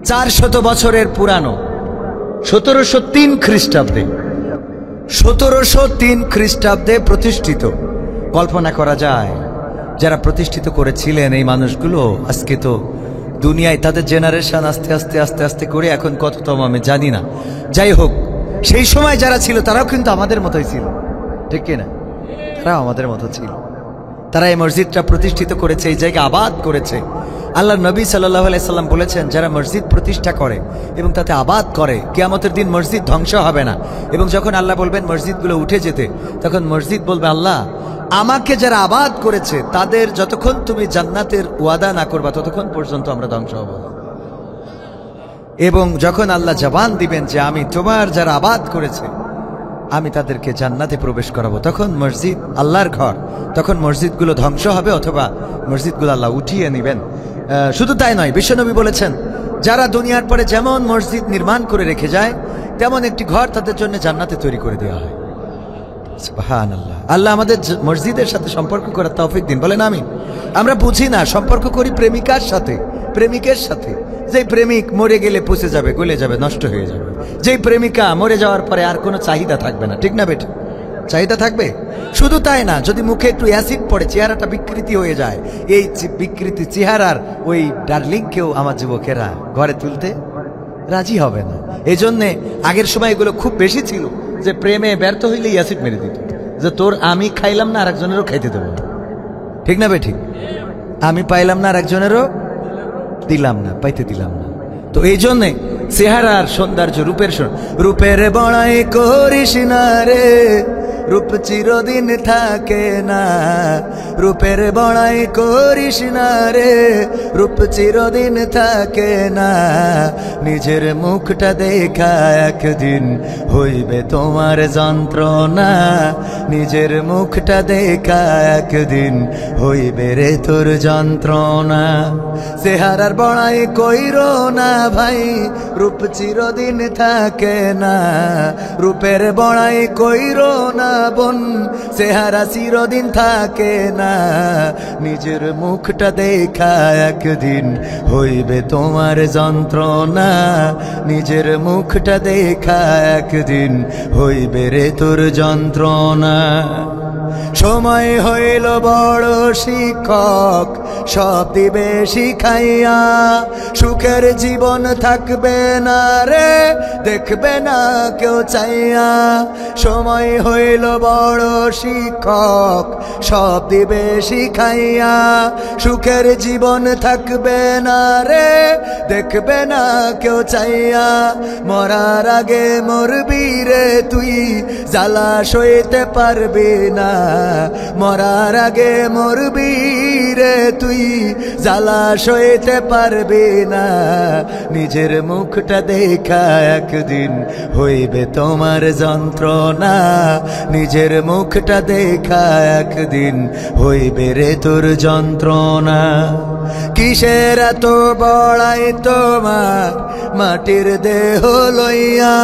400 বছরের পুরানো, 1703 খ্রিস্টাব্দে 1703 খ্রিস্টাব্দে প্রতিষ্ঠিত। কল্পনা করা যায় যারা প্রতিষ্ঠিত করেছিলেন এই মানুষগুলো আজকে তো দুনিয়ায় তাদের জেনারেশন আস্তে আস্তে আস্তে আস্তে করে এখন কততম আমি জানি না। যাই হোক, সেই সময় যারা ছিল তারাও কিন্তু আমাদের মতোই ছিল, ঠিক কিনা? তারাও আমাদের মতো ছিল। তারা এই মসজিদটা প্রতিষ্ঠিত করেছে, এই জায়গা আবাদ করেছে। আল্লাহ নবী সাল্লাল্লাহু আলাইহি সাল্লাম বলেছেন, যারা মসজিদ প্রতিষ্ঠা করে এবং তাতে আবাদ করে, কিয়ামতের দিন মসজিদ ধ্বংস হবে না। এবং যখন আল্লাহ বলবেন মসজিদগুলো উঠে যেতে, তখন মসজিদ বলবে, আল্লাহ আমাকে যারা আবাদ করেছে তাদের যতক্ষণ তুমি জান্নাতের ওয়াদা না করবা ততক্ষণ পর্যন্ত আমরা ধ্বংস হব না। এবং যখন আল্লাহ জবান দিবেন যে আমি তোমার যারা আবাদ করেছে আমি তাদেরকে জান্নাতে প্রবেশ করাবো, তখন মসজিদ আল্লাহর ঘর, তখন মসজিদগুলো ধ্বংস হবে অথবা মসজিদগুলো আল্লাহ উঠিয়ে নেবেন। শুধু তাই নয়, বিশ্বনবী বলেছেন, যারা দুনিয়ার পরে যেমন মসজিদ নির্মাণ করে রেখে যায় তেমন একটি ঘর তাদের জন্য জান্নাতে তৈরি করে দেওয়া হয়। সুবহানাল্লাহ। আল্লাহ আমাদের মসজিদের সাথে সম্পর্ক করার তৌফিক দিন, বলেন আমিন। আমরা বুঝি না, সম্পর্ক করি প্রেমিকার সাথে, প্রেমিকের সাথে। যেই প্রেমিক মরে গেলে পচে যাবে, গলে যাবে, নষ্ট হয়ে যাবে। যেই প্রেমিকা মরে যাওয়ার পরে আর কোনো চাহিদা থাকবে না, ঠিক না বেটা? চাহিদা থাকবে। শুধু তাই না, যদি মুখে একটু অ্যাসিড পড়ে চেহারাটা বিকৃতি হয়ে যায়, এই বিকৃতি চেহারার ওই ডার্লিংকেও আমার যুবকেরা ঘরে তুলতে রাজি হবে না। এই জন্যে আগের সময় এগুলো খুব বেশি ছিল, যে প্রেমে ব্যর্থ হইলেই অ্যাসিড মেরে দিত, যে তোর আমি খাইলাম না আর একজনেরও খাইতে দেবো না, ঠিক না বে ঠিক? আমি পাইলাম না আর একজনেরও দিলাম না, পাইতে দিলাম না। তো এই জন্যে চেহারার সৌন্দর্য, রূপের বড়াই করিস না রে, রূপ চিরদিন থাকে না। রূপের বড়াই করিস না রে, রূপ চিরদিন থাকে না। নিজের মুখটা দেখা একদিন হইবে তোমার যন্ত্রণা, নিজের মুখটা দেখা একদিন হইবে রে তোর যন্ত্রণা। চেহারার বড়াই কইরো না ভাই, রূপ চিরদিন থাকে না। রূপের বড়াই কইরো না বোন, চেহারা চিরদিন থাকে না। নিজের মুখটা দেখা একদিন হইবে তোমার যন্ত্রণা, নিজের মুখটা দেখা একদিন হইবে রে তোর যন্ত্রণা। সময় হইল বড় শিক্ষক, সব দিবে শিখাইয়া। সুখের জীবন থাকবে না রে, দেখবে না কেউ চাইয়া। সময় হইল বড় শিক্ষক, সব দিবে শিখাইয়া। সুখের জীবন থাকবে না রে, দেখবে না কেউ চাইয়া। মরার আগে মরবি রে তুই, জ্বালা সইতে পারবি না। মরার আগে মরবি রে তুই, জ্বালা সইতে পারবি না। নিজের মুখটা দেখা একদিন হইবে তোমার যন্ত্রণা, নিজের মুখটা দেখা একদিন হইবে রে তোর যন্ত্রণা। কিসের এত বড়াই তোমার মাটির দেহ লইয়া,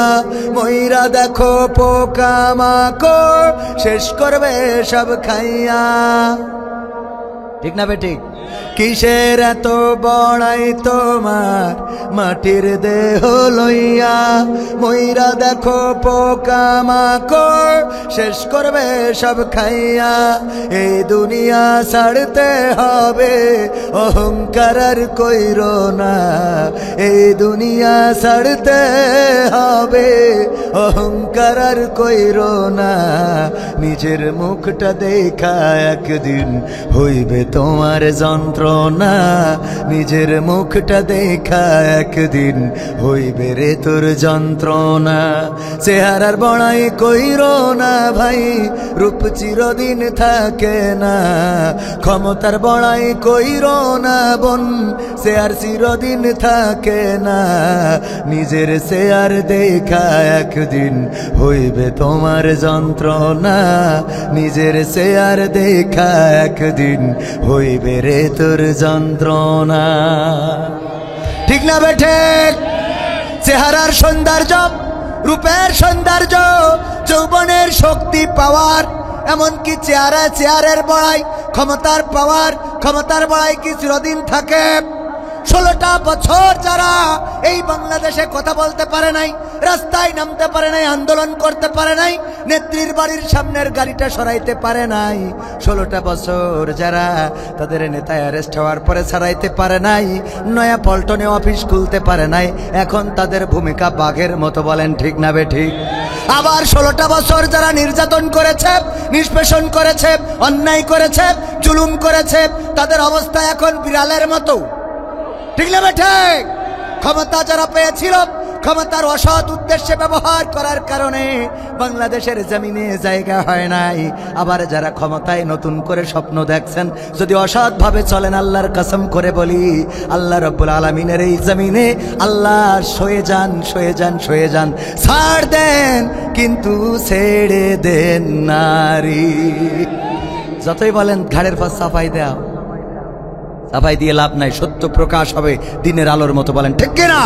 ময়রা দেখো পোকা মাকড় শেষ করবে সব খাইয়া, ঠিক না বে ঠিক? কিসের এত বড়াই তোমার মাটির দেহ লইয়া, ময়রা দেখো পোকা মাকড় শেষ করবে সব খাইয়া। এই দুনিয়া ছাড়তে হবে, অহংকার আর কইরো না। এই দুনিয়া ছাড়তে হবে, অহংকার আর কইরো না। নিজের মুখটা দেখা একদিন হইবে তোমার যন্ত্রণা, নিজের মুখটা দেখা একদিন হইবে রে তোর যন্ত্রণা। চেহারার বড়াই কইরো না ভাই, রূপ চিরদিন থাকে না। ক্ষমতার বড়াই কইরো না বোন, চেয়ার চিরদিন থাকে না। নিজের চেয়ার দেখা একদিন হইবে তোমার যন্ত্রণা, নিজের চেয়ার দেখা একদিন হইবে রে তোর যন্ত্রণা, ঠিক না বেঠে? চেহারার সৌন্দর্য, রূপের সৌন্দর্য, যৌবনের শক্তি পাওয়ার, এমনকি চেহারের বড়াই, ক্ষমতার পাওয়ার, ক্ষমতার বড়াই কি চিরদিন থাকে? 16টা বছর যারা এই বাংলাদেশে কথা বলতে পারে নাই, রাস্তায় নামতে পারে নাই, আন্দোলন করতে পারে নাই, নেত্রীর বাড়ির সামনের গাড়িটা সরাইতে পারে নাই, 16টা বছর যারা তাদের নেতা অ্যারেস্ট হওয়ার পরে ছাড়াইতে পারে নাই, নয়া পল্টনে অফিস খুলতে পারে নাই, এখন তাদের ভূমিকা বাঘের মতো। বলেন ঠিক না বেঠিক? আবার 16টা বছর যারা নির্যাতন করেছে, নিষ্পেষণ করেছে, অন্যায় করেছে, জুলুম করেছে, তাদের অবস্থা এখন বিড়ালের মতো। ঠিক না বেঠিক? ক্ষমতা যারা পেয়েছিল, ক্ষমতার অসৎ উদ্দেশ্যে ব্যবহার করার কারণে বাংলাদেশের জমিনে জায়গা হয় নাই। আবার যারা ক্ষমতায় নতুন করে স্বপ্ন দেখছেন, যদি অসৎ ভাবে চলেন, আল্লাহর কসম করে বলি, আল্লাহ রাব্বুল আলামিনের এই জমিনে আল্লাহ সয়ে যান, সয়ে যান, সয়ে যান, ছাড় দেন কিন্তু ছেড়ে দেন নারী। যতই বলেন ঘাড়ের পাশ সাফাই দাও, সাফাই দিয়ে লাভ নাই, সত্য প্রকাশ হবে দিনের আলোর মতো। বলেন ঠিক কিনা?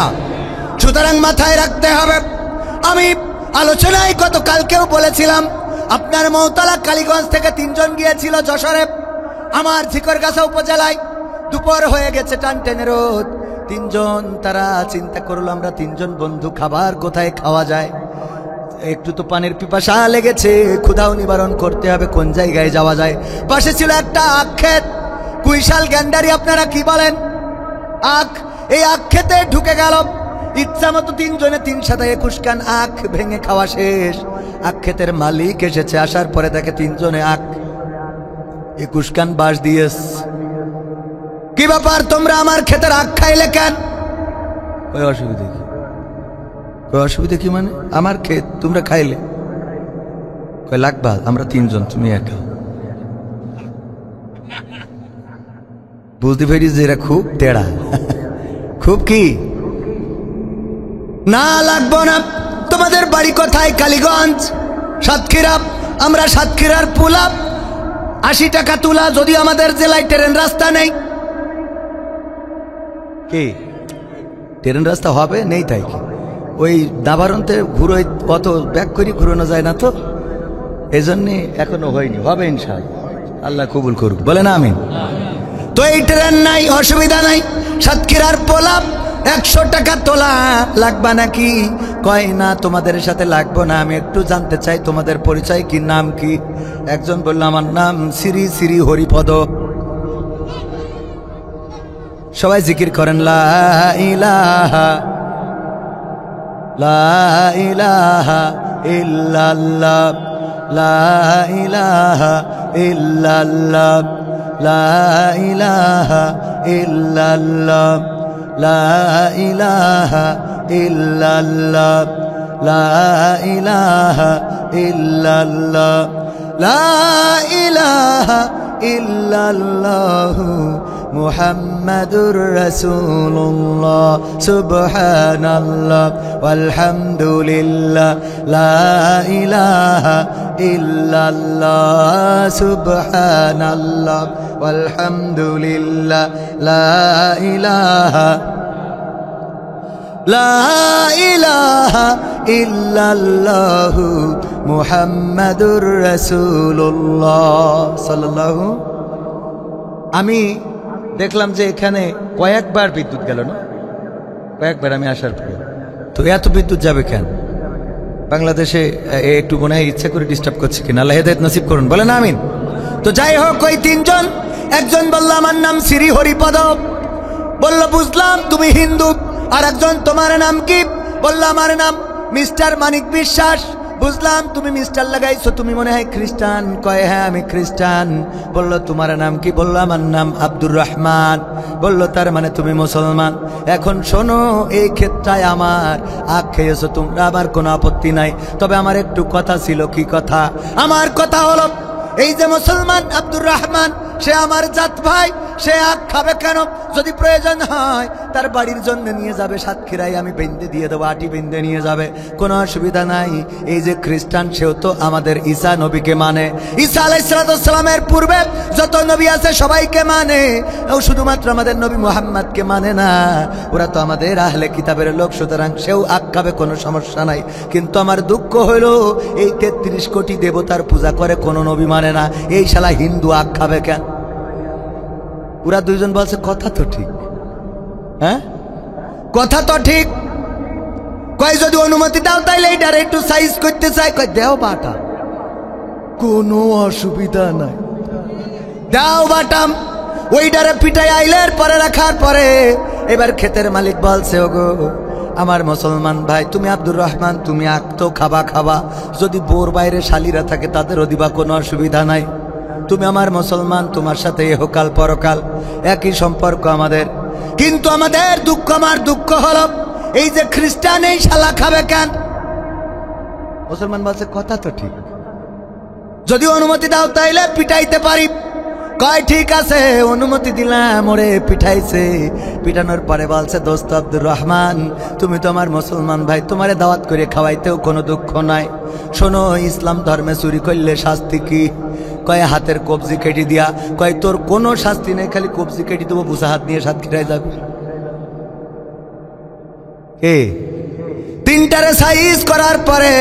সুতরাং মাথায় রাখতে হবে। আমি আলোচনায় গতকালকেও বলেছিলাম, আপনার মৌতলা কালীগঞ্জ থেকে 3 জন গিয়েছিল যশোরে, আমার ঝিকরগাছা উপজেলায়। দুপুর হয়ে গেছে, টানটেনে রোদ। 3 জন তারা চিন্তা করলো, আমরা 3 জন বন্ধু খাবার কোথায় খাওয়া যায়, একটু তো পানির পিপাসা লেগেছে, ক্ষুধাও নিবারণ করতে হবে, কোন জায়গায় যাওয়া যায়। পাশে ছিল একটা আখ ক্ষেত, কুইশাল গ্যান্ডারি আপনারা কি বলেন, আখ। এই আখ খেতে ঢুকে গেল ইচ্ছা মতো 3 জনে 3 সাথে 21 কান আখ ভেঙে খাওয়া শেষ। আখ ক্ষেতের মালিক এসেছে, আসার পরে তাকে 3 জনে আখ 21 কান বাস দিয়েস। কি ব্যাপার, তোমরা আমার ক্ষেতের আখ খাইলে কেন? ওই অসুবিধা কি? ওই অসুবিধা কি মানে? আমার ক্ষেত তোমরা খাইলে? কই লাগবা, আমরা 3 জন, তুমি একা। বুঝতে পেরেছি যে এরা খুব তেড়া, খুব কি না লাগবো না। তোমাদের বাড়ি কোথায়? কালীগঞ্জ, সাতক্ষীরা। আমরা সাতক্ষীরার পোলা, 80 টাকা তুলা, যদি আমাদের জেলায় ট্রেন রাস্তা নেই। কি ট্রেন রাস্তা হবে? নেই তাই কি? ওই দাবারন্তে ঘুরো, অত ব্যাক করে ঘুরানো যায় না তো, এই জন্যে এখনো হয়নি, হবে ইনশাআল্লাহ, আল্লাহ কবুল করুক। বলে না আমিন। তো এই ট্রেন নাই, অসুবিধা নাই। সাতক্ষীরার পোলা 100 টাকা তোলা, লাগবা নাকি? কয় না, তোমাদের সাথে লাগবো না, আমি একটু জানতে চাই তোমাদের পরিচয় কি, নাম কি? একজন বলল, আমার নাম শ্রী শ্রী হরিপদ। সবাই জিকির করেন, লা ইলাহা লা ইলাহা ইল্লাল্লাহ, লা ইলাহা ইল্লাল্লাহ, লা ইলাহা ইল্লাল্লাহ, লা ইলাহা ইল্লাল্লাহ, লা ইলাহা ইল্লাল্লাহ, লা ইলাহা ইল্লাল্লাহ, মুহাম্মাদুর রাসূলুল্লাহ, সুবহানাল্লাহ ওয়ালহামদুলিল্লাহ, লা ইলাহা ইল্লাল্লাহ, সুবহানাল্লাহ ওয়ালহামদুলিল্লাহ, লা ইলাহা লা ইলাহা ইল্লাল্লাহ, মুহাম্মাদুর রাসূলুল্লাহ সাল্লাল্লাহু। আমি দেখলাম যে এখানে কয়েকবার বিদ্যুৎ গেল না, কয়েকবার আমি আসার পরে। তো এত বিদ্যুৎ যাবে কেন? বাংলাদেশে একটু মনে হয় ইচ্ছা করে ডিস্টার্ব করছে কিনা, আল্লাহ হেদায়েত নসিব করুন। বলে না আমিন। তো যাই হোক, ওই 3 জন, একজন বলল আমার নাম শ্রী হরিপদ, বলল বুঝলাম তুমি হিন্দু। আর একজন, তোমার নাম কি? বলল আমার নাম মিস্টার মানিক বিশ্বাস। বুঝলাম তুমি মিস্টার লাগাইছো, তুমি মনে হয় খ্রিস্টান। কয় হ্যাঁ আমি খ্রিস্টান। বলল তোমার নাম কি? বলল আমার নাম আব্দুর রহমান। বলল তার মানে তুমি মুসলমান। এখন শোনো, এই ক্ষেত্রে আমার আখ খেয়েছো তোমরা, আমার কোনো আপত্তি নাই, তবে আমার একটু কথা ছিল। কি কথা? আমার কথা হলো, এই যে মুসলমান আব্দুর রহমান, সে আমার জাত ভাই, সে আখ খাবে কেন? যদি প্রয়োজন হয় তার বাড়ির জন্য নিয়ে যাবে সাতক্ষীরায়, আমি বেঁধে দিয়ে দেবো, আটি বেঁধে নিয়ে যাবে, কোনো অসুবিধা নাই। এই যে খ্রিস্টান, সেও তো আমাদের ঈসা নবীকে মানে। ঈসা আলাইহিস সালামের পূর্বে যত নবী আছে সবাইকে মানে, ও শুধুমাত্র আমাদের নবী মুহাম্মদকে মানে না। ওরা তো আমাদের আহলে কিতাবের লোক, সুতরাং সেও আখ খাবে, কোনো সমস্যা নাই। কিন্তু আমার দুঃখ হইল, এই 33 কোটি দেবতার পূজা করে কোনো নবী মানে না, এই শালা হিন্দু আখ খাবে কেন? ওরা 2 জন বলছে কথা তো ঠিক, হ্যাঁ, কথা তো ঠিক। কয় যদি অনুমতি দাও তাইলে এইটার একটু সাইজ করতে চাই, কয় দেও বাটা, কোনো অসুবিধা নাই, দাও বাটাম। ওইটারে পিটাই আইলের পরে রাখার পরে এবার ক্ষেতের মালিক বলছে, ওগো আমার মুসলমান ভাই, তুমি আব্দুর রহমান, তুমি আঁকতো খাবা খাবা, যদি বোর বাইরে শালিরা থাকে তাদেরও দিবা, কোনো অসুবিধা নাই। তুমি আমার মুসলমান, তোমার সাথে এহকাল পরকাল একই সম্পর্ক আমাদের। কিন্তু আমাদের দুঃখ, আমার দুঃখ হলো এই যে খ্রিস্টান এই শালা খাবে কেন? মুসলমান বলছে কথা তো ঠিক, যদি অনুমতি দাও তাইলে পিটাইতে পারি। কয় ঠিক আছে, অনুমতি দিলাম। ওরে পিঠাইছে, পিটানোর পরে বলছে, দোস্ত আব্দুর রহমান, তুমি তো আমার মুসলমান ভাই, তোমারে দাওয়াত করে খাওয়াইতেও কোনো দুঃখ নাই। শোনো, ইসলাম ধর্মে চুরি করলে শাস্তি কি? কয় হাতের কবজি কেটে দিয়া। কয় তোর কোনো শাস্তি নেই, খালি কবজি কেটে দেবো, বুঝা হাত নিয়ে সাতক্ষীরায় যাবে। তিনটারে সাইজ করার পরে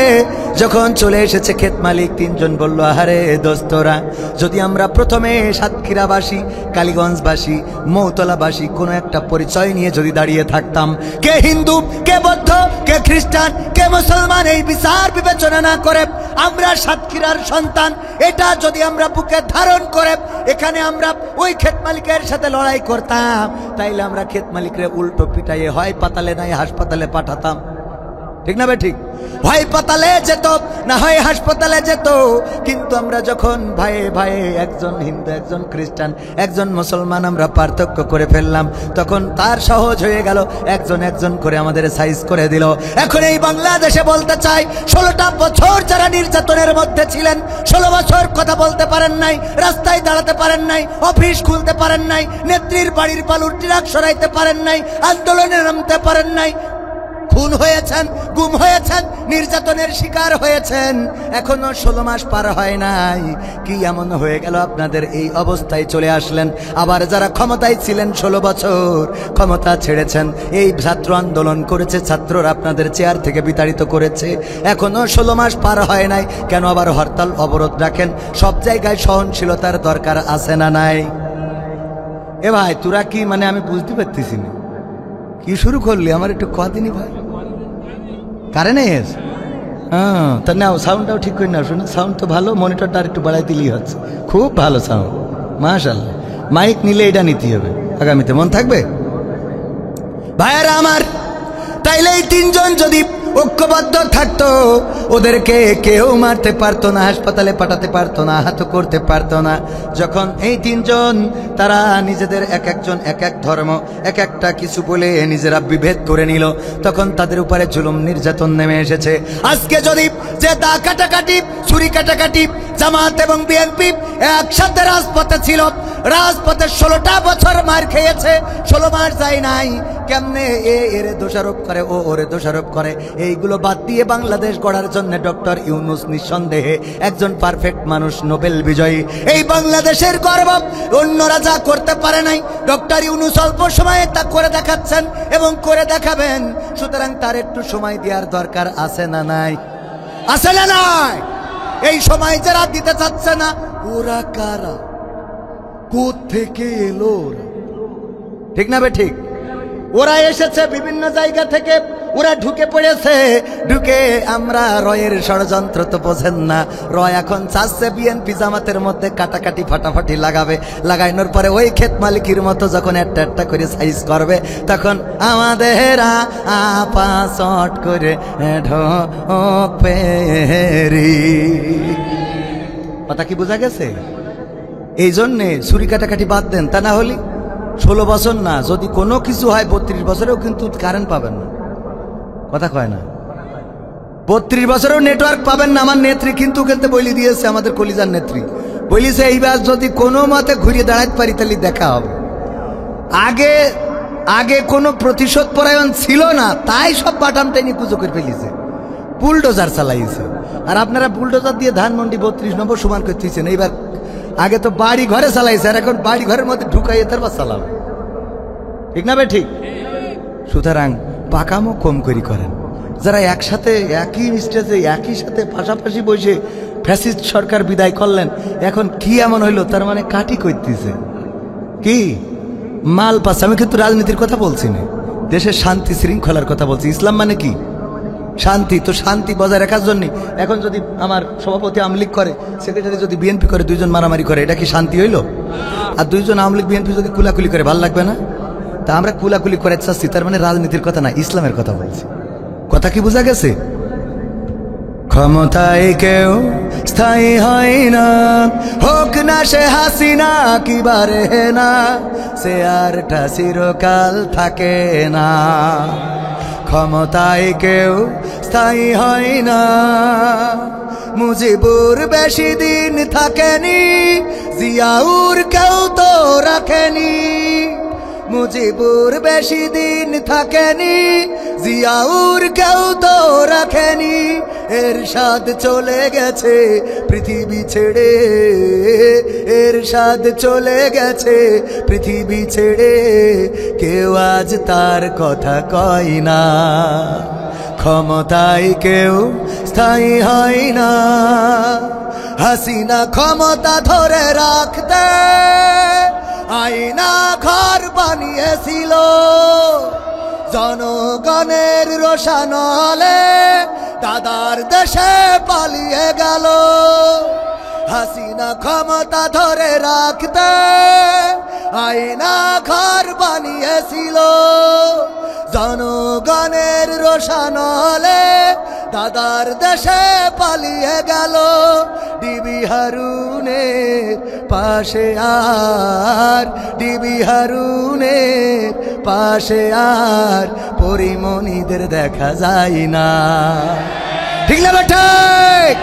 যখন চলে এসেছে ক্ষেত মালিক, তিনজন বলল, আরে দোস্তরা, যদি আমরা প্রথমে সাতক্ষীরাবাসী, কালীগঞ্জবাসী, মৌতলাবাসী কোনো একটা পরিচয় নিয়ে যদি দাঁড়িয়ে থাকতাম, কে হিন্দু, কে বৌদ্ধ, কে খ্রিস্টান, কে মুসলমান, এই বিচার বিবেচনা না করে আমরা সাতক্ষীরার সন্তান, এটা যদি আমরা বুকে ধারণ করে এখানে আমরা ওই ক্ষেত মালিকের সাথে লড়াই করতাম, তাইলে আমরা ক্ষেত মালিকরে উল্টো পিটাইয়ে হয় পাতালে নাই হাসপাতালে পাঠাতাম। ঠিক না ভাই? ঠিক। হয় পাতালে যেত, না হয় হাসপাতালে যেত। কিন্তু আমরা যখন ভাইয়ে ভাইয়ে, একজন হিন্দু, একজন খ্রিস্টান, একজন মুসলমান, আমরা পার্থক্য করে ফেললাম, তখন তার সহজ হয়ে গেল, একজন একজন করে আমাদের সাইজ করে দিল। এখন এই বাংলাদেশে বলতে চাই, 16টা বছর যারা নির্যাতনের মধ্যে ছিলেন, 16 বছর কথা বলতে পারেন নাই, রাস্তায় দাঁড়াতে পারেন নাই, অফিস খুলতে পারেন নাই, নেত্রীর বাড়ির বালুর ট্রাক সরাইতে পারেন নাই, আন্দোলনে নামতে পারেন নাই, খুন হয়েছেন, গুম হয়েছেন, নির্যাতনের শিকার হয়েছেন, এখনো 16 মাস পার হয় নাই। কি এমন হয়ে গেল আপনাদের এই অবস্থায় চলে আসলেন? আবার যারা ক্ষমতায় ছিলেন 16 বছর, ক্ষমতা ছেড়েছেন, এই ছাত্র আন্দোলন করেছে, ছাত্ররা আপনাদের চেয়ার থেকে বিতাড়িত করেছে, এখনো 16 মাস পার হয় নাই, কেন আবার হরতাল অবরোধ রাখেন? সব জায়গায় সহনশীলতার দরকার আছে না নাই? এ ভাই, তোরা কি মানে আমি বুঝতে পারতেছি না, কি শুরু করলি? আমার একটু কদিনই ভাই কারেন্ট এসে, হ্যাঁ, তা নাও সাউন্ডটাও ঠিক করে নাও। শুনে সাউন্ড তো ভালো, মনিটরটা আর একটু বাড়াই দিলেই হচ্ছে, খুব ভালো সাউন্ড, মাশাআল্লাহ। মাইক নিলে এটা নিতে হবে আগামীতে, মন থাকবে ভাইয়ারা আমার। তাইলে এই তিনজন যদি ঐক্যবদ্ধ থাকতো, ওদেরকে কেউ মারতে পারতো না, হাসপাতালে পাঠাতে পারতো না, আহত করতে পারতো না। যখন এই তিনজন তারা নিজেদের এক একজন এক এক ধর্ম, এক একটা কিছু বলে নিজেরা বিভেদ করে নিল, তখন তাদের উপরে জুলুম নির্যাতন নেমে এসেছে। আজকে যদি যে দা কাটাকাটি, ছুরি কাটাকাটি, জামাত এবং বিএনপি একসাথে রাজপথে ছিল, রাজপথে 16টা বছর মার খেয়েছে, 16 মাস যায় নাই, কেমনে এরে দোষারোপ করে, ও ওরে দোষারোপ করে? এইগুলো বাদ দিয়ে বাংলাদেশ গড়ার জন্য ডক্টর ইউনূস নিঃসন্দেহে একজন পারফেক্ট মানুষ, নোবেল বিজয়ী। এই বাংলাদেশের গর্ব, অন্যরা যা করতে পারে নাই, ডক্টর ইউনূস অল্প সময়ে তা করে দেখাচ্ছেন এবং করে দেখাবেন। সুতরাং তার একটু সময় দেওয়ার দরকার আছে না নাই? আছে না নাই? এই সময় যারা দিতে চাচ্ছে না, ওরা কারা, কোত্থেকে এলো ওরা? ঠিক না বে ঠিক? ওরা এসেছে বিভিন্ন জায়গা থেকে, ওরা ঢুকে পড়েছে, ঢুকে আমরা রয়ের ষড়যন্ত্র তো বোঝেন না। রয় এখন চাচ্ছে বিএনপি জামাতের মধ্যে কাটাকাটি ফাটাফাটি লাগাবে, লাগাইনোর পরে ওই ক্ষেত মালিকের মতো যখন একটা একটা করে সাইজ করবে, তখন আমাদের আপা চট করে ঢোক পেরি। কথা কি বোঝা গেছে? এই জন্যে ছুরি কাটাকাটি বাদ দেন, তা না হলে 16 বছর না, যদি কোনো কিছু হয় 32 বছরেও কিন্তু কারেন্ট পাবেন না। কথা কয় না? 32 বছরেও নেটওয়ার্ক পাবেন না। আমার নেত্রী কিন্তু বলে দিয়েছে, আমাদের কলিজার নেত্রী বলিছে, এইবার যদি কোনো মতে ঘুরিয়ে দাঁড়াতে পারি তাহলে দেখা হবে। আগে আগে কোনো প্রতিশোধ পরায়ণ ছিল না, তাই সব বাটাম টেনে পুজো করে ফেলিছে, বুলডোজার চালাইছে। আর আপনারা বুলডোজার দিয়ে ধানমন্ডি 32 নম্বর সমান করতেছেন। এইবার আগে তো বাড়ি ঘরে চালাইছে, আর এখন বাড়ি ঘরের মধ্যে ঢুকাইয়ে তারপর চালাবে। ঠিক না ভাই? ঠিক। সুতরাং পাকামো কম করি করেন। যারা একসাথে একই স্টেজে একই সাথে পাশাপাশি বসে ফ্যাসিস্ট সরকার বিদায় করলেন, এখন কি এমন হইলো? তার মানে কাটি করতেছে কি মাল পাচ্ছে। আমি কিন্তু রাজনীতির কথা বলছি না, দেশের শান্তি শৃঙ্খলার কথা বলছি। ইসলাম মানে কি? শান্তি। তো শান্তি বজায় রাখার জন্য এখন যদি আমার সভাপতি আমলিগ করে, সেক্রেটারি যদি বিএনপি করে, দুইজন মারামারি করে, এটা কি শান্তি হইল? আর দুইজন আমলিগ বিএনপি যদি কুলাকুলি করে, ভাল লাগবে না? তা আমরা কুলাকুলি করে চাচ্ছি, তার মানে রাজনীতির কথা না, ইসলামের কথা বলছি। কথা কি বোঝা গেছে? ক্ষমতায় কেউ স্থায়ী হয় না, হোক না সে হাসিনা কি বারে না, সে আরটা চিরকাল থাকে না। ক্ষমতায় কেউ স্থায়ী হয় না, মুজিবুর বেশি দিন থাকেনি, জিয়াউর কেউ তো রাখেনি। মুজিবুর বেশি দিন থাকেনি, জিয়াউর কেউ তো রাখেনি। এরশাদ চলে গেছে পৃথিবী ছেড়ে, এরশাদ চলে গেছে পৃথিবী ছেড়ে, কেউ আজ তার কথা কয় না। ক্ষমতায় কেউ স্থায়ী হয় না, হাসিনা ক্ষমতা ধরে রাখতে আয়না ঘর বানিয়েছিল, জনগণের রোশানলে দাদার দেশে পালিয়ে গেল। হাসিনা ক্ষমতা ধরে রাখতে আয়না ঘর বানিয়েছিল, জনগণের রোশানলে দাদার দেশে পালিয়ে গেল। ডিবি হারুনের পাশে আর, ডিবি হারুনের পাশে আর পরিমণিদের দেখা যায় না। ঠিক না ঠিক?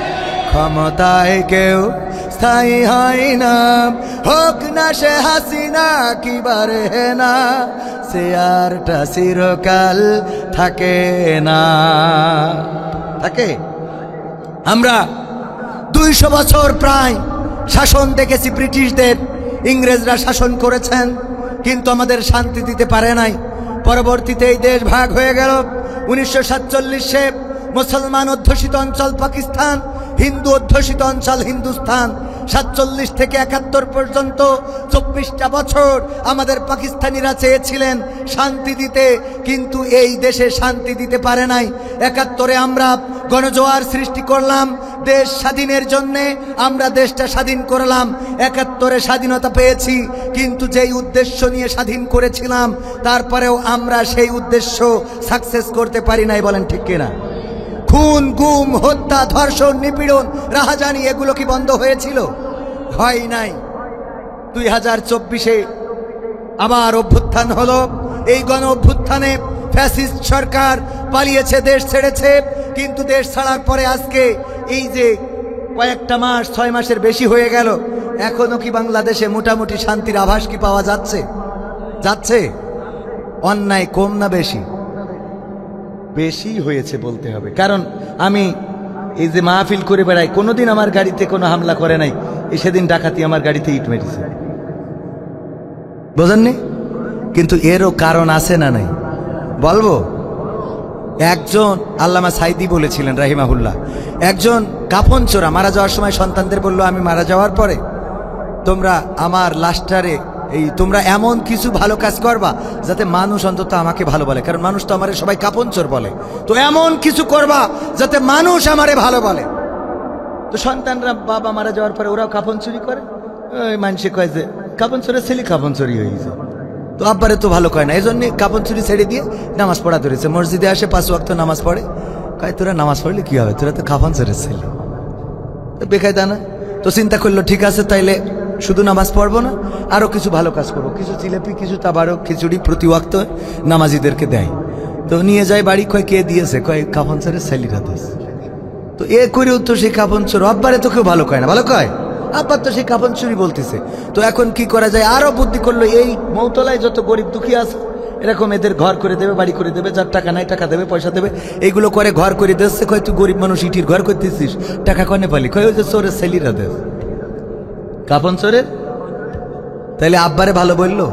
ক্ষমতায় কেউ স্থায়ী হয় না, হোক না সে হাসিনা কি বারে না, সে আরটা চিরকাল থাকে না। থাকে। আমরা 200 বছর প্রায় শাসন দেখেছি ব্রিটিশদের, ইংরেজরা শাসন করেছেন, কিন্তু আমাদের শান্তি দিতে পারে নাই। পরবর্তীতে এই দেশ ভাগ হয়ে গেল। 1947-এ মুসলমান অধ্যুষিত অঞ্চল পাকিস্তান, হিন্দু অধ্যুষিত অঞ্চল হিন্দুস্তান। 47 থেকে 71 পর্যন্ত 24টা বছর আমাদের পাকিস্তানিরা চেয়েছিলেন শান্তি দিতে, কিন্তু এই দেশে শান্তি দিতে পারে নাই। 71-এ আমরা গণজোয়ার সৃষ্টি করলাম দেশ স্বাধীনের জন্যে, আমরা দেশটা স্বাধীন করলাম। 71-এ স্বাধীনতা পেয়েছি, কিন্তু যেই উদ্দেশ্য নিয়ে স্বাধীন করেছিলাম, তারপরেও আমরা সেই উদ্দেশ্য সাকসেস করতে পারি নাই। বলেন ঠিক কিনা? খুন, গুম, হত্যা, ধর্ষণ, নিপীড়ন, রাহাজানি, এগুলো কি বন্ধ হয়েছিল? হয় নাই। 2024-এ আবার অভ্যুত্থান হলো। এই গণ অভ্যুত্থানে ফ্যাসিস্ট সরকার পালিয়েছে, দেশ ছেড়েছে, কিন্তু দেশ ছাড়ার পরে আজকে এই যে কয়েকটা মাস, 6 মাসের বেশি হয়ে গেল, এখনো কি বাংলাদেশে মোটামুটি শান্তির আভাস কি পাওয়া যাচ্ছে? যাচ্ছে? অন্যায় কম না বেশি? বেশি হয়েছে বলতে হবে, কারণ আমি এই যে মাহফিল করে বেড়াই, কোনোদিন আমার গাড়িতে কোনো হামলা করে নাই। এই সেদিন ডাকাতি আমার গাড়িতে ইট মেরেছে, বোঝেননি? কিন্তু এরও কারণ আছে না নাই? বলবো। একজন আল্লামা সাইদি বলেছিলেন রাহিমাহুল্লাহ, একজন কাফন চোরা মারা যাওয়ার সময় সন্তানদের বলল, আমি মারা যাওয়ার পরে তোমরা আমার লাশটারে তোমরা এমন কিছু ভালো কাজ করবা যাতে মানুষ অন্তত আমাকে ভালো বলে, কারণ মানুষ তো আমারে সবাই কাফন চোর বলে, তো এমন কিছু করবা যাতে মানুষ আমারে ভালো বলে। তো সন্তানরা বাবা মারা যাওয়ার পরে ওরাও কাফন চুরি করে, ওই মানুষে কয় যে কাফন চোরের ছেলে কাফন চুরি হয়েছে, তো আব্বারে তো ভালো কয় না, এই জন্য কাফন চুরি ছেড়ে দিয়ে নামাজ পড়া ধরেছে। মসজিদে আসে 5 ওয়াক্ত নামাজ পড়ে, কয় তোরা নামাজ পড়লে কি হবে, তোরা তো কাফন চোরের ছেলে, বেকায়দা না? তো চিন্তা করলো ঠিক আছে, তাইলে শুধু নামাজ পড়বো না, আরো কিছু ভালো কাজ করবো, কিছু জিলেপি, কিছু তাবারক, খিচুড়ি প্রতি ওয়াক্ত নামাজিদেরকে দেয়। তো নিয়ে যায় বাড়ি, কয় কে দিয়েছে, কয় কাফন চোরের ছেলেরা দিয়েছে। তো এ করেও তো সেই কাফন চোর, আব্বারে তো কেউ ভালো কয় না, ভালো কয় আব্বার তো সেই কাফন চুরি বলতেছে। তো এখন কি করা যায়, আরো বুদ্ধি করলো, এই মৌতলায় যত গরিব দুঃখী আছে এরকম এদের ঘর করে দেবে, বাড়ি করে দেবে, যার টাকা নাই টাকা দেবে, পয়সা দেবে, এইগুলো করে ঘর করে দিচ্ছে। কয় তুই গরিব মানুষ, ইটির ঘর করতেছিস, টাকা কনে পালি? কয় ওই যে চোরের ছেলেরা দেশ, কাফন চোরের। তাইলে আব্বারে ভালো বললো,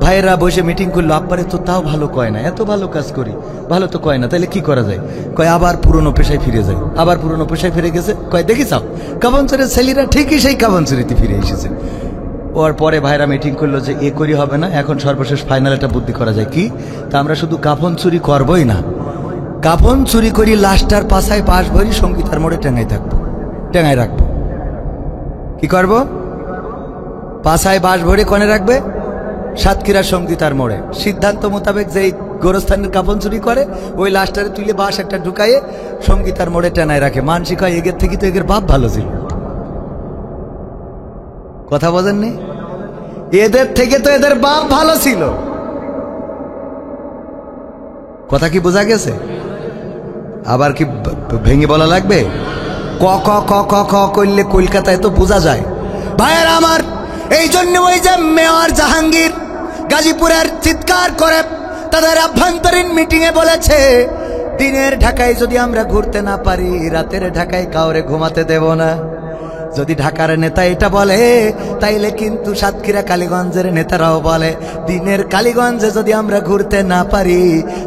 ভাইয়েরা বসে মিটিং করলো, আব্বারে তো তাও ভালো কয় না, এত ভালো কাজ করি ভালো তো কয় না, তাইলে কি করা যায়? কয় আবার পুরনো পেশায় ফিরে যায়। আবার পুরনো পেশায় ফিরে গেছে, কয় দেখি চাও কাফন চোরের ছেলেরা ঠিকই সেই কাফন চুরিতে ফিরে এসেছে। ওর পরে ভাইরা মিটিং করলো যে এ করি হবে না, এখন সর্বশেষ ফাইনাল একটা বুদ্ধি করা যায় কি, তা আমরা শুধু কাফন চুরি করবই না, কাফন চুরি করি লাশটার পাশায় পাশ ভরি সঙ্গীতার মোড়ে টেঙায় রাখবো। কি করব? পাশায় বাঁশ ভরে কনে রাখবে সাতক্ষীরা সঙ্গীতার মোড়ে। সিদ্ধান্ত মোতাবেক যেই গোরস্থানের কাফন চুরি করে ওই লাশটারে তুলে বাঁশ একটা ঢুকাইয়ে সঙ্গীতার মোড়ে টেনায় রাখে। মানসিক হয় এগের থেকে তো এগের বাপ ভালো ছিল। কথা বোঝেননি? এদের থেকে তো এদের বাপ ভালো ছিল। কথা কি বোঝা গেছে? আবার কি ভেঙে বলা লাগবে? ক ক ক ক খ করলে কলকাতায় তো বোঝা যায়। ভাইয়েরা আমার, এই জন্য ওই যে মেয়র জাহাঙ্গীর গাজীপুরের চিৎকার করে তাদের আভ্যন্তরীণ মিটিংয়ে বলেছে, দিনের ঢাকায় যদি আমরা ঘুরতে না পারি, রাতের ঢাকায় কাউরে ঘুমাতে দেব না। যদি ঢাকার নেতা এটা বলে, তাইলে কিন্তু সাতক্ষীরা কালীগঞ্জের নেতারাও বলে, দিনের কালীগঞ্জে যদি আমরা ঘুরতে না পারি,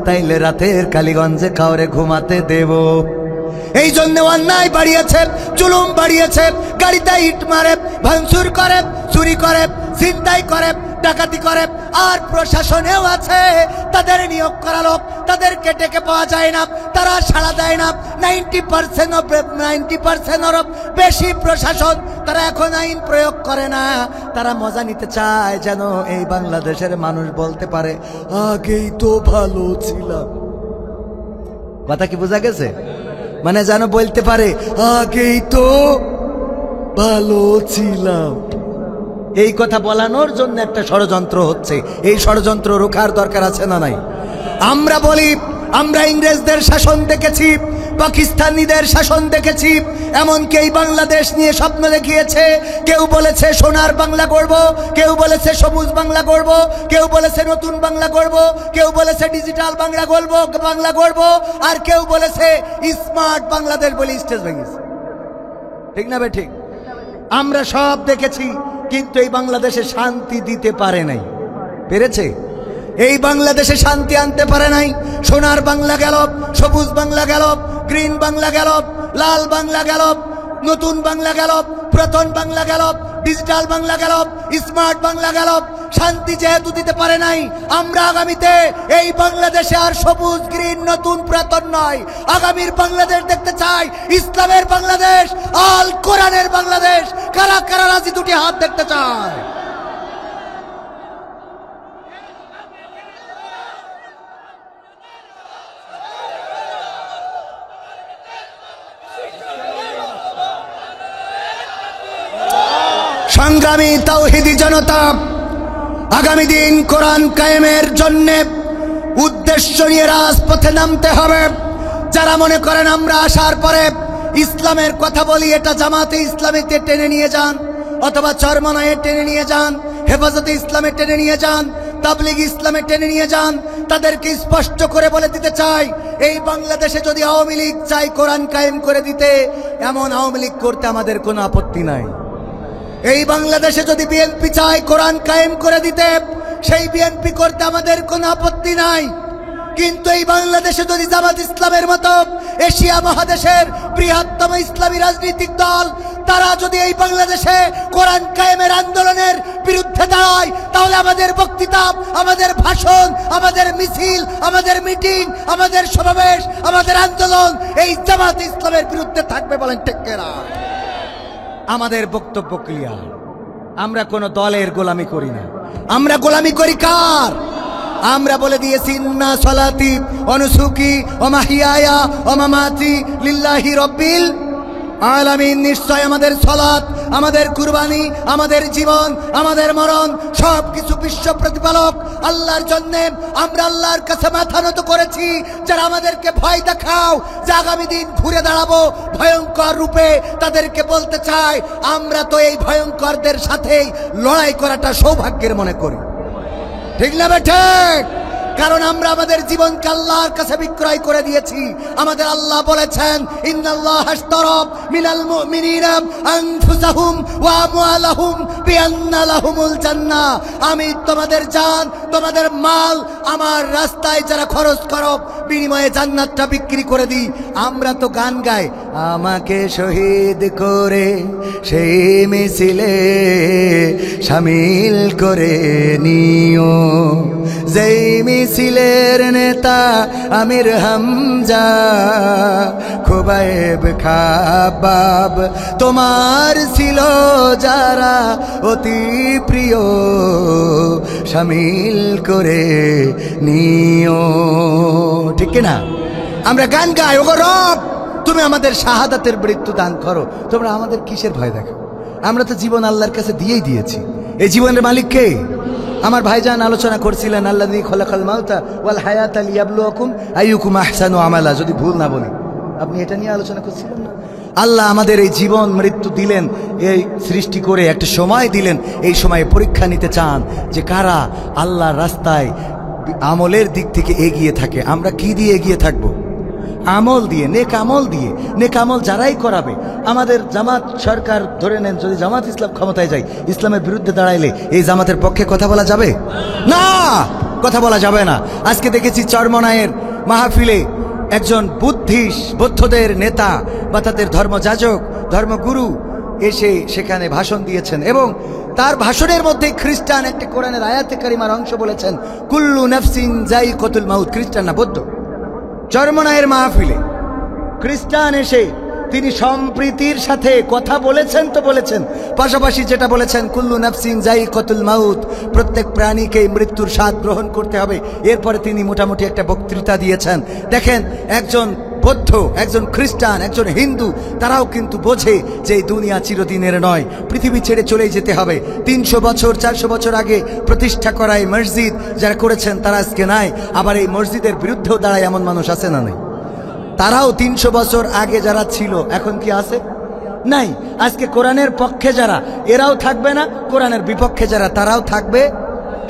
তাইলে রাতের কালীগঞ্জে কাউরে ঘুমাতে দেব। এই জন্য অন্যায় বাড়িয়েছে, জুলুম বাড়িয়েছে, গাড়িতে ইট মারে, ভাঙচুর করে, চুরি করে, ছিনতাই করে, ডাকাতি করে। আর প্রশাসনেও আছে তাদের নিয়োগ করা লোক, তাদেরকে ডেকে পাওয়া যায় না, তারা সাড়া দেয় না। 90% বেশি প্রশাসন তারা এখন আইন প্রয়োগ করে না। তারা মজা নিতে চায় যেন এই বাংলাদেশের মানুষ বলতে পারে, আগেই তো ভালো ছিলাম। কথা কি বোঝা গেছে? মানে যেন বলতে পারে, আগেই তো ভালো ছিলাম। এই কথা বলানোর জন্য একটা ষড়যন্ত্র হচ্ছে। এই ষড়যন্ত্র রোখার দরকার আছে না নাই? আমরা বলি, আমরা ইংরেজদের শাসন দেখেছি, পাকিস্তানিদের শাসন দেখেছি, এমনকি এই বাংলাদেশ নিয়ে স্বপ্ন দেখিয়েছে। কেউ বলেছে সোনার বাংলা গড়ব, কেউ বলেছে সবুজ বাংলা গড়ব, কেউ বলেছে নতুন বাংলা গড়ব, কেউ বলেছে ডিজিটাল বাংলা গড়ব, আর কেউ বলেছে স্মার্ট বাংলাদেশ বলে স্টেজ ভেঙেছে। ঠিক না বে ঠিক? আমরা সব দেখেছি, কিন্তু এই বাংলাদেশে শান্তি দিতে পারে নাই। পেরেছে? এই বাংলাদেশে শান্তি আনতে পারে নাই। সোনার বাংলা গেল, সবুজ বাংলা গেল, গ্রিন বাংলা গেল, লাল বাংলা গেল, নতুন বাংলা গেল, পুরাতন বাংলা গেল, ডিজিটাল বাংলা গেল, স্মার্ট বাংলা গেল। শান্তি যেহেতু দিতে পারে নাই, আমরা আগামীতে এই বাংলাদেশে আর সবুজ গ্রিন নতুন পুরাতন নয়, আগামীর বাংলাদেশ দেখতে চাই ইসলামের বাংলাদেশ, আল কোরআনের বাংলাদেশ। কারা কারা রাজি দুটি হাত দেখতে চায়? সংগ্রামী তাওহীদি জনতা, আগামী দিন কোরআন কায়েমের জন্য উদ্দেশ্য নিয়ে রাজপথে নামতে হবে। যারা মনে করেন আমরা আসার পরে ইসলামের কথা বলি, এটা জামাতে ইসলামীতে টেনে নিয়ে যান, অথবা চরমনায়ে টেনে নিয়ে যান, হেফাজতে ইসলামে টেনে নিয়ে যান, তাবলিগ ইসলামে টেনে নিয়ে যান, তাদেরকে স্পষ্ট করে বলে দিতে চাই, এই বাংলাদেশে যদি আওয়ামী লীগ চাই কোরআন কায়েম করে দিতে, এমন আওয়ামী লীগ করতে আমাদের কোনো আপত্তি নাই। এই বাংলাদেশে যদি বিএনপি চায় কোরআন কায়েম করে দিতে, সেই বিএনপি করতে আমাদের কোনো আপত্তি নাই। কিন্তু এই বাংলাদেশে যদি জামাত ইসলামের মতো এশিয়া মহাদেশের বৃহত্তম ইসলামী রাজনৈতিক দল, তারা যদি এই বাংলাদেশে কোরআন কায়েমের আন্দোলনের বিরুদ্ধে দাঁড়ায়, তাহলে আমাদের বক্তৃতা, আমাদের ভাষণ, আমাদের মিছিল, আমাদের মিটিং, আমাদের সমাবেশ, আমাদের আন্দোলন এই জামাত ইসলামের বিরুদ্ধে থাকবে। বলেন ঠিক কিনা? আমাদের বক্তব্য ক্লিয়ার। আমরা কোনো দলের গোলামি করি না। আমরা গোলামি করি কার? আমরা বলে দিয়েছি, ইন্না সলাতি ওয়া নুসুকি ওয়া মাহইয়ায়া ওয়া মামাতি লিল্লাহি রাব্বিল আলামিন। নিশ্চয় আমাদের সালাত, আমাদের কুরবানি, আমাদের জীবন, আমাদের মরণ সবকিছু বিশ্ব প্রতিপালক আল্লাহর জন্য। আমরা আল্লাহর কাছে মাথা নত করেছি। যারা আমাদেরকে ভয় দেখাও যে আগামী দিন ঘুরে দাঁড়াবো ভয়ঙ্কর রূপে, তাদেরকে বলতে চাই, আমরা তো এই ভয়ঙ্করদের সাথেই লড়াই করাটা সৌভাগ্যের মনে করি। ঠিক না ঠিক? কারণ আমরা আমাদের জীবনকে আল্লাহর কাছে বিক্রয় করে দিয়েছি। আমাদের আল্লাহ বলেছেন, ইন্নাল্লাহা আশতারা মিনাল মুমিনিনা আনফুসাহুম ওয়া আমওয়ালাহুম বিআন্না লাহুমুল জান্নাহ। আমি তোমাদের জান, তোমাদের মাল আমার রাস্তায় যারা খরচ করো, বিনিময়ে জান্নাতটা বিক্রি করে দিই। আমরা তো গান গাই, আমাকে শহীদ করে সেই মিছিলে শামিল করে নিও। যেই মিছিলের নেতা আমির হামজা, খুবাইব খাবাব তোমার ছিল যারা অতি প্রিয়, শামিল করে নিও। ঠিক কিনা? আমরা গান গাই, ওগো রব তুমি আমাদের শাহাদাতের মৃত্যু দান করো। তোমরা আমাদের কিসের ভয় দেখো? আমরা তো জীবন আল্লাহর কাছে দিয়েই দিয়েছি। এই জীবনের মালিক কে? আমার ভাইজান আলোচনা করছিলেন, আল্লাযী খালাকাল মাউতা ওয়াল হায়াতা লিয়াবলুয়াকুম আইয়ুকুম আহসানু আমালা, যদি ভুল না বলি। আপনি এটা নিয়ে আলোচনা করছিলেন না? আল্লাহ আমাদের এই জীবন মৃত্যু দিলেন, এই সৃষ্টি করে একটা সময় দিলেন। এই সময়ে পরীক্ষা নিতে চান যে কারা আল্লাহর রাস্তায় আমলের দিক থেকে এগিয়ে থাকে। আমরা কি দিয়ে এগিয়ে থাকবো? আমল দিয়ে, নেক আমল দিয়ে। নেক আমল যারাই করাবে। আমাদের জামাত সরকার ধরে নেন, যদি জামাত ইসলাম ক্ষমতায় যায়, ইসলামের বিরুদ্ধে দাঁড়াইলে এই জামাতের পক্ষে কথা বলা যাবে না, কথা বলা যাবে না। আজকে দেখেছি চরমনায়ের মাহফিলে একজন বৌদ্ধদের নেতা বা তাদের ধর্মযাজক, ধর্মগুরু এসে সেখানে ভাষণ দিয়েছেন এবং তার ভাষণের মধ্যে খ্রিস্টান একটি কোরআনের আয়াতে কারিমার অংশ বলেছেন, কুল্লু নাফসিন যায়িকাতুল মাউত। খ্রিস্টান না, বৌদ্ধ। চরমনায়ের মাহফিলে খ্রিস্টান এসে তিনি সম্প্রীতির সাথে কথা বলেছেন তো বলেছেন, পাশাপাশি যেটা বলেছেন কুল্লু নাফসিন যায়িকাতুল মাউত, প্রত্যেক প্রাণীকে মৃত্যুর স্বাদ গ্রহণ করতে হবে। এরপরে তিনি মোটামুটি একটা বক্তৃতা দিয়েছেন। দেখেন, একজন বৌদ্ধ, একজন খ্রিস্টান, একজন হিন্দু, তারাও কিন্তু বোঝে যে এই দুনিয়া চিরদিনের নয়, পৃথিবী ছেড়ে চলেই যেতে হবে। 300 বছর 400 বছর আগে প্রতিষ্ঠা করা এই মসজিদ যারা করেছেন তারা আজকে নাই। আবার এই মসজিদের বিরুদ্ধেও দাঁড়ায় এমন মানুষ আছে না নাই? তারাও 300 বছর আগে যারা ছিল এখন কি আছে? নাই। আজকে কোরআনের পক্ষে যারা, এরাও থাকবে না, কোরআনের বিপক্ষে যারা, তারাও থাকবে।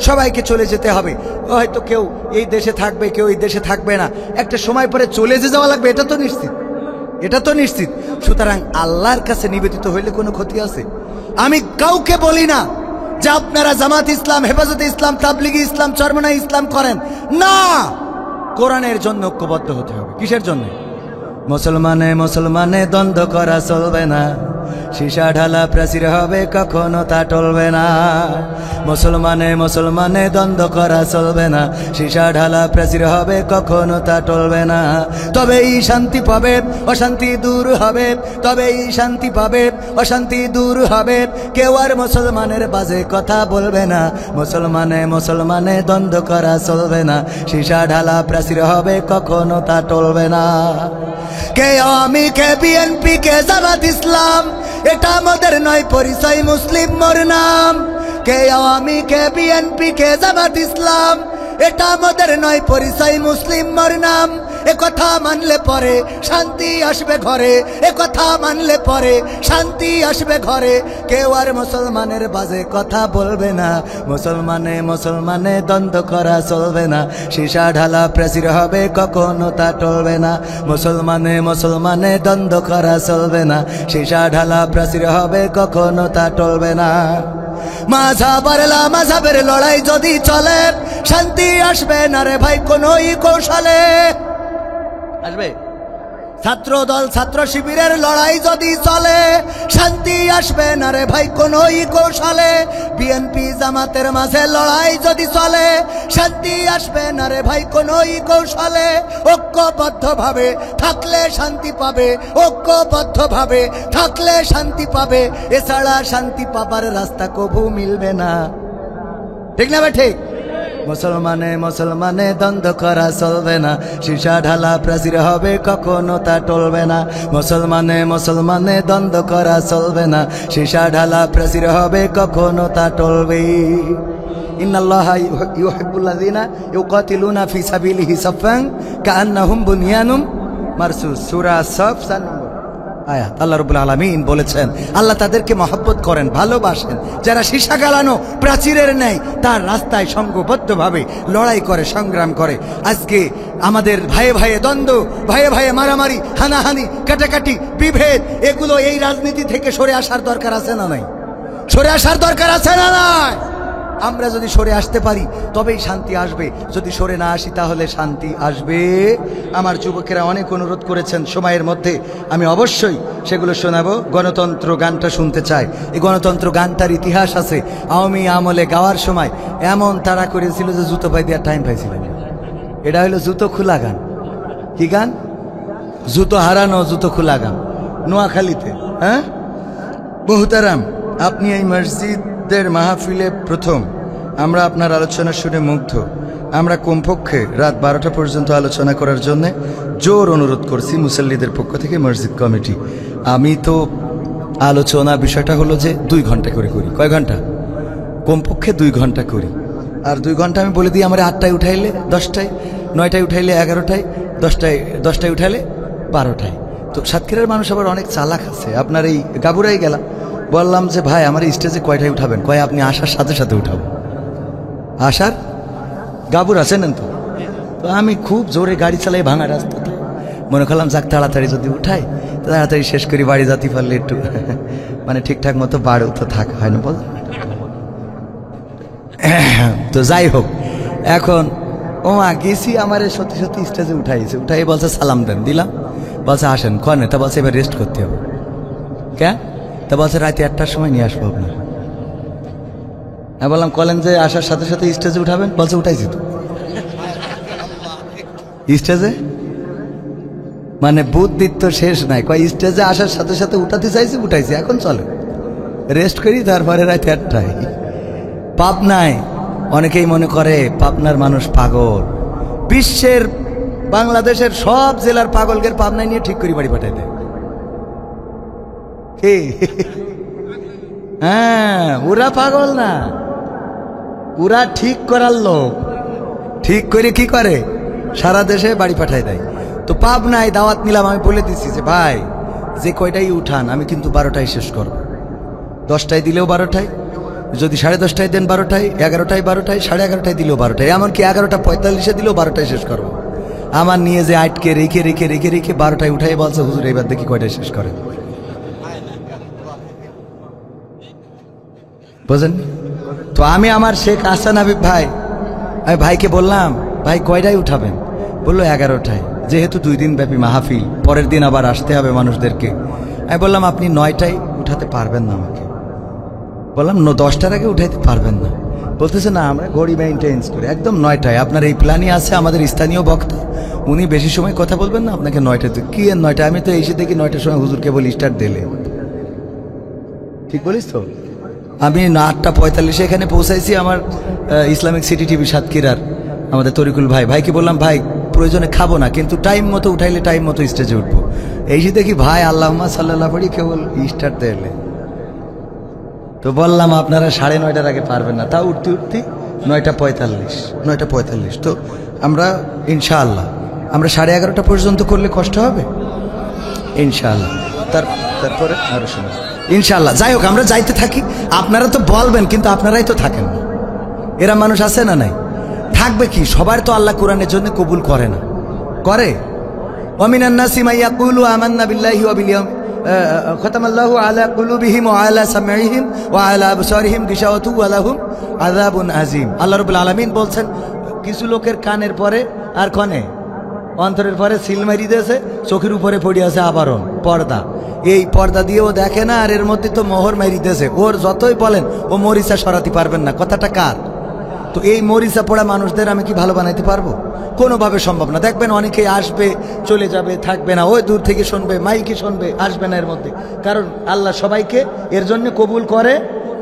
সবাইকে চলে যেতে হবে। হয়তো কেউ এই দেশে থাকবে, কেউ এই দেশে থাকবে না। একটা সময় পরে চলে যাওয়া লাগবে, এটা তো নিশ্চিত, এটা তো নিশ্চিত। সুতরাং আল্লাহর কাছে নিবেদিত হইলে কোনো ক্ষতি আছে? আমি কাউকে বলি না যে আপনারা জামাত ইসলাম, হেফাজতে ইসলাম, তাবলিগি ইসলাম, চরমনাই ইসলাম করেন না। কোরআনের জন্য ঐক্যবদ্ধ হতে হবে। কিসের জন্য? মুসলমানে দ্বন্দ্ব করা চলবে না, সীসা ঢালা প্রাচীর হবে কখনো তা টলবে না। মুসলমানে দ্বন্দ্ব করা চলবে না, সীসা ঢালা প্রাচীর হবে কখনো তা টলবে না। তবেই শান্তি পাবে, অশান্তি দূর হবে, তবেই শান্তি পাবে, অশান্তি দূর হবে। কেউ আর মুসলমানের বাজে কথা বলবে না। মুসলমানে দ্বন্দ্ব করা চলবে না, সীসা ঢালা প্রাচীর হবে কখনো তা টলবে না। কে আওয়ামী, কে বিএনপি, কে জামাত ইসলাম, এটা আমাদের নয় পরিচয়, মুসলিম মোর নাম। কে আওয়ামী, কে বিএনপি, কে জামাত ইসলাম, এটা আমাদের নয় পরিচয়, মুসলিম মোর নাম। এ কথা মানলে পরে শান্তি আসবে ঘরে, এ কথা মানলে পরে শান্তি আসবে ঘরে। কেউ আর মুসলমানের বাজে কথা বলবে না। মুসলমানে দ্বন্দ্ব করা চলবে না, সীসা ঢালা প্রাচীর হবে কখনো তা টলবে না। মুসলমানে দ্বন্দ্ব করা চলবে না, সীসা ঢালা প্রাচীর হবে কখনো তা টলবে না। মাঝাবের লড়াই যদি চলে, শান্তি আসবে না রে ভাই কোনই কৌশলে। আসবে? ছাত্র দল, ছাত্র শিবিরের লড়াই যদি চলে, শান্তি আসবে না রে ভাই কোনই কৌশলে। বিএনপি জামাতের মাঝে লড়াই যদি চলে, শান্তি আসবে না রে ভাই কোনই কৌশলে। ঐক্যবদ্ধভাবে থাকলে শান্তি পাবে, ঐক্যবদ্ধভাবে থাকলে শান্তি পাবে। এছাড়া শান্তি পাবার রাস্তা কবু মিলবে না। ঠিক না ভাই? ঠিক। মুসলমানে দ্বন্দ্ব করা চলবে না, সীসা ঢালা প্রাচীর হবে কখনো তা টলবে না। মুসলমানে দ্বন্দ্ব করা চলবে না, সীসা ঢালা প্রাচীর হবে কখনো তা টলবে। ইন্নাল্লাহা ইউহিব্বুল্লাযীনা ইউকাতিলুনা ফি সাবিলিহি সাফফান কাআন্নাহুম বুনিয়ানুম মারসুস। সূরা সাফ 4 নম্বর আয়াত। আল্লাহ রাব্বুল আলামিন বলেছেন আল্লাহ তাদেরকে মহব্বত করেন, ভালোবাসেন, যারা সীসা গালানো প্রাচীরের ন্যায় তার রাস্তায় সংঘবদ্ধভাবে লড়াই করে, সংগ্রাম করে। আজকে আমাদের ভাইয়ে ভাইয়ে দ্বন্দ্ব, ভাইয়ে ভাইয়ে মারামারি, হানাহানি, কাটাকাটি, বিভেদ, এগুলো এই রাজনীতি থেকে সরে আসার দরকার আছে না নাই? সরে আসার দরকার আছে না নাই? আমরা যদি সরে আসতে পারি তবেই শান্তি আসবে, যদি সরে না আসি তাহলে শান্তি আসবে। আমার যুবকেরা অনেক অনুরোধ করেছেন, সময়ের মধ্যে আমি অবশ্যই সেগুলো শোনাবো। গণতন্ত্র গানটা শুনতে চাই। এই গণতন্ত্র গানটার ইতিহাস আছে। আওয়ামী আমলে গাওয়ার সময় এমন তাড়া করেছিল যে জুতো পাই দেওয়ার টাইম পাইছিল না। এটা হলো জুতো খোলা গান। কি গান? জুতো হারানো জুতো খোলা গান, নোয়াখালীতে। হ্যাঁ মোহতারাম, আপনি এই মসজিদের মাহফিলে প্রথম। আমরা আপনার আলোচনা শুনে মুগ্ধ। আমরা কমপক্ষে রাত 12টা পর্যন্ত আলোচনা করার জন্য জোর অনুরোধ করছি মুসল্লিদের পক্ষ থেকে, মসজিদ কমিটি। আমি তো আলোচনা বিষয়টা হলো যে 2 ঘন্টা করে করি। কয় ঘন্টা? কমপক্ষে 2 ঘন্টা করি। আর 2 ঘন্টা আমি বলে দিই, আমার 8টায় উঠাইলে 10টায়, 9টায় উঠাইলে 11টায়, 10টায় উঠাইলে 12টায়। তো সাতক্ষীরার মানুষ আবার অনেক চালাক আছে। আপনার এই গাবুরাই গেলাম, বললাম যে ভাই আমার স্টেজে কয়টায় উঠাবেন? কয় আপনি আসার সাথে সাথে উঠাবো। আসার গাবুর আছেন তো? তো আমি খুব জোরে গাড়ি চালাই ভাঙা রাস্তাতে, মনে করলাম যাক তাড়াতাড়ি যদি উঠাই তাড়াতাড়ি শেষ করি, বাড়ি যেতে পারলে একটু মানে ঠিকঠাক মতো বাড়েও তো থাকা হয় না, বল। তো যাই হোক, এখন গেছি, আমার সত্যি সত্যি স্টেজে উঠাইছে। উঠাই বলছে সালাম দেন, দিলাম। বলছে আসেন। কনে? তা বলছে এবার রেস্ট করতে হবে। কেন? তা বলছে রাতে 1টার সময় নিয়ে আসবো আপনার। বললাম কলেন যে আসার সাথে সাথে স্টেজে উঠাবেন? বলছে উঠাইছি তো স্টেজে। মানে বুদ্ধির তো শেষ নাই। কয় স্টেজে আসার সাথে সাথে উঠাতে চাইছি, উঠাইছি, এখন চলে রেস্ট করি, তারপরে রাতে 8টায়। পাবনায় অনেকেই মনে করে পাবনার মানুষ পাগল। বিশ্বের বাংলাদেশের সব জেলার পাগলকে পাবনায় নিয়ে ঠিক করে বাড়ি পাঠাই দেয়। হ্যাঁ, ওরা পাগল না, ওরা ঠিক করার লোক। ঠিক করে কি করে? সারা দেশে বাড়ি পাঠাই দেয়। তো পাবনায় দাওয়াত নিলাম। আমি বলে দিচ্ছি যে ভাই যে কয়টাই উঠান আমি কিন্তু 12টায় শেষ করব। 10টায় দিলেও 12টায়, যদি 10:30টায় দেন 12টায়, 11টায় 12টায়, 11:30টায় দিলেও 12টায়, এমনকি 11:45-এ দিলেও 12টায় শেষ করবো। আমার নিয়ে যে আটকে রেখে রেখে রেখে রেখে 12টায় উঠাই বলছে হুজুর এবার দেখি কয়টায় শেষ করে। বুঝলেন? তো আমি আমার শেখ হাসান হাবিব ভাই, আমি ভাইকে বললাম ভাই কয়টায় উঠাবেন? বললো 11টায়। যেহেতু 2 দিন ব্যাপী মাহফিল, পরের দিন আবার আসতে হবে মানুষদেরকে। আমি বললাম আপনি 9টায় উঠাতে পারবেন না আমাকে? বললাম 10টার আগে উঠাইতে পারবেন না? বলতেছে না আমরা ঘড়ি মেইনটেন্স করি, একদম 9টায়। আপনার এই প্ল্যানই আছে, আমাদের স্থানীয় বক্তা, উনি বেশি সময় কথা বলবেন না, আপনাকে 9টায়। কি 9টায়? আমি তো এসে দেখি 9টার সময় হুজুরকে বলি স্টার্ট দিলে। ঠিক বলিস তো? আমি 8:45-এ এখানে পৌঁছাইছি। আমার ইসলামিক সিটি টিভি সাতক্ষীরার আমাদের তরিকুল ভাইকে বললাম ভাই প্রয়োজনে খাবো না, কিন্তু টাইম মতো উঠাইলে টাইম মতো স্টেজে উঠবো। এই যে দেখি ভাই আল্লাহুম্মা সাল্লাল্লাহু পড়ি কেবল স্টার্ট দিলে। তো বললাম আপনারা 9:30-টার আগে পারবেন না। তা উঠতে উঠতে 9:45। তো আমরা ইনশাআল্লাহ আমরা 11:30 পর্যন্ত করলে কষ্ট হবে ইনশাআল্লাহ। তারপরে আরো শোনো ইনশাআল্লাহ। যাই হোক, আমরা যাইতে থাকি। আপনারা তো বলবেন, কিন্তু আপনারাই তো থাকেন না। এরা মানুষ আছে না নাই? থাকবে কি? সবার তো আল্লাহ কোরআনের জন্য কবুল করে না, করে? ওয়ামিনান নাসি মান ইয়াকুলু আমান্না বিল্লাহি ওয়া বিল ইয়াউম খতামাল্লাহু আলা কুলুবিহিম ওয়া আলা সামঈহিম ওয়া আলা আবসারিহিম গিশাওয়াতু ওয়া লাহুম আযাবুন আযীম। আল্লাহ রাব্বুল আলামিন বলছেন কিছু লোকের কানের পরে আর কনে অন্তরের পরে সিল মারি দিয়েছে, চোখের উপরে পড়ে আছে আবরণ, পর্দা। এই পর্দা দিয়ে ও দেখে না, আর এর মধ্যে তো মোহর মারি দিয়েছে। ওর যতই বলেন ও মরিচা সরাতে পারবেন না। কথাটা কার? তো এই মরিচা পড়া মানুষদের আমি কি ভালো বানাইতে পারবো? কোনোভাবে সম্ভব না। দেখবেন অনেকেই আসবে, চলে যাবে, থাকবে না। ওই দূর থেকে শুনবে, মাইকে শুনবে, আসবে না এর মধ্যে। কারণ আল্লাহ সবাইকে এর জন্য কবুল করে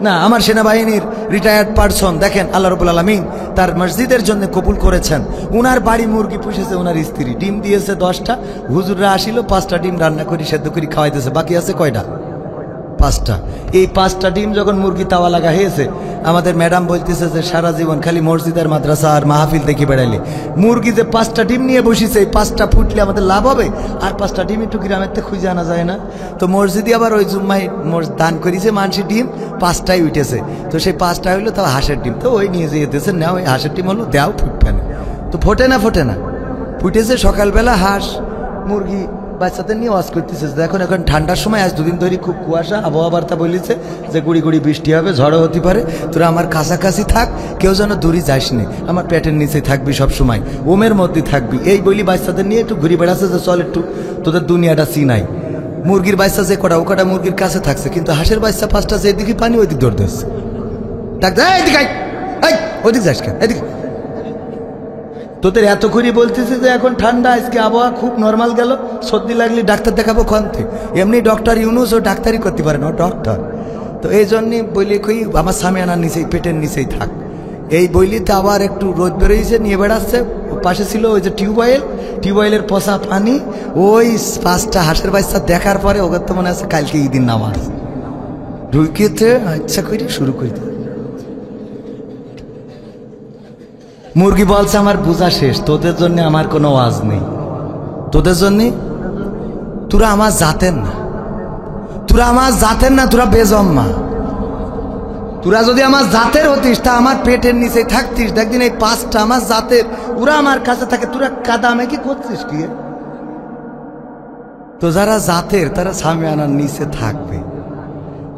না। আমার সেনাবাহিনীর রিটায়ার্ড পারসন দেখেন, আল্লাহ রাব্বুল আলামিন তার মসজিদের জন্য কবুল করেছেন। উনার বাড়ি মুরগি পুষেছে ওনার স্ত্রী, ডিম দিয়েছে 10টা। হুজুররা আসিল, 5টা ডিম রান্না করি সেদ্ধ করি খাওয়াইতেছে। বাকি আছে কয়টা? 5টা। এই 5টা ডিম যখন মুরগি তাওয়া লাগা হয়েছে, আমাদের ম্যাডাম বলতেছে যে সারা জীবন খালি মসজিদের মাদ্রাসা আর মাহফিল দেখি বেড়াইলে মুরগি যে 5টা ডিম নিয়ে বসিছে, এই 5টা ফুটলে আমাদের লাভ হবে। আর 5টা ডিম একটু গ্রামের থেকে খুঁজে আনা যায় না? তো মসজিদে আবার ওই জুম্মায় দান করেছে মানুষের ডিম, 5টাই উঠেছে। তো সেই 5টা হইলো তাও হাঁসের ডিম। তো ওই নিয়ে যেতেছে, না ওই হাঁসের ডিম হলো, দেও ফুটবে না। তো ফোটে না ফুটেছে। সকালবেলা হাঁস মুরগি বাচ্চাদের নিয়ে ওয়াজ করতেছে। দেখুন এখন ঠান্ডার সময় আজ দুদিন ধরে খুব কুয়াশা, আবহাওয়া বার্তা বলেছে যে গুড়ি গুড়ি বৃষ্টি হবে, ঝড়ও হতে পারে, তোরা আমার কাছাকাছি থাক, কেউ যেন দূরে যাস নি, আমার পেটের নিচে থাকবি সব সময়, ওমের মধ্যে থাকবি। এই বলি বাচ্চাদের নিয়ে একটু ঘুরে বেড়াচ্ছে যে চল একটু তোদের দুনিয়াটা চিনাই। মুরগির বাচ্চা যে কটা ও কটা মুরগির কাছে থাকছে, কিন্তু হাঁসের বাচ্চা 5টা যেদিকে পানি ওইদিক দৌড় দিচ্ছে, ওইদিক যাস কেন, এদিকে। তোদের এত করে বলতেছে যে এখন ঠান্ডা, আজকে আবহাওয়া খুব নর্মাল গেল, সর্দি লাগলে ডাক্তার দেখাবো ক্ষণতে। এমনি ডক্টর ইউনুস ও ডাক্তারি করতে পারে না, ডক্টর। তো এই জন্যে বলি কই আমার সামিয়ানার নিচেই, পেটের নিচেই থাক। এই বইলিতে আবার একটু রোদ বেরোইছে, নিয়ে বেড়াচ্ছে। পাশে ছিল ওই যে টিউবওয়েলের পচা পানি, ওই 5টা হাঁসের বাচ্চা দেখার পরে ওদের তো মনে আছে কালকে ঈদের নামাজ ঢুকিয়েতে ইচ্ছা করে শুরু করে দিল। মুরগি বলছে আমার বোঝা শেষ, তোদের জন্য আমার কোনো ওয়াজ নেই, তোদের জন্য, তোরা আমার জাতের না, তোরা আমার জাতের না, তোরা বেজম্মা। তোরা যদি আমার জাতের হতিস তা আমার পেটের নিচে থাকতিস, দেখদিন এই 5টা আমার জাতের, ওরা আমার কাছে থাকে, তোরা কাদামে কি করছিস কি? তো যারা জাতের তারা সামিয়ানার নিচে থাকবে,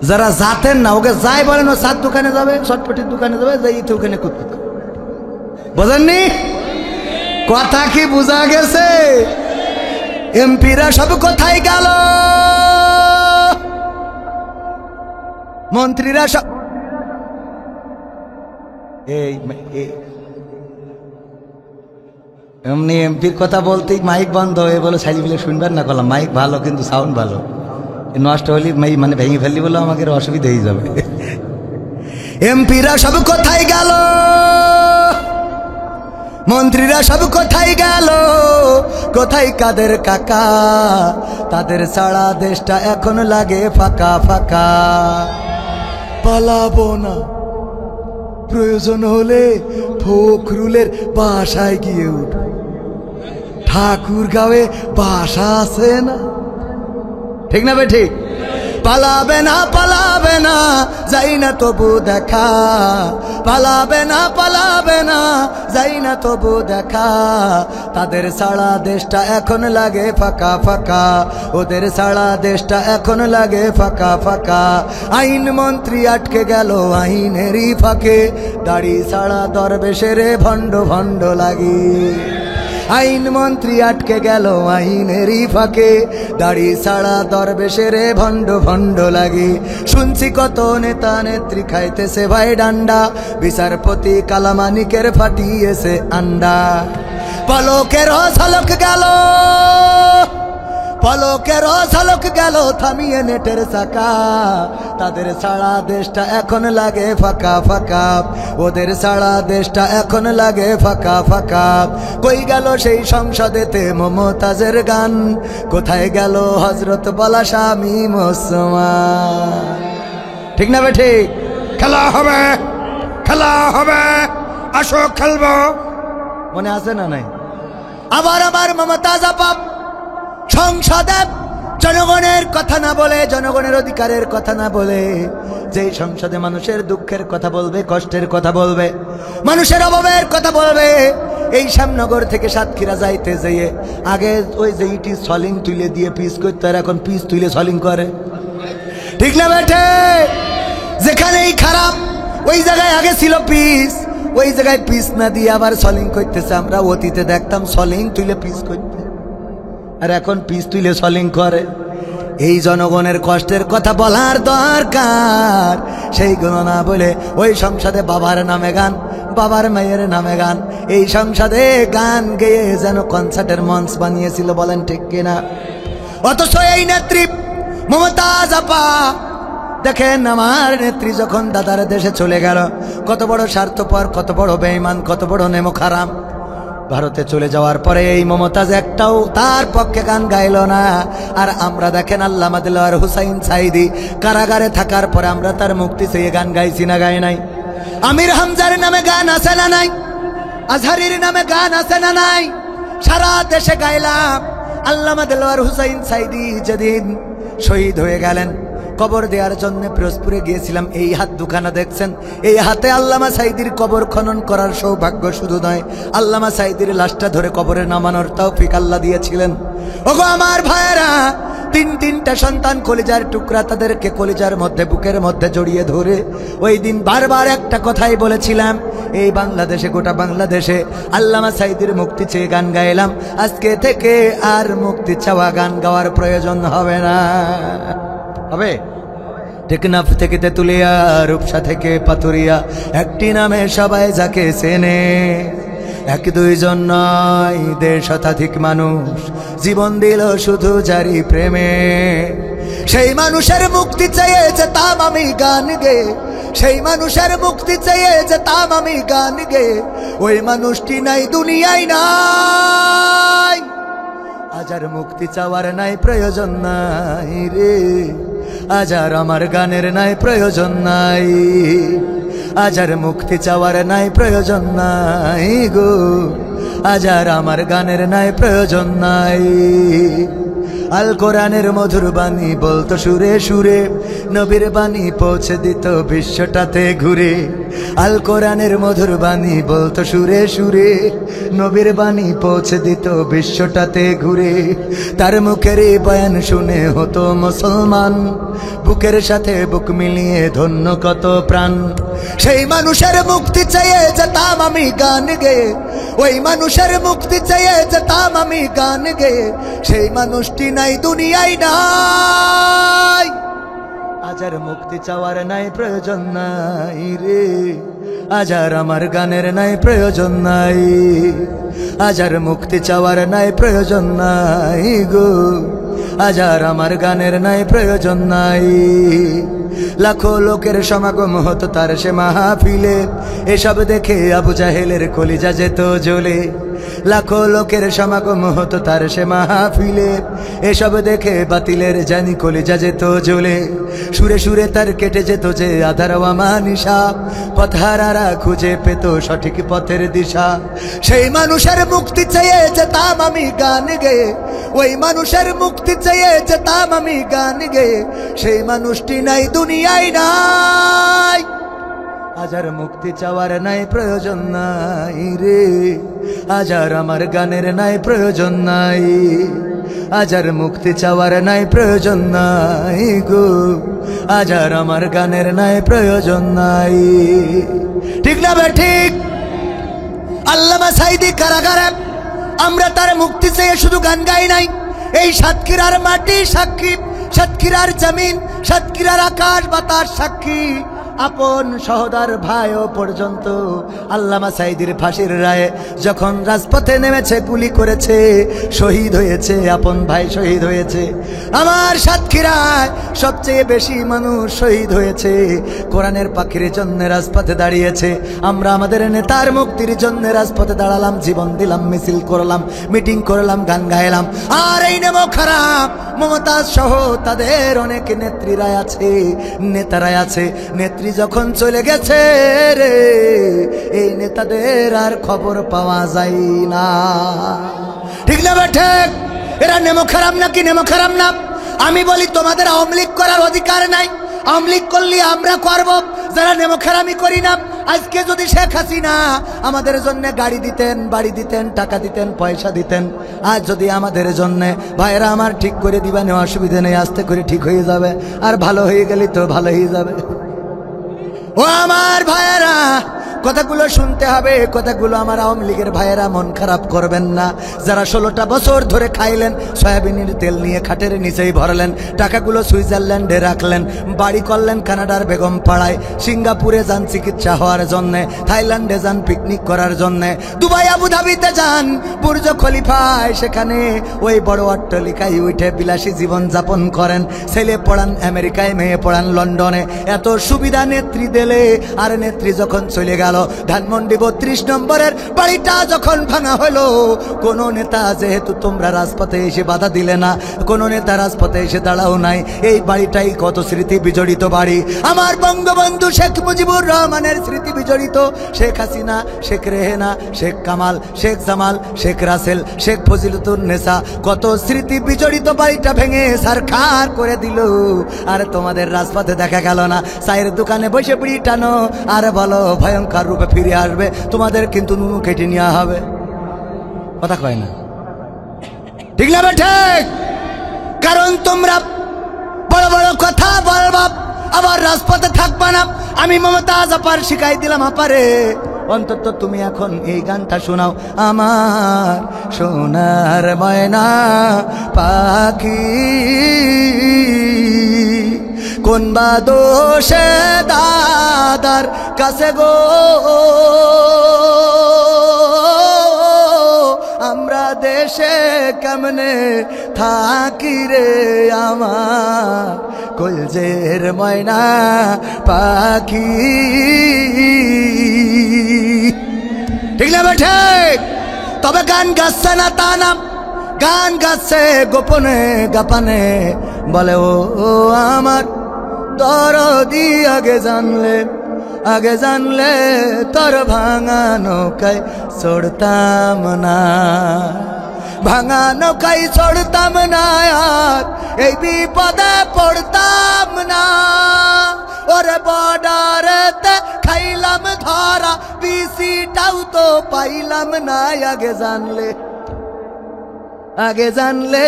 যারা জাতের না ওকে যাই বলেন ও সাত দোকানে যাবে, চটপটির দোকানে যাবে, যাই ইতে ওখানে করতে। বোঝেননি কথা কি? বোঝা গেছে? এমপিরা সব কোথায় গেল? মন্ত্রীরা সব এমনি এমপির কথা বলতেই মাইক বন্ধ হয়ে বলো, সাইলি বলে শুনবেন না, করলাম মাইক ভালো কিন্তু সাউন্ড ভালো, নষ্ট হলে মানে ভেঙে ফেললি বলে আমাকে অসুবিধা হয়ে যাবে। এমপিরা সব কোথায় গেল? মন্ত্রীরা সব কোথায় গেল? কোথায় কাদের কাকা? তাদের ছাড়া দেশটা এখন লাগে ফাঁকা ফাঁকা। পালাবো না, প্রয়োজন হলে ফখরুলের বাসায় গিয়ে উঠব, ঠাকুরগাঁওয়ে বাসা আছে না, ঠিক না বে ঠিক? পালাবে না, পালাবে না, যাই না তবু দেখা, পালাবে না, পালাবে না, যাই না তবু দেখা। তাদের ছাড়া দেশটা এখন লাগে ফাঁকা ফাঁকা, ওদের ছাড়া দেশটা এখন লাগে ফাঁকা ফাঁকা। আইন মন্ত্রী আটকে গেল আইনেরই ফাঁকে, দাড়ি ছাড়া দরবেশের ভণ্ড ভণ্ড লাগে। আইন মন্ত্রী আটকে গেল আইনেরই ফাঁকে, দাড়ি ছাড়া দরবেশের ভণ্ড ভণ্ড লাগে। শুনছি কত নেতা নেত্রী খাইতেছে ভাই ডান্ডা, বিচারপতি কালামানিকের ফাটিয়েছে আন্ডা। পলকের ঝলক গেল, পলকের ঝলক গেল থামিয়ে নেটের চাকা। তাদের ছাড়া দেশটা এখন লাগে ফাঁকা ফাঁকা, ওদের ছাড়া দেশটা এখন লাগে ফাঁকা ফাঁকা। কই গেল সেই সংসদেতে মমতাজের গান? কোথায় গেল হজরত বলা স্বামী মুসলমান? ঠিক না বেঠি? খেলা হবে, খেলা হবে, আসো খেলবো, মনে আছে না নাই? আবার আমার মমতাজ আপা সংসদে জনগণের কথা না বলে, জনগণের অধিকারের কথা না বলে, যেই সংসদে মানুষের দুঃখের কথা বলবে, কষ্টের কথা বলবে, মানুষের অভাবের কথা বলবে, এই শ্যামনগর থেকে সাতক্ষীরা যাইতে যেয়ে আগে ওই যে ইটি সলিং তুলে দিয়ে পিস করতে, আর এখন পিস তুলে সলিং করে, ঠিক না বেঠে? যেখানেই খারাপ ওই জায়গায় আগে ছিল পিস, ওই জায়গায় পিস না দিয়ে আবার সলিং করতেছে। আমরা অতীতে দেখতাম সলিং তুলে পিস করতে, আর এখন পিস তুলে সলিং করে। এই জনগণের কষ্টের কথা বলার দরকার, সেইগুলো না বলে ওই সংসদে বাবার নামে গান, বাবার মায়ের নামে গান, এই সংসদে গান গেয়ে যেন কনসার্টের মঞ্চ বানিয়েছিল, বলেন ঠিক কিনা? অথচ এই নেত্রী মমতাজ আপা, দেখেন আমার নেত্রী যখন দাদার দেশে চলে গেল, কত বড় স্বার্থপর, কত বড় বেঈমান, কত বড় নেমো খারাপ। ভারতে চলে যাওয়ার পরে এই মমতাজ একটাও তার পক্ষে গান গাইল না। আর আমরা দেখেন আল্লামা দেলোয়ার হুসাইন সাইদি কারাগারে থাকার পরে আমরা তার মুক্তি চেয়ে গান গাইছি না গাই নাই? আমির হামজার নামে গান আছে না নাই? আজহারির নামে গান আছে না নাই? সারা দেশে গাইলাম। আল্লামা দেলোয়ার হুসাইন সাইদি যেদিন শহীদ হয়ে গেলেন, কবর দেওয়ার জন্য পিরোজপুরে গিয়েছিলাম। এই হাত দুখানা দেখছেন, এই হাতে আল্লামা সাইদির কবর খনন করার সৌভাগ্য শুধু নয়, আল্লামা সাইদির লাশটা ধরে কবরে নামানোর তৌফিক আল্লাহ দিয়েছিলেন। ওগো আমার ভাইয়েরা, তিনটা সন্তান কলিজার টুকরা, তাদেরকে কলিজার মধ্যে বুকের মধ্যে জড়িয়ে ধরে ওই দিন বারবার একটা কথাই বলেছিলাম, এই বাংলাদেশে, গোটা বাংলাদেশে আল্লামা সাঈদীর মুক্তি চেয়ে গান গাইলাম। আজকে থেকে আর মুক্তি চাওয়া গান গাওয়ার প্রয়োজন হবে না। হবে? টেকনাফ থেকে তেতুলিয়া, রূপসা থেকে পাথুরিয়া, একটি নামে সবাই যাকে চেনে। এক দুইজন নয়, 1.5 শতাধিক মানুষ জীবন দিল শুধু জারি প্রেমে। সেই মানুষের মুক্তি চেয়ে যেতাম আমি গান গে, সেই মানুষের মুক্তি চেয়ে যেতাম আমি গান গে। ওই মানুষটি নাই, দুনিয়ায় নাই। আজ আর মুক্তি চাওয়ার নাই প্রয়োজন নাই রে, আজ আর আমার গানের নাই প্রয়োজন নাই। আজ আর মুক্তি চাওয়ার নাই প্রয়োজন নাই গো, আজ আর আমার গানের নাই প্রয়োজন নাই। আল কোরআনের মধুর বাণী বলতো সুরে সুরে, নবীর বাণী পৌঁছে দিত বিশ্বটাতে ঘুরে। আল কোরআনের মধুর বাণী বলতো সুরে সুরে, নবীর বাণী পৌঁছে দিত বিশ্বটাতে ঘুরে। তার মুখের এই বয়ান শুনে হতো মুসলমান, বুকের সাথে বুক মিলিয়ে ধন্য কত প্রাণ। সেই মানুষের মুক্তি চেয়ে যেতাম আমি গান গে, ওই মানুষের মুক্তি চেয়ে যেতাম আমি গান গে। সেই মানুষটি নাই, দুনিয়ায় নাই। আজ আর মুক্তি চাওয়ার নাই প্রয়োজন নাই রে, আজ আর আমার গানের নাই প্রয়োজন নাই। আজ আর মুক্তি চাওয়ার নাই প্রয়োজন নাই গো, আজ আর আমার গানের নাই প্রয়োজন নাই। লাখো লোকের সমাগম হতো তার সে মাহফিলে, এসব দেখে আবু জাহেলের কলিজা যেত জ্বলে। লাখো লোকের সমাগম হতো তার সে মাহফিলে, এসব দেখে বাতিলের জানি কলিজা যেত জ্বলে। সুরে সুরে তার কেটে যেত যে আধার নিশা, পথহারারা খুঁজে পেত সঠিক পথের দিশা। সেই মানুষের মুক্তি চেয়ে যেতাম আমি গান গে, ওই মানুষের মুক্তি চেয়ে যেতাম আমি গান গে। সেই মানুষটি নাই, দুনিয়ায় নাই। আজ আর মুক্তি চাওয়ার নাই প্রয়োজন নাই রে, আজ আর আমার গানের নাই প্রয়োজন নাই। আজ আর মুক্তি চাওয়ার নাই প্রয়োজন নাই গো, আজ আর আমার গানের নাই প্রয়োজন নাই। ঠিক না বে ঠিক? আল্লামা সাঈদী কারাগারে, আমরা তার মুক্তি চেয়ে শুধু গান গাই নাই। এই সাতক্ষীরার মাটি সাক্ষী, সাতক্ষীরার জমিন, সাতক্ষীরার আকাশ বাতাস সাক্ষী। আপন সহোদর ভাইও পর্যন্ত আল্লামা সাঈদীর ফাঁসির রায়ে যখন রাজপথে নেমেছে, গুলি করেছে, শহীদ হয়েছে, আপন ভাই শহীদ হয়েছে। আমার সাতক্ষীরায় সবচেয়ে বেশি মানুষ শহীদ হয়েছে, কোরআনের পাখির জন্য রাজপথে দাঁড়িয়েছে। আমরা আমাদের নেতার মুক্তির জন্য রাজপথে দাঁড়ালাম, জীবন দিলাম, মিছিল করলাম, মিটিং করলাম, গান গাইলাম। আর এই নেমো খারাপ মমতাজ সহ তাদের অনেক নেত্রীরা আছে, নেতারাই আছে। নেত্রী যখন চলে গেছে রে, এই নেতাদের আর খবর পাওয়া যায় না। ঠিক না বেঠে? এরা নেমো খারাপ নাকি নেমো খারাপ না? আমি বলি তোমাদের আওয়ামী লীগ করার অধিকার নাই। আওয়ামী লীগ করলে আমরা করব, যারা নেমো খারামি করি না। আজকে যদি শেখ হাসিনা আমাদের জন্য গাড়ি দিতেন, বাড়ি দিতেন, টাকা দিতেন, পয়সা দিতেন, আজ যদি আমাদের জন্য, ভাইয়েরা আমার ঠিক করে দিবেন, অসুবিধা নেই, আস্তে করে ঠিক হয়ে যাবে। আর ভালো হয়ে গেলে তো ভালো হয়ে যাবে। ও আমার ভাইয়েরা, কথাগুলো শুনতে হবে, কথাগুলো আমার আওয়ামী লীগের ভাইয়েরা মন খারাপ করবেন না। যারা 16টা বছর ধরে খাইলেন, সয়াবিনের তেল নিয়ে খাটের নিচেই ভরলেন, টাকাগুলো সুইজারল্যান্ডে রাখলেন, বাড়ি করলেন কানাডার বেগম পাড়ায়, সিঙ্গাপুরে যান চিকিৎসা হওয়ার জন্যে, থাইল্যান্ডে যান পিকনিক করার জন্যে, দুবাই আবুধাবিতে যান, বুর্জ খলিফায়, সেখানে ওই বড় অট্টালিকায় উঠে বিলাসী জীবন যাপন করেন। ছেলে পড়ান আমেরিকায়, মেয়ে পড়ান লন্ডনে, এত সুবিধা নেত্রী দিলে। আর নেত্রী যখন চলে গেল, ধানমন্ডি 32 নম্বরের বাড়িটা যখন ভাঙা হলো, কোন নেতা, যেহেতু তোমরা রাজপথে এসে বাধা দিলে না, কোন নেতা রাজপথে এসে দাঁড়াও নাই, এই বাড়িটাই কত স্মৃতি বিজড়িত বাড়ি। আমার বঙ্গবন্ধু শেখ মুজিবুর রহমানের স্মৃতি বিজড়িত, শেখ হাসিনা, শেখ রেহেনা, শেখ কামাল, শেখ জামাল, শেখ রাসেল, শেখ ফজিলতুন নেসা, কত স্মৃতি বিজড়িত বাড়িটা ভেঙে সারখার করে দিল। আর তোমাদের রাজপথে দেখা গেল না, চায়ের দোকানে বসে বিড়ি টানো আর বলো ভয়ঙ্কর রূপে ফিরে আসবে, তোমাদের কিন্তু নুনু কেটে নেওয়া হবে। কথা কয় না? ঠিক না ঠিক? কারণ তোমরা বড় বড় কথা বলবা, আবার রাজপথে থাকবা না। আমি মমতাজ আপার শিখাই দিলাম, আপারে অন্তত তুমি এখন এই গানটা শোনাও, আমার সোনার ময়না পাখি কোন বা দোষে দাদার কাছে গো আমরা দেশে কেমনে থাকি রে আমার কলজের ময়না পাখি। ঠিক না ঠিক? তবে গান গাচ্ছে না তা না, গান গাচ্ছে গোপনে গাপানে, বলে ও আমার দরদি আগে জানলে তোর ভাঙা নৌকায় চড়তাম না, ভাঙা নৌকায় চড়তাম না, আর এই বিপদে পড়তাম না। ওরে বর্ডারেতে খাইলাম ধরা, বিসিটাও তো পাইলাম না, আগে জানলে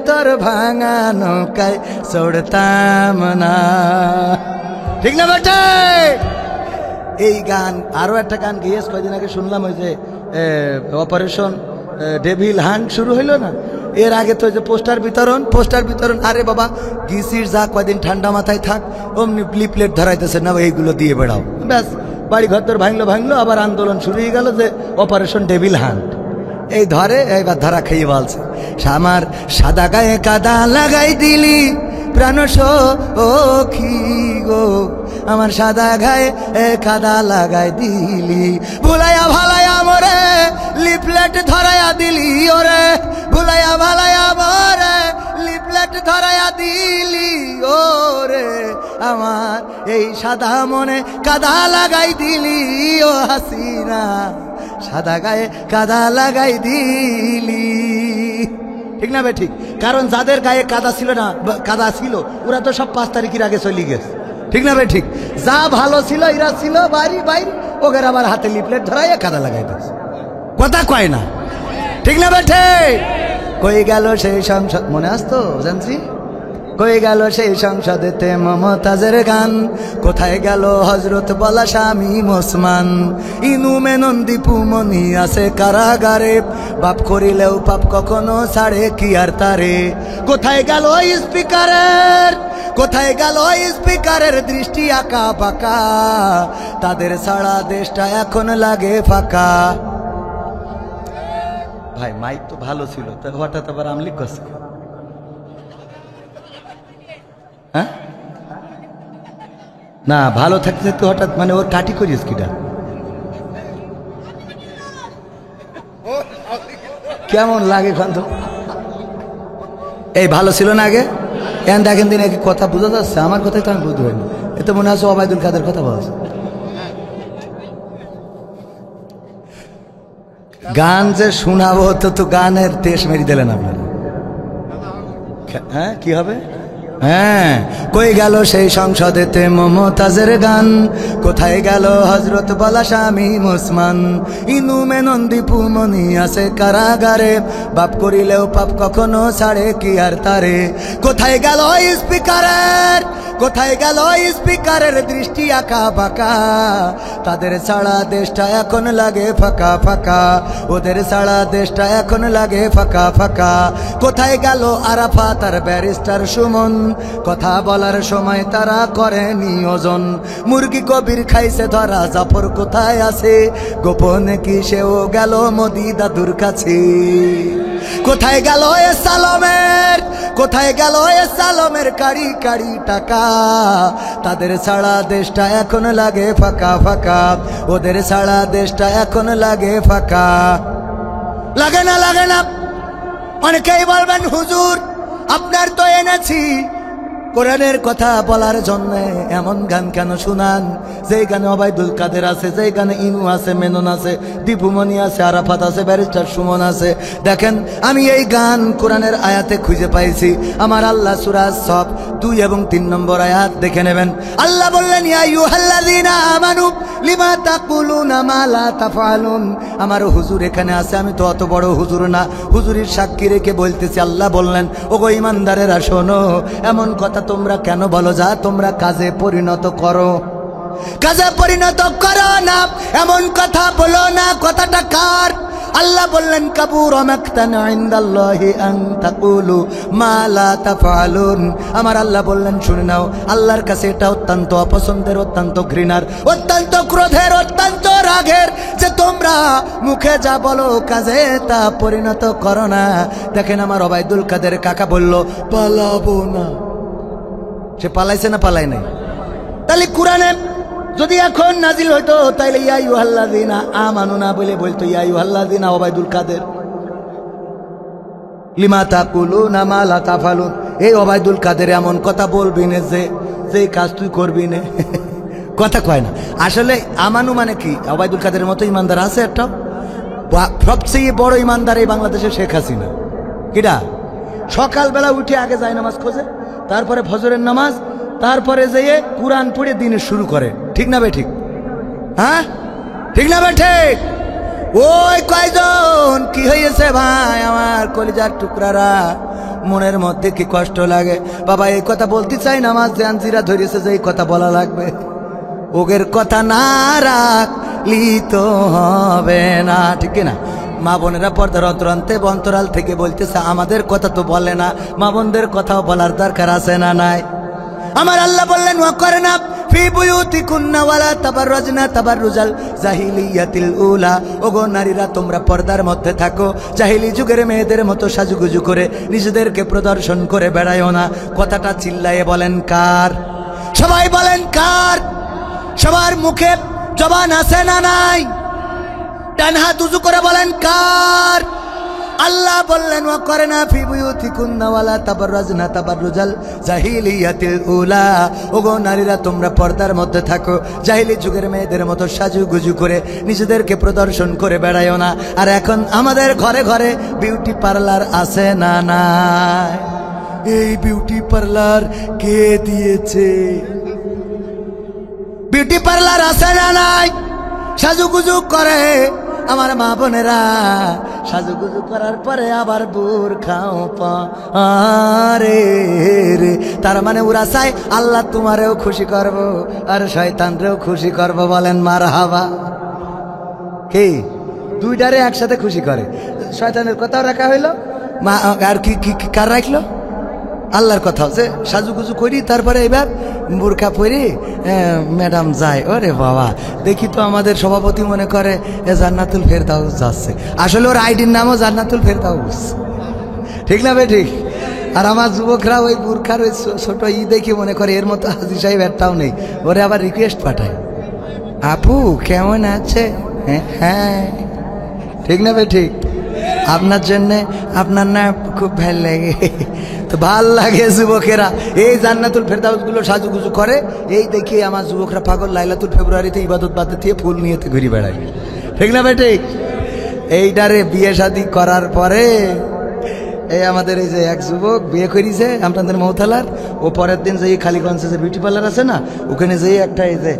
তোর ভাঙা নৌকায় চড়তাম না। ঠিক না বেটে? এই গান আরো একটা গান গিয়েছ কয়দিন আগে শুনলাম, ওই যে অপারেশন ডেভিল হান্ট শুরু হইলো না, এর আগে তো যে পোস্টার বিতরণ। আরে বাবা গিসির যা কয়দিন ঠান্ডা মাথায় থাক, অমনি লিপলেট ধরাইতেছে না, এইগুলো দিয়ে বেড়াও, ব্যাস বাড়ি ঘর তোর ভাঙলো, আবার আন্দোলন শুরু হয়ে গেল যে অপারেশন ডেভিল হান্ট। এই ধরে এইবার ধরা খেয়ে বলছে, আমার সাদা গায়ে কাদা লাগাই দিলি প্রাণ সখী গো, আমার সাদা গায়ে কাদা লাগাই দিলি, ভুলাইয়া ভালাইয়া মরে লিপলেট ধরাইয়া দিলি, ওরে ভুলাইয়া ভালাইয়া মরে লিপলেট ধরাইয়া দিলি, ওরে আমার এই সাদা মনে কাদা লাগাই দিলি, ও হাসিনা সাদা গায়ে কাদা লাগাই দিলি। ঠিক না বে ঠিক? কারণ যাদের গায়ে কাদা ছিল ওরা তো সব 5 তারিখের আগে চলে গেছে। ঠিক না বে ঠিক? যা ভালো ছিল এরা ছিল বাইরে, ওদের আবার হাতে লিপলেট ধরাইয়া কাদা লাগাই দিচ্ছে, কথা কয় না। ঠিক না বে ঠিক? কই গেল সেই সংসদ, মনে আসতো জানছি, কই গেল সেই সংসদেতে মমতাজের গান, কোথায় গেল হজরত বলা স্বামী ওসমান, ইনু মেনন দীপু মনি আছে কারাগারে, বাপ করিলেও পাপ কখনো ছাড়ে কি আর তারে, কোথায় গেল স্পিকারের দৃষ্টি আঁকা বাঁকা, তাদের ছাড়া দেশটা এখন লাগে ফাঁকা। ভাই মাইক তো ভালো ছিল, তো হঠাৎ আবার আমলিক করছে, হ্যাঁ না ভালো থাকতে থাকতে হঠাৎ মানে ওর কাটি করিস কিটা, কেমন লাগে খান্ত? এই ভালো ছিল না আগে, এখন দেখেন দিন কি কথা বোঝা যাচ্ছে, আমার কথাই তো আমি বুঝতে পারিনি, এ তো মনে আছে ওবায়দুল কাদের কথা বলছে। গান যে শোনাবো তো গানের তেজ মেরে দিলেন আপনারা, হ্যাঁ কি হবে? হ্যাঁ, কই গেল সেই সংসদেতে মমতাজের গান, কোথায় গেল হজরত বলা স্বামী ওসমান, ইনু মেনন দীপু মনি আছে কারাগারে, বাপ করিলেও পাপ কখনো ছাড়ে কি আর তারে, কোথায় গেল স্পিকারের দৃষ্টি আঁকা বাঁকা, তাদের ছাড়া দেশটা এখন লাগে ফাঁকা ফাঁকা, ওদের ছাড়া দেশটা এখন লাগে ফাঁকা ফাঁকা, কোথায় গেল আরাফাত আর ব্যারিস্টার সুমন, কথা বলার সময় তারা করে নিয়োজন, মুরগি কবির খাইছে ধরা, জাফর কোথায় আছে, গোপনে কি সেও গেল মোদি দাদুর কাছে, কোথায় গেল সালমের কাড়ি কাড়ি টাকা, তাদের ছাড়া দেশটা এখন লাগে ফাঁকা ফাঁকা, ওদের ছাড়া দেশটা এখন লাগে ফাঁকা। লাগে না অনেকেই বলবেন হুজুর আপনার তো এনেছি কোরআনের কথা বলার জন্য, এমন গান কেন শুনান যেই গানে ওবায়দুল কাদের আছে, যেই গানে ইনু আছে, মেনন আছে, দীপুমণি আছে, আরাফাত আছে, ব্যারিস্টার সুমন আছে। দেখেন আমি এই গান কোরআনের আয়াতে খুঁজে পাইছি, আমার আল্লাহ সূরা সফ 2 এবং 3 নম্বর আয়াত দেখে নেবেন। আল্লাহ বললেন ইয়া আইয়ুহাল্লাযীনা আমানু লিমা তাকুলুনা মা লা তাফআলুন। আমার হুজুর এখানে আছে, আমি তো অত বড় হুজুর না, হুজুরের সাক্ষী রেখে বলতেছি। আল্লাহ বললেন, ওগো ঈমানদারেরা শোনো, এমন কথা তোমরা কেন বলো, যা তোমরা কাজে পরিণত করো, কাজে পরিণত করো না, এমন কথা বলো না। কথাটা কার? আল্লাহ বললেন, কাবুর মাকতান ইনদাল্লাহি আন তাকুলু মা লা তাফআলুন। আমার আল্লাহ বললেন, শুনে নাও, আল্লাহর কাছে এটা অত্যন্ত অপছন্দের, অত্যন্ত ঘৃণার, অত্যন্ত ক্রোধের, অত্যন্ত রাগের, যে তোমরা মুখে যা বলো কাজে তা পরিণত করো না। দেখেন, আমার ওবায়দুল কাদের কাকা বলল, পালাবো না। সে পালাইছে না পালাই নাই? তাহলে কোরআনে যদি এখন নাজিল হইতো, তাইলে ইয়া আইয়ুহাল্লাযীনা আমানু না বলে বলতো ইয়া আইয়ুহাল্লাযীনা ওবায়দুল কাদের লিমা তাকুলুনা মা লা তাফআলুন। এই ওবায়দুল কাদের এমন কথা বলবি না যে কাজ তুই করবি না। কথা কয় না। আসলে আমানু মানে কি? ওবায়দুল কাদের মতো ইমানদার আছে একটা? সবচেয়ে বড় ইমানদার এই বাংলাদেশে শেখ হাসিনা। কিডা? সকালবেলা উঠে আগে যায় নামাজ খোঁজে, তারপরে ফজরের নামাজ, তারপরে যেয়ে কুরআন পড়ে দিনের শুরু করে। ঠিক না বে ঠিক? হ্যাঁ, ঠিক না বে ঠিক? ওই কয়জন কি হয়েছে ভাই আমার কলিজার টুকরারা, মনের মধ্যে কি কষ্ট লাগে বাবা। এই কথা বলতে চাই, নামাজ জানজিরা ধরেছে যে এই কথা বলা লাগবে। ওগের কথা না রাখলি তো হবে না, ঠিক না? মা বোনেরা পর্দার অন্তরান্তে অন্তরাল থেকে বলতেছে, আমাদের কথা তো বলে না, মা বোনদের কথাও বলার দরকার আছে না নাই? আমার আল্লাহ বললেন, ওয়াকরনা ফি বুয়ুতিকুন্না ওয়ালা তাবাররাজনা তাবাররুজাল জাহিলিয়াতিল উলা। ওগো নারীরা, তোমরা পর্দার মধ্যে থাকো, জাহিলি যুগের মেয়েদের মতো সাজুগুজু করে নিজেদেরকে প্রদর্শন করে বেড়ায়ও না। কথাটা চিল্লায়ে বলেন কার? সবাই বলেন কার? সবার মুখে জবান আছে না নাই? ডান হাত উঁচু করে বলেন কার? আল্লাহ বললেন, ওয়াকরনা ফি বুয়ুতিকুন্না ওয়ালা তাবাররাজনা তাবাররুজাল জাহিলিয়াতিল উলা। ওগো নারীরা, তোমরা পর্দার মধ্যে থাকো, জাহিলি যুগের মেয়েদের মতো সাজুগুজু করে নিজেদেরকে প্রদর্শন করে বেড়ায়ও না। আর এখন আমাদের ঘরে ঘরে বিউটি পার্লার আছে না নাই? এই বিউটি পার্লার কে দিয়েছে? বিউটি পার্লার আছে না নাই? সাজুগুজু করে আমার মা বোনেরা, সাজুগুজু করার পরে আবার বোরখাও পারে রে। তার মানে ওরা চাই আল্লাহ তোমারেও খুশি করব আর শয়তানরেও খুশি করব। বলেন মারহাবা। কি দুইটারে একসাথে খুশি করে? শয়তানের কথাও রাখা হইলো, মা আর কি কার রাখলো? আল্লাহর কথা যে সাজুগুজু করি, তারপরে এবার বোরখা পরি ম্যাডাম যায়। ওরে বাবা, দেখি তো আমাদের সভাপতি মনে করে জান্নাতুল ফেরদাউস যাচ্ছে। আসলে ওর আইডির নামও জান্নাতুল ফেরদাউস। ঠিক না বে ঠিক? আর আমার যুবকরা ওই বোরখার ওই ছোট দেখি মনে করে এর মতো হাজি সাহেব একটাও নেই। ওরে আবার রিকোয়েস্ট পাঠায়, আপু কেমন আছে? হ্যাঁ, ঠিক না বে ঠিক? আপনার জন্যে আপনার না খুব ভাল লাগে। তো ভাল লাগে যুবকেরা এই জান্নাতুল ফেরদাউস গুলো সাজুগুজু করে, এই দেখি আমার যুবকরা পাগল লাইলাতুল ফেব্রুয়ারিতে ইবাদত বাদে দিয়ে ফুল নিয়ে ঘুরি বেড়ায়। ঠিক না ভাই ঠিক? এইটারে বিয়ে শাদী করার পরে এই আমাদের এই যে এক যুবক বিয়ে করেছে আপনাদের মৌথালার, ও পরের দিন যে খালিগঞ্জে যে বিউটি পার্লার আছে না, ওখানে যেয়ে একটা এই যে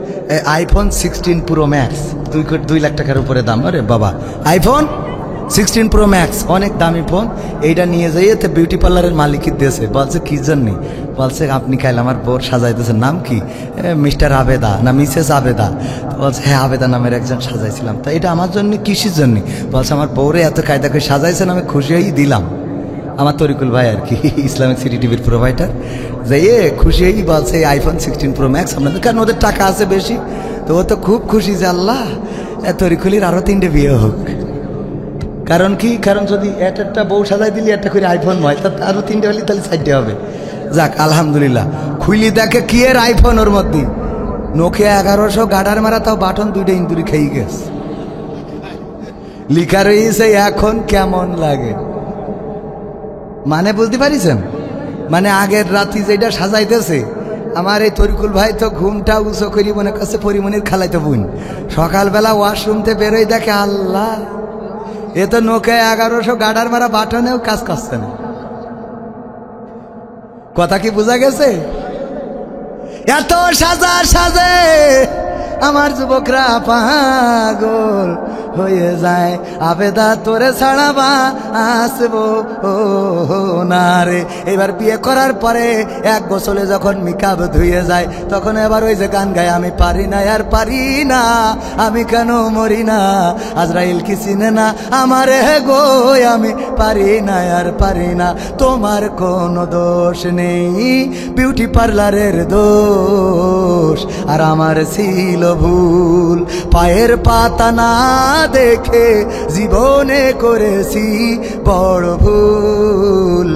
আইফোন 16 প্রো ম্যাক্স 2 লাখ টাকার উপরে দাম। আরে বাবা, আইফোন 16 প্রো ম্যাক্স অনেক দামি ফোন, এইটা নিয়ে যাইয়ে তো বিউটি পার্লারের মালিকের দিয়েছে। বলছে কি জন্যে? বলছে আপনি খাইলে আমার বোর সাজাইতেছেন। নাম কি? মিস্টার আবেদা না মিসেস আবেদা? বলছে হ্যাঁ, আবেদা নামের একজন সাজাইছিলাম। তা এটা আমার জন্য কিসের জন্য? বলছে আমার বউরে এত কায়দা করে সাজাইছেন, আমি খুশি হয়েই দিলাম। আমার তরিকুল ভাই আর কি, ইসলামিক সিটি টিভির প্রোভাইডার, যাইয়ে খুশি হয়েই বলছে আইফোন 16 প্রো ম্যাক্স আপনাদের, কারণ ওদের টাকা আছে বেশি। তো ও তো খুব খুশি যে আল্লাহ তরিকুলির আরো 3টে বিয়ে হোক। কারণ কি? কারণ যদি একটা বউ সাজাই দিলি একটা করে আইফোন হয়, তা আরো 3টে হলে তাহলে 4টে হবে। যাক আলহামদুলিল্লাহ। খুইলি দেখে কি এর আইফোন, ওর মধ্যে নোকিয়া 1100 গাডার মারা, তাও বাটন 2টে ইন্দুরি খেয়ে গেছে। লিখা রয়েছে এখন কেমন লাগে। মানে বুঝতে পারিছেন? মানে আগের রাতি যেটা সাজাইতেছে আমার এই তরিকুল ভাই তো ঘুমটা উঁচু করি মনে করছে পরিমণির খালাইতে বোন। সকালবেলা ওয়াশরুমতে বেরোয় দেখে আল্লাহ, এ তো নোকিয়া 1100 গাডার মারা বাটনেও কাজ করছে না। কথা কি বোঝা গেছে? এত সাজে আমার যুবকরা পাগল হয়ে যায়, আবেদা তোরে ছাড়াবা আসবো না রে। এবার বিয়ে করার পরে এক গোসলে যখন মিকাব ধুয়ে যায়, তখন এবার ওই যে গান গায়, আমি পারি না আর পারি না, আমি কেন মরি না, আজরাইল কি চিনে না আমারে গো, আমি পারি না আর পারি না। তোমার কোনো দোষ নেই, বিউটি পার্লারের দোষ, আর আমার ছিল ভুল, পায়ের পাতা না দেখে জীবনে করেছি বড় ভুল,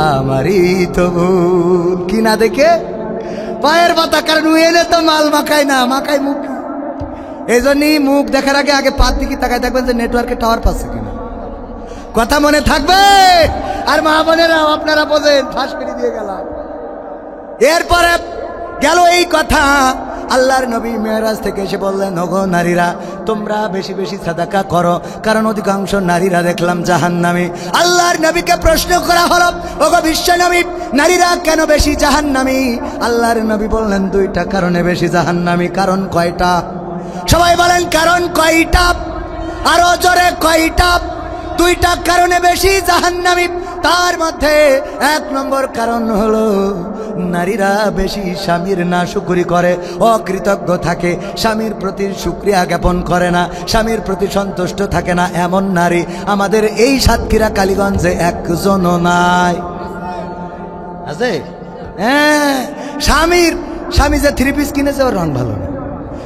আমারই তো ভুল। কি না দেখে? পায়ের পাতা, কারণ এলে তো মাল মাখায় না, মাখায় মুখ। এই জন্যই মুখ দেখার আগে আগে পাত দিকে তাকায় দেখবেন যে নেটওয়ার্কে টাওয়ার পাচ্ছে কিনা। কথা মনে থাকবে? আর মা বোনেরা আপনারা বোঝেন, ফাঁস করে দিয়ে গেলাম। এরপরে গেল এই কথা, আল্লাহর নবী মেরাজ থেকে এসে বললেন, ওগো নারীরা, তোমরা বেশি বেশি সাদাকা করো, কারণ অধিকাংশ নারীরা দেখলাম জাহান্নামী। আল্লাহর নবীকে প্রশ্ন করা হলো, ওগো বিশ্ব নবী, নারীরা কেন বেশি জাহান্নামী? আল্লাহর নবী বললেন, দুইটা কারণে বেশি জাহান্নামী। কারণ কয়টা? সবাই বলেন কারণ কয়টা? আরো জোরে কয়টা? দুইটা কারণে বেশি জাহান্নামী। তার মধ্যে এক নম্বর কারণ হলো, নারীরা বেশি স্বামীর নাশুকরি করে, অকৃতজ্ঞ থাকে, স্বামীর প্রতি শুকরিয়া জ্ঞাপন করে না, স্বামীর প্রতি সন্তুষ্ট থাকে না। এমন নারী আমাদের এই সাতক্ষীরা কালীগঞ্জে একজনও নাই। আছে? হ্যাঁ, স্বামী যে থ্রি পিস কিনেছে ওর রং ভালো না,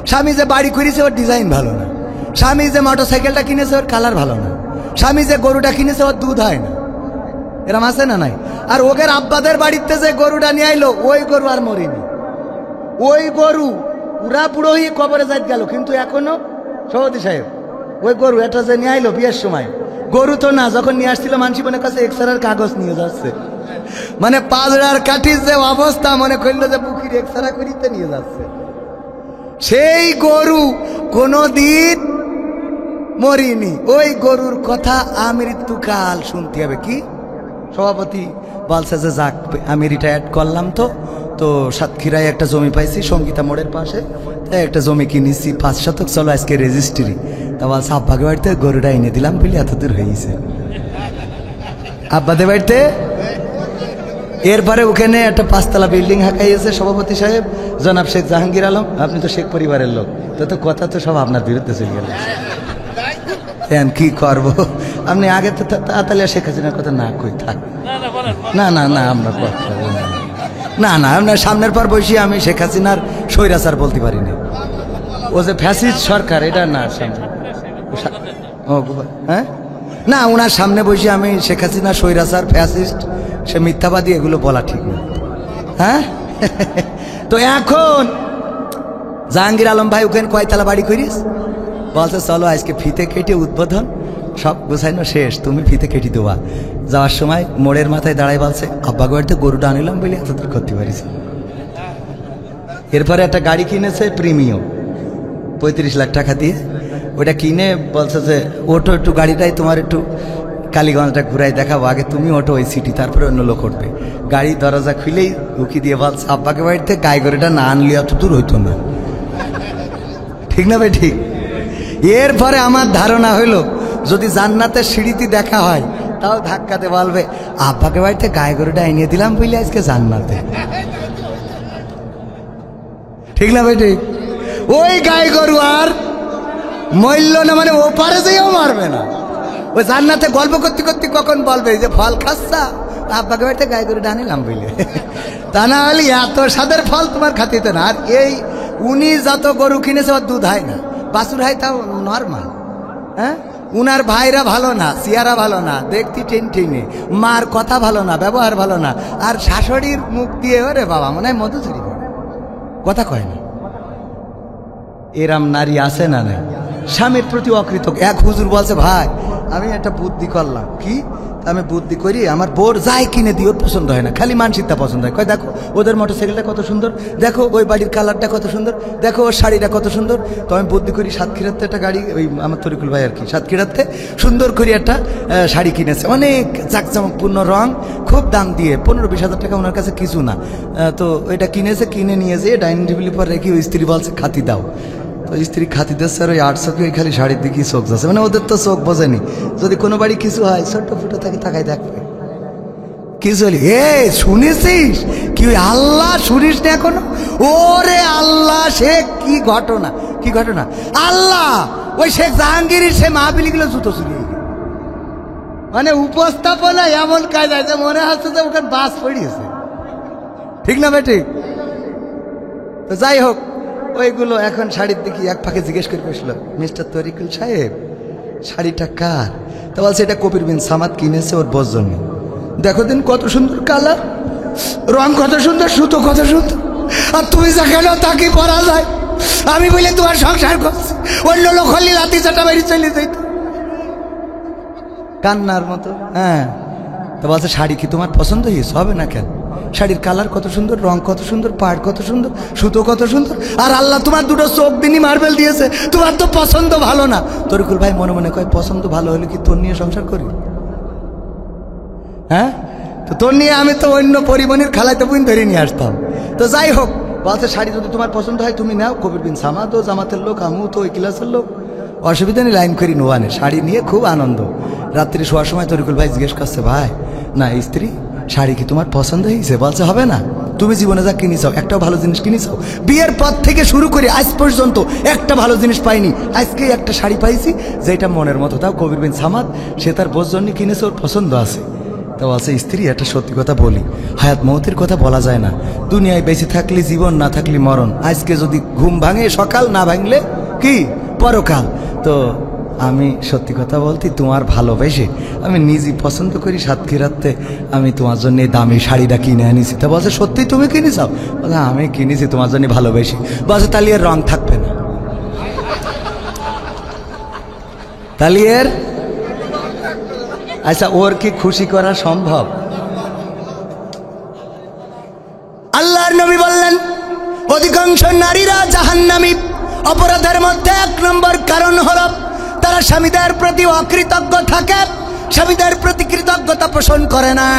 স্বামী যে বাড়ি করেছে ওর ডিজাইন ভালো না, স্বামী যে মোটরসাইকেলটা কিনেছে ওর কালার ভালো না, স্বামী যে গরুটা কিনেছে ওর দুধ হয় না। এরম আছে না নাই? আর ওদের আব্বাদের বাড়িতে যে গরুটা নিয়ে আইলো, ওই গরু আর মরিনি। ওই গরু পুরা বুড়ো হয়ে কবরে যাইতে গেল, কিন্তু এখনো সভাপতি সাহেব ওই গরু এটা যে নিয়ে আইলো বিয়ের সময়, গরু তো না, যখন নিয়ে আসছিল মানসি মনে কাছে এক্সরার কাগজ নিয়ে যাচ্ছে, মানে পাজরার কাঠির যে অবস্থা, মনে করলো যে বুকির এক্সরা করিতে নিয়ে যাচ্ছে। সেই গরু কোনদিন মরিনি। ওই গরুর কথা আমৃত্যুকাল শুনতে হবে। কি সভাপতি বলছে যে যাক, আমি রিটায়ার্ড করলাম, তো সাতক্ষীরায় একটা জমি পাইছি সঙ্গীতা মোড়ের পাশে, তাই একটা জমি কিনেছি 5 শতক, চলো আজকে রেজিস্ট্রি। তা বলছে আব্বাকে বাড়িতে গরুটা এনে দিলাম বলে এত দূর হয়েছে আব্বাদের বাড়িতে। এরপরে ওখানে একটা 5 তলা বিল্ডিং হাঁকাইয়েছে সভাপতি সাহেব জনাব শেখ জাহাঙ্গীর আলম। আপনি তো শেখ পরিবারের লোক, তো কথা তো সব আপনার বিরুদ্ধে চলে গেল। কি করব, আপনি আগে তো তাহলে শেখ হাসিনার কথা না কই থাক। না না না, আমরা না না, আপনার সামনের পর বসি আমি শেখ হাসিনার স্বৈরাচার বলতে পারিনি। ও যে ফ্যাসিস্ট সরকার, এটা না। হ্যাঁ না, ওনার সামনে বসে আমি শেখ হাসিনা স্বৈরাচার, ফ্যাসিস্ট, সে মিথ্যাবাদী, এগুলো বলা ঠিক না। হ্যাঁ তো এখন জাহাঙ্গীর আলম ভাই ওখানে কয়তলা বাড়ি করিস? বলছে চলো আজকে ফিতে কেটে উদ্বোধন, সব গোছাইনো শেষ, তুমি ফিতে কেটে দেওয়া। যাওয়ার সময় মোড়ের মাথায় দাঁড়াই বলছে আব্বা বাড়িতে গরুটা আনিলাম বলে এতদূর করতে পারিস। এরপরে একটা গাড়ি কিনেছে প্রিমিয়াম 35 লাখ টাকা দিয়ে, ওইটা কিনে বলছে যে ওটো একটু গাড়িটাই তোমার একটু কালীগঞ্জটা ঘুরাই দেখাবো, আগে তুমি ওটো ওই সিটি, তারপরে অন্য লোক উঠবে। গাড়ি দরজা খুলেই উকি দিয়ে বলছে আব্বাকে বাড়িতে গাই গরুটা না আনলে অত দূর হইতো না। ঠিক না ভাই? ঠিক। এরপরে আমার ধারণা হইল যদি জান্নাতের সিঁড়িতে দেখা হয় তাও ধাক্কাতে বলবে আব্বাকে বাড়িতে গায়ে গরুটা এনে দিলাম বলে আজকে জান্নাতে। ঠিক না ভাই? ঠিক। ওই গায়ে গরু আর মরল না, মানে ওপারে যেও মারবে না, ওই জান্নাতে গল্প করতে করতে কখন বলবে যে ফল খাচ্ছা, আব্বাকে বাড়িতে গায়ে গরুটা আনিলাম বলে। তা না হলে এত স্বাদের ফল তোমার খাতিতে না। আর এই উনি যত গরু কিনেছে ওর দুধ হয় না, বাছুর হয় তাও নর্মাল। হ্যাঁ, উনার ভাইরা ভালো না, সিয়ারা ভালো না, দেখতে টেনে, মার কথা ভালো না, ব্যবহার ভালো না, আর শাশুড়ির মুখ দিয়ে ওরে বাবা মনে হয় মধুচুরি করে, কথা কয় না। এরাম নারী আছে না নাই? স্বামীর প্রতি অকৃতজ্ঞ। এক হুজুর বলছে ভাই আমি একটা বুদ্ধি করলাম। কি? আমি বুদ্ধি করি আমার বোর যাই কিনে দিই ওর পছন্দ হয় না, খালি মানসিকতা পছন্দ হয়। কয় দেখো ওদের মোটরসাইকেলটা কত সুন্দর, দেখো ওই বাড়ির কালারটা কত সুন্দর, দেখো ওর শাড়িটা কত সুন্দর। তো আমি বুদ্ধি করি সাতক্ষীরাতে একটা গাড়ি, ওই আমার তরিকুল ভাই আর কি, সাতক্ষীরাতে সুন্দর করে একটা শাড়ি কিনেছে, অনেক জাঁকজমকপূর্ণ রং, খুব দাম দিয়ে 15-20 হাজার টাকা, ওনার কাছে কিছু না। তো এটা কিনেছে, কিনে নিয়ে যেয়ে ডাইনিং টেবিলের পর রেখে ওই স্ত্রী বলছে খাতি দাও। তো স্ত্রী খাতি দিচ্ছে আর ওই 8 চোখে খালি শাড়ির দিকেই চোখ যাচ্ছে, মানে ওদের তো চোখ বোঝেনি, যদি কোনো বাড়ি কিছু হয় ছোট্ট ফুটো থাকে তাকাই দেখবে কিছু হলি শুনেছিস কি ওই আল্লাহ শুনিস না এখনো? ওরে আল্লাহ, সে কি ঘটনা, কি ঘটনা! আল্লাহ ওই শেখ জাহাঙ্গীরের সে মাহফিলগুলো জুতো চুরি, মানে উপস্থাপনা এমন কাজ আছে মনে হচ্ছে যে ওখানে বাস পড়িয়েছে, ঠিক না ভাই? ঠিক। তো যাই হোক, ওইগুলো এখন শাড়ির দিকে এক ফাঁকে জিজ্ঞেস করে বসলো, মিস্টার তরিকুল সাহেব শাড়িটা কার? তো বলছে এটা কবির বিন সামাদ কিনেছে ওর বোর জন্য। দেখো দিন কত সুন্দর কালার, রং কত সুন্দর, সুতো কত সুন্দর, আর তুমি যা কেন তাকে পরা যায়। আমি বলে তোমার সংসার করছি, অন্য লোক হলে লাতি চাটা বাড়ি চলে যাইত কান্নার মতো। হ্যাঁ, তো বলছে শাড়ি কি তোমার পছন্দ হয়েছে? হবে না কেন? শাড়ির কালার কত সুন্দর, রং কত সুন্দর, পাড় কত সুন্দর, সুতো কত সুন্দর, আর আল্লাহ তোমার দুটো চোখ দিনই মার্বেল দিয়েছে, তোমার তো পছন্দ ভালো না। তরিকুল ভাই মনে মনে কয়, পছন্দ ভালো হলে কি তোর নিয়ে সংসার করি? হ্যাঁ, তো তোর নিয়ে আমি তো অন্য পরিবহনের খালাইতে বুন ধরে নিয়ে আসতাম। তো যাই হোক, বলছে শাড়ি যদি তোমার পছন্দ হয় তুমি নাও, কবির বিন সামাদ ও জামাতের লোক, আমিও তো ওই ক্লাসের লোক, অসুবিধা নেই, লাইন করি নোয়ানে। শাড়ি নিয়ে খুব আনন্দ। রাত্রি শোয়ার সময় তরিকুল ভাই জিজ্ঞেস করছে, ভাই না স্ত্রী শাড়ি কি তোমার পছন্দ হয়েছে? বলছে হবে না, তুমি জীবনে যা কিনেছাও একটাও ভালো জিনিস কিনেছাও, বিয়ের পর থেকে শুরু করে আজ পর্যন্ত একটা ভালো জিনিস পাইনি, আজকে একটা শাড়ি পাইছি যেটা মনের মতো। তাও কবির বিন সামাদ, সে তার বোর জন্য কিনেছে, ওর পছন্দ আছে। তো আছে স্ত্রী, একটা সত্যি কথা বলি, হায়াত মৌতের কথা বলা যায় না, দুনিয়ায় বেঁচে থাকলে জীবন, না থাকলে মরণ। আজকে যদি ঘুম ভাঙে সকাল, না ভাঙলে কি পরকাল। তো আমি সত্যি কথা বলতে, তোমার ভালোবেসে আমি নিজে পছন্দ করি সাতক্ষীরাতে আমি তোমার জন্য এই দামি শাড়িটা কিনে আনিছি। তা বলছে সত্যি তুমি কিনেছাও? বলে আমি কিনেছি তোমার জন্য ভালোবেসে। বলছে তাহলে এর রং থাকবে না, তাহলে এর আচ্ছা ওর কি খুশি করা সম্ভব? আল্লাহর নবী বললেন, অধিকাংশ নারীরা জাহান্নামী। অপরাধের মধ্যে 1 নম্বর কারণ হলো তারা স্বামীদের প্রতি অকৃতজ্ঞ থাকে, স্বামীদের প্রতি কৃতজ্ঞতা পোষণ করে না।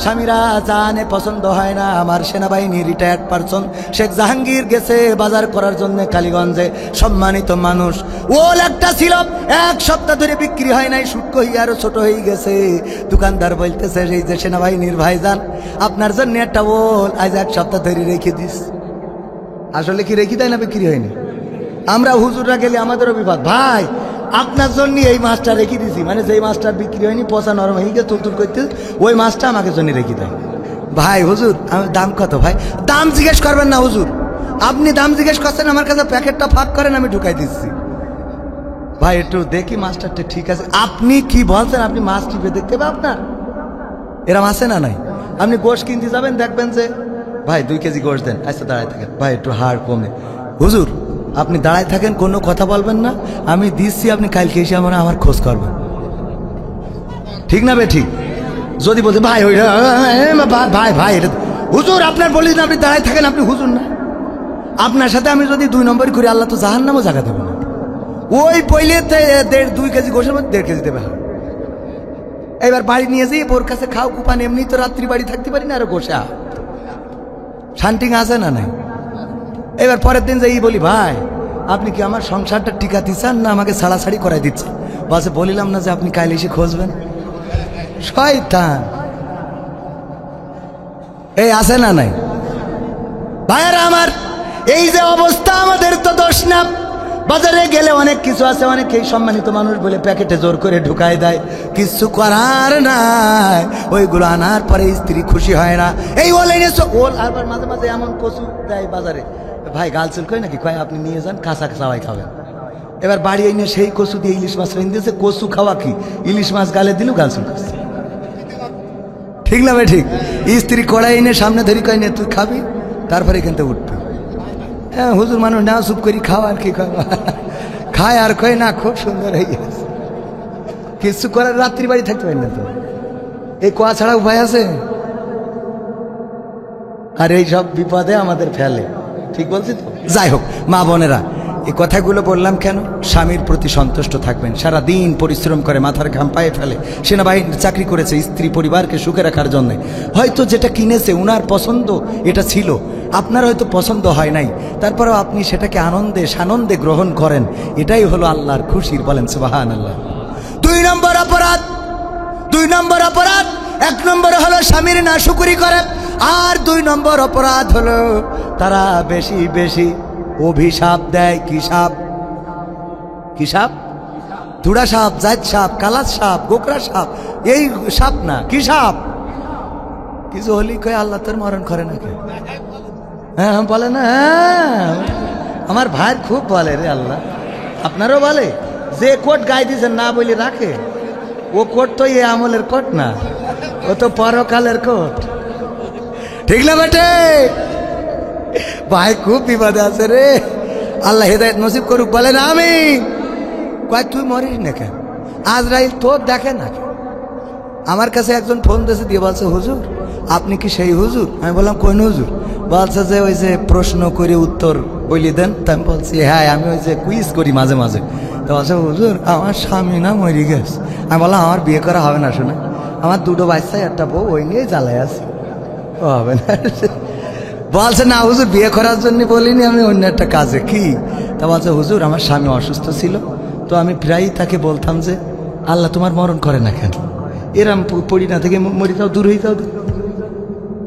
স্বামীরা জানে পছন্দ হয় না। আমার সেনাবাহিনী রিটায়ার্ড পারসন শেখ জাহাঙ্গীর গেছে বাজার করার জন্য কালীগঞ্জে, সম্মানিত মানুষ। ওল একটা ছিল 1 সপ্তাহ ধরে বিক্রি হয় নাই, শুটকো হয়ে আরো ছোট হয়ে গেছে। দোকানদার বলতেছে, এই যে সেনাবাহিনীর ভাইজান আপনার জন্য একটা ওল আজ 1 সপ্তাহ ধরে রেখে দিস। আসলে কি রেখে দেয় না, বিক্রি হয়নি। আমরা হুজুররা গেলে আমাদেরও বিপদ, ভাই আপনার জন্য এই মাছটা রেখে দিছি, মানে যেই মাছটা বিক্রি হয়নি পচা নরম হয়ে গিয়ে তুলতুল করতে, ওই মাছটা আমাকে জন্য রেখে দেয়। ভাই হুজুর দাম কত? ভাই দাম জিজ্ঞেস করবেন না হুজুর, আপনি দাম জিজ্ঞেস করছেন, আমার কাছে প্যাকেটটা ফাঁক করেন, আমি ঢুকাই দিচ্ছি। ভাই একটু দেখি মাছটা ঠিক আছে। আপনি কি বলছেন? আপনি মাছ টিপে দেখতে পাবেন আপনার, এরম আছে না নাই? আপনি গোশ কিনতে যাবেন, দেখবেন যে ভাই 2 কেজি গোশ দেন। আচ্ছা দাঁড়ায় থাকেন, ভাই একটু হাড় কমে। হুজুর আপনি দাঁড়ায় থাকেন, কোনো কথা বলবেন না, আমি দিচ্ছি, আপনি কালকে এসে আমার খোঁজ করবেন, ঠিক না বে? ঠিক। যদি বলতে ভাই ওই ভাই ভাই এটা হুজুর আপনার বলিস না, আপনি দাঁড়ায় থাকেন, আপনি হুজুর না। আপনার সাথে আমি যদি 2 নম্বর করি, আল্লাহ তো জাহান্নামও জায়গা দেবে না। ওই পইলে 2 কেজি গোশের মধ্যে 1.5 কেজি দেবে। এবার বাড়ি নিয়ে যাই, ওর কাছে খাও কুপান, এমনি তো রাত্রি বাড়ি থাকতে পারি না, আরো গোসা শান্তিং আছে না নাই? এবার পরের দিন যাই বলি, ভাই আপনি কি আমার সংসারটা টিকাতে চান না আমাকে ছাড়াছাড়ি করাই দিচ্ছেন? বলছে বলিলাম না যে আপনি কাল এসে খুঁজবেন। শয়তান এই আছে না নাই? ভাইয়ারা আমার, এই যে অবস্থা আমাদের তো দোষ না। বাজারে গেলে অনেক কিছু আছে, অনেকেই সম্মানিত মানুষ বলে প্যাকেটে জোর করে ঢুকায় দেয়, কিছু করার নাই। ওইগুলো আনার পরে স্ত্রী খুশি হয় না। এই ওল এনেছো, ওল আবার মাঝে মাঝে এমন কচু দেয় বাজারে, ভাই গালচুল কই নাকি, কয় আপনি নিয়ে যান, কাঁচা চাওয়াই খাবেন। এবার বাড়ি এনে সেই কচু দিয়ে ইলিশ মাছ রেঁধে দিয়েছে। কচু খাওয়া কি, ইলিশ মাছ গালে দিলেও গালচুল করছে, ঠিক না ভাই? ঠিক। স্ত্রী কড়াই এনে সামনে ধরি, কয় নে তুই খাবি, তারপরে এখান থেকে উঠবি। হ্যাঁ হুজুর মানুষ না চুপ করি খাওয়া, আর কি খাওয়া, খায় আর কয় না খুব সুন্দর হয়ে গেছে। কিছু করার, রাত্রি বাড়ি থাকতে পারি না তো, এই কোয়া ছাড়া উপায় আছে? আর এই সব বিপদে আমাদের ফেলে, ঠিক বলছি তো? যাই হোক মা বোনেরা, এই কথাগুলো বললাম কেন? স্বামীর প্রতি সন্তুষ্ট থাকবেন, সারা দিন পরিশ্রম করে মাথার ঘাম পায়ে ফেলে, সেনাবাহিনীর চাকরি করেছে স্ত্রী পরিবারকে সুখে রাখার জন্য। হয়তো যেটা কিনেছে উনার পছন্দ এটা ছিল, আপনার হয়তো পছন্দ হয় নাই, তারপরেও আপনি সেটাকে আনন্দে সানন্দে গ্রহণ করেন, এটাই হলো আল্লাহর খুশির। বলেন সুবহানাল্লাহ। 2 নম্বর অপরাধ, 2 নম্বর অপরাধ, 1 নম্বর হলো স্বামীর নাশুকরি করে, আর 2 নম্বর অপরাধ হলো তারা বেশি বেশি অভিশাপ দেয়। কি সাপ? কি সাপ? ধুড়া সাপ, জাত সাপ, কালাত সাপ, গোকরা সাপ, এই সাপ না, কি সাপ? কিছু হলি কয়ে আল্লাহ তোর মরণ করে নাকি? হ্যাঁ বলে না, আমার ভাই খুব বলে রে আল্লাহ, আপনারও বলে। যে কোট গায়ে দিয়েছেন না বলে রাখে, ও কোট তো এ আমলের কোট না, ও তো পরকালের কোট, ঠিক না বেটে? ভাই খুব বিপদে আছে রে, আল্লাহ হেদায়েত নসিব করুক। বলে না আমি কয় তুই মরিস না কেন, আজরাইল তোর দেখে না কেন? আমার কাছে একজন ফোন দিয়েছে, দিয়ে বলছে হুজুর আপনি কি সেই হুজুর? আমি বললাম কোন হুজুর? বলছে যে ওই যে প্রশ্ন করে উত্তর বলি দেন। তা আমি বলছি হ্যাঁ, আমি ওই যে কুইজ করি মাঝে মাঝে। তো বলছে হুজুর আমার স্বামী না মরে গেছে। আমি বললাম আমার বিয়ে করা হবে না, শোনা আমার 2টো বাচ্চা 1টা বউ, ওই নিয়েই জ্বালায় আছে, ও হবে না। বলছে না হুজুর বিয়ে করার জন্য বলিনি, আমি অন্য একটা কাজে। কি? তা বলছে হুজুর আমার স্বামী অসুস্থ ছিল, তো আমি প্রায়ই তাকে বলতাম যে আল্লাহ তোমার মরণ করে না কেন, এরম পড়ি না থেকে মরি যাও, দূর হয়ে যাও।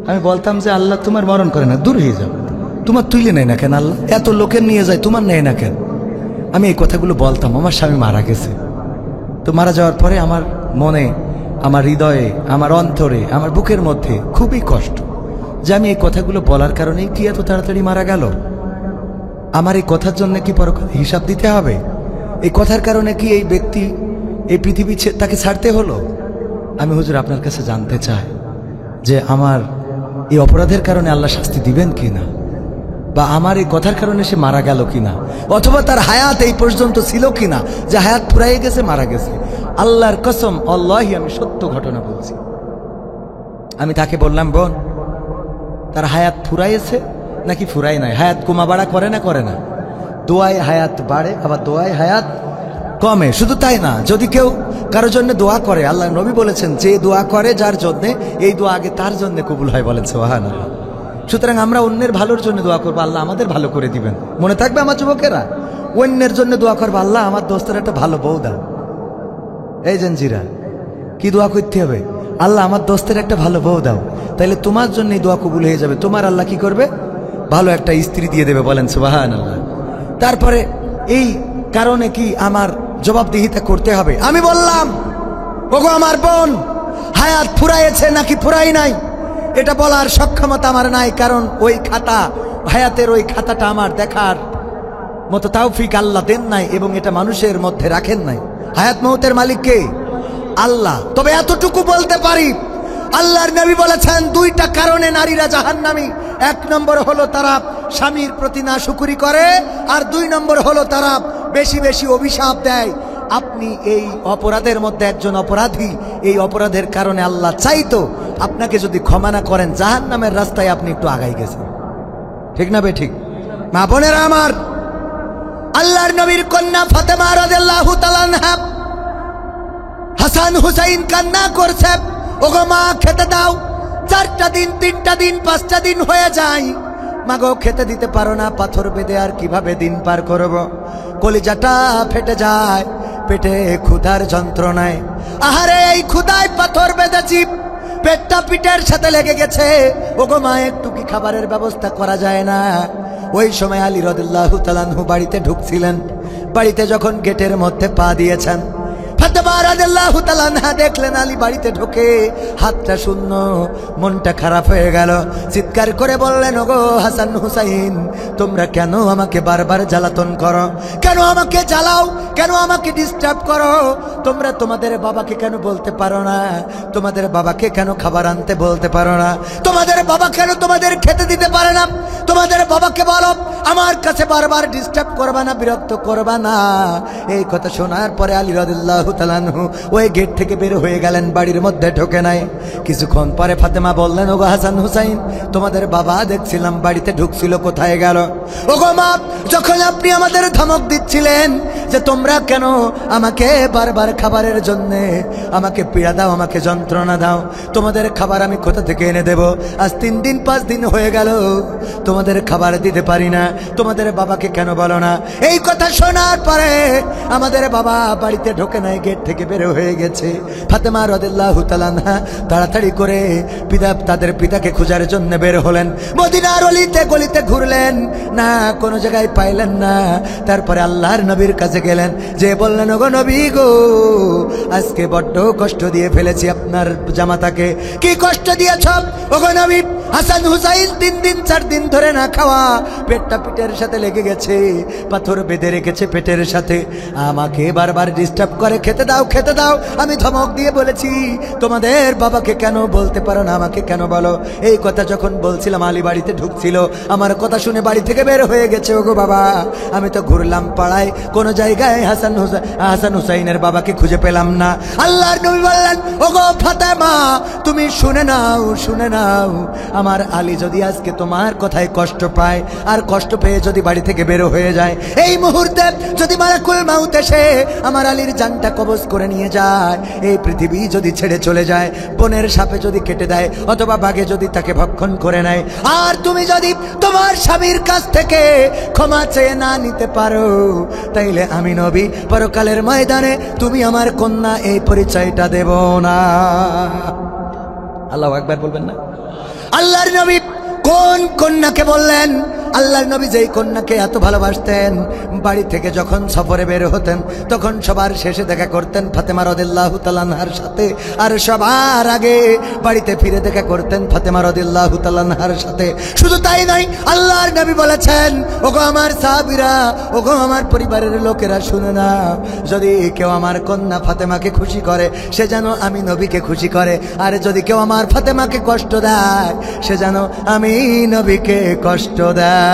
আমি বলতাম যে আল্লাহ তোমার মরণ করে না, দূর হয়ে যাও, তোমার তুলে নেয় না কেন আল্লাহ, এত লোকের নিয়ে যায় তোমার নেয় না কেন? আমি এই কথাগুলো বলতাম। আমার স্বামী মারা গেছে, তো মারা যাওয়ার পরে আমার মনে, আমার হৃদয়ে, আমার অন্তরে, আমার বুকের মধ্যে খুবই কষ্ট যে আমি এই কথাগুলো বলার কারণেই কি এত তাড়াতাড়ি মারা গেল। আমার এই কথার জন্য কি পরকালে হিসাব দিতে হবে? এই কথার কারণে কি এই ব্যক্তি এই পৃথিবী তাকে ছাড়তে হলো? আমি হুজুর আপনার কাছে জানতে চাই যে আমার এই অপরাধের কারণে আল্লাহ শাস্তি দিবেন কিনা, বা আমার এই কথার কারণে সে মারা গেল কিনা, অথবা তার হায়াত এই পর্যন্ত ছিল কিনা, যে হায়াত ফুরাইয়ে গেছে, মারা গেছে। আল্লাহর কসম, আল্লাহি আমি সত্য ঘটনা বলছি। আমি তাকে বললাম বোন তার হায়াত ফুরাইয়েছে নাকি ফুরাই নাই? হায়াত কমা বাড়া করে না? করে না। দোয়ায় হায়াত বাড়ে, আবার দোয়ায় হায়াত কমে। শুধু তাই না, যদি কেউ কারোর জন্য দোয়া করে, আল্লাহ নবী বলেছেন যে দোয়া করে যার জন্য, এই দোয়া আগে তার জন্য কবুল হয়। বলেন সুবহানাল্লাহ। সুতরাং আমরা অন্যের ভালোর জন্য দোয়া করবো, আল্লাহ আমাদের ভালো করে দিবেন। মনে থাকবে আমার যুবকেরা, অন্যের জন্য দোয়া করবো, আল্লাহ আমার দোস্তের একটা ভালো বউ দাও। এই জঞ্জিরা কি দোয়া করতে হবে? আল্লাহ আমার দোস্তের একটা ভালো বউ দাও, তাইলে তোমার জন্য এই দোয়া কবুল হয়ে যাবে। তোমার আল্লাহ কি করবে? ভালো একটা স্ত্রী দিয়ে দেবে। বলেন সুবহানাল্লাহ। তারপরে এই কারণে কি আমার জবাবদিহিতা করতে হবে? আমি বললাম ওগো আমার বোন, হায়াত ফুরাইয়েছে নাকি ফুরাই নাই এটা বলার সক্ষমতা আমার নাই, কারণ ওই খাতা, হায়াতের ওই খাতাটা আমার দেখার মতো তৌফিক আল্লাহ দেন নাই, এবং এটা মানুষের মধ্যে রাখেন নাই। হায়াত মউতের মালিক কে? আল্লাহ। তবে এতটুকু বলতে পারি, আল্লাহর নবী বলেছেন 2টা কারণে নারীরা জাহান্নামী। 1 নম্বর হলো তারা স্বামীর প্রতি নাশুকরি করে, আর 2 নম্বর হলো তারা বেশি বেশি অভিশাপ দেয়। আপনি এই অপরাধের মধ্যে একজন অপরাধী, এই অপরাধের কারণে আল্লাহ চাইতো আপনাকে যদি ক্ষমা না করেন, জাহান্নামের রাস্তায় আপনি একটু আগাই গেছেন। ঠিক না বে ঠিক? মা বোনেরা আমার, আল্লাহর নবীর কন্যা ফাতেমা রাদিয়াল্লাহু তাআলা আনহা, হাসান হুসাইন কান্না করছে, ওগো মা খেতে দাও। 4টা দিন, 3টা দিন, 5টা দিন হয়ে যায়, মাগো খেতে দিতে পারো না, পাথর বেঁধে আর কিভাবে দিন পার করব? কলিজাটা ফেটে যায় পেটে ক্ষুধার যন্ত্রণায়। আহারে এই ক্ষুধায় পাথর বেঁধেছি, পেটটা পিঠের সাথে লেগে গেছে, ওগো মা একটু কি খাবারের ব্যবস্থা করা যায় না? ওই সময় আলী রাদিয়াল্লাহু তাআলা আনহু বাড়িতে ঢুকছিলেন। বাড়িতে যখন গেটের মধ্যে পা দিয়েছেন, ফাতেমা রাদিয়াল্লাহু তাআলা আনহা দেখলেন আলী বাড়িতে ঢোকে, হাতটা শূন্য, মনটা খারাপ হয়ে গেল। চিৎকার করে বললেন, ওগো হাসান হুসাইন, তোমরা কেন আমাকে বারবার জ্বালাতন করো? কেন আমাকে জ্বালাও? কেন আমাকে ডিস্টার্ব করো? তোমরা তোমাদের বাবাকে কেন বলতে পারো না? তোমাদের বাবাকে কেন খাবার আনতে বলতে পারো না? তোমাদের বাবা কেন তোমাদের খেতে দিতে পারে না? তোমাদের বাবাকে বলো আমার কাছে বারবার ডিস্টার্ব করবা না, বিরক্ত করবা না। এই কথা শোনার পরে আলী রাদিয়াল্লাহু তাআলা আনহু ওই গেট থেকে বের হয়ে গেলেন, বাড়ির মধ্যে ঢোকে নাই। কিছুক্ষণ পরে ফাতেমা বললেন, ওগো হাসান হুসাইন, তোমাদের বাবা দেখছিলাম বাড়িতে ঢুকছিল, কোথায় গেল? ওগো মা, যখন আপনি আমাদের ধমক দিচ্ছিলেন যে তোমরা কেন আমাকে বারবার খাবারের জন্য আমাকে পীড়া দাও, আমাকে যন্ত্রণা দাও, তোমাদের খাবার আমি কোথা থেকে এনে দেব? আজ 3 দিন 5 দিন হয়ে গেল তোমাদের খাবার দিতে পারি না, তোমাদের বাবাকে কেন বলো না? এই কথা শোনার পরে আমাদের বাবা বাড়িতে ঢোকে নাই, গেট থেকে বের হয়ে গেছে। ফাতেমা রাদিয়াল্লাহু তাআলা আনহা তাড়াতাড়ি করে তাদের পিতাকে খোঁজার জন্য বের হলেন। মদিনার অলিতে গলিতে ঘুরলেন, না কোনো জায়গায় পাইলেন না। তারপরে আল্লাহর নবীর কাছে গেলেন, যে বললেন, ওগো নবী গো, আজকে বড্ড কষ্ট দিয়ে ফেলেছি আপনার জামাতাকে। কি কষ্ট দিয়েছ? ওগো নবী, হাসান হুসাইন 3 দিন 4 দিন ধরে না খাওয়া, পেটটা পিঠের সাথে লেগে গেছে, পাথর বেঁধে রেখেছে পেটের সাথে, আমাকে বারবার ডিস্টার্ব করে, খেতে দাও খেতে দাও। আমি ধমক দিয়ে বলেছি তোমাদের বাবাকে কেন বলতে পারো না, আমাকে কেন বলো? এই কথা যখন বলছিলাম আলী বাড়িতে ঢুকছিল, আমার কথা শুনে বাড়ি থেকে বের হয়ে গেছে। ওগো বাবা, আমি তো ঘুরলাম পাড়ায়, কোন জায়গায় হাসান হুসাইনের বাবাকে খুঁজে পেলাম না। আল্লাহর নবী বললেন, ওগো ফাতেমা, তুমি শুনে নাও শুনে নাও, আমার আলী যদি আজকে তোমার কথায় কষ্ট পায়, আর কষ্ট পেয়ে যদি বাড়ি থেকে বের হয়ে যায়, এই মুহূর্তে যদি মালাকুল মাউত এসে আমার আলীর জানটা কবজ করে নিয়ে যায়, এই পৃথিবী যদি ছেড়ে চলে যায়, বনের সাপে যদি কেটে দেয়, অথবা বাঘে যদি তাকে ভক্ষণ করে নেয়, আর তুমি যদি তোমার স্বামীর কাছ থেকে ক্ষমা চেয়ে না নিতে পারো, তাইলে আমি নবী পরকালের ময়দানে তুমি আমার কন্যা এই পরিচয়টা দেব না। আল্লাহু আকবার বলবেন না? আল্লাহর নবী কোন কন্যাকে বললেন? আল্লাহর নবী যেই কন্যাকে এত ভালোবাসতেন, বাড়ি থেকে যখন সফরে বের হতেন তখন সবার শেষে দেখা করতেন ফাতেমা রাদিয়াল্লাহু তাআলা আনহার সাথে, আর সবার আগে বাড়িতে ফিরে দেখা করতেন ফাতেমা রাদিয়াল্লাহু তাআলা আনহার সাথে। শুধু তাই নয়, আল্লাহর নবী বলেছেন, ওগো আমার সাহাবীরা, ওগো আমার পরিবারের লোকেরা, শুনে না, যদি কেউ আমার কন্যা ফাতেমাকে খুশি করে, সে যেন আমি নবীকে খুশি করে, আর যদি কেউ আমার ফাতেমাকে কষ্ট দেয়, সে যেন আমি নবীকে কষ্ট দেয়।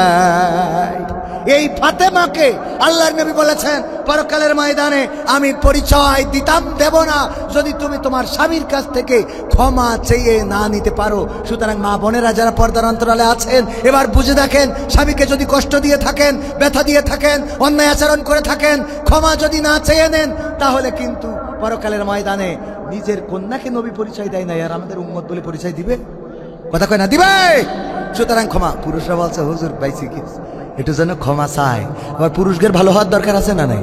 এই ফাতেমাকে আল্লাহর নবী বলেছেন, পরকালের ময়দানে আমি পরিচয় দিতাম দেব না যদি তুমি তোমার স্বামীর কাছ থেকে ক্ষমা চেয়ে না নিতে পারো। সুতরাং মা বোনেরা যারা পর্দার অন্তরালে আছেন, এবার বুঝে দেখেন, স্বামীকে যদি কষ্ট দিয়ে থাকেন, ব্যথা দিয়ে থাকেন, অন্যায় আচরণ করে থাকেন, ক্ষমা যদি না চেয়ে নেন, তাহলে কিন্তু পরকালের ময়দানে নিজের কন্যাকে নবী পরিচয় দেয় না, আর আমাদের উম্মত বলে পরিচয় দিবে? কথা কয় না, দিবে? সুতরাং ক্ষমা, পুরুষরা বলছে হুজুর পাইছি কি, একটু যেন ক্ষমা চায়। আবার পুরুষদের ভালো হওয়ার দরকার আছে না নাই?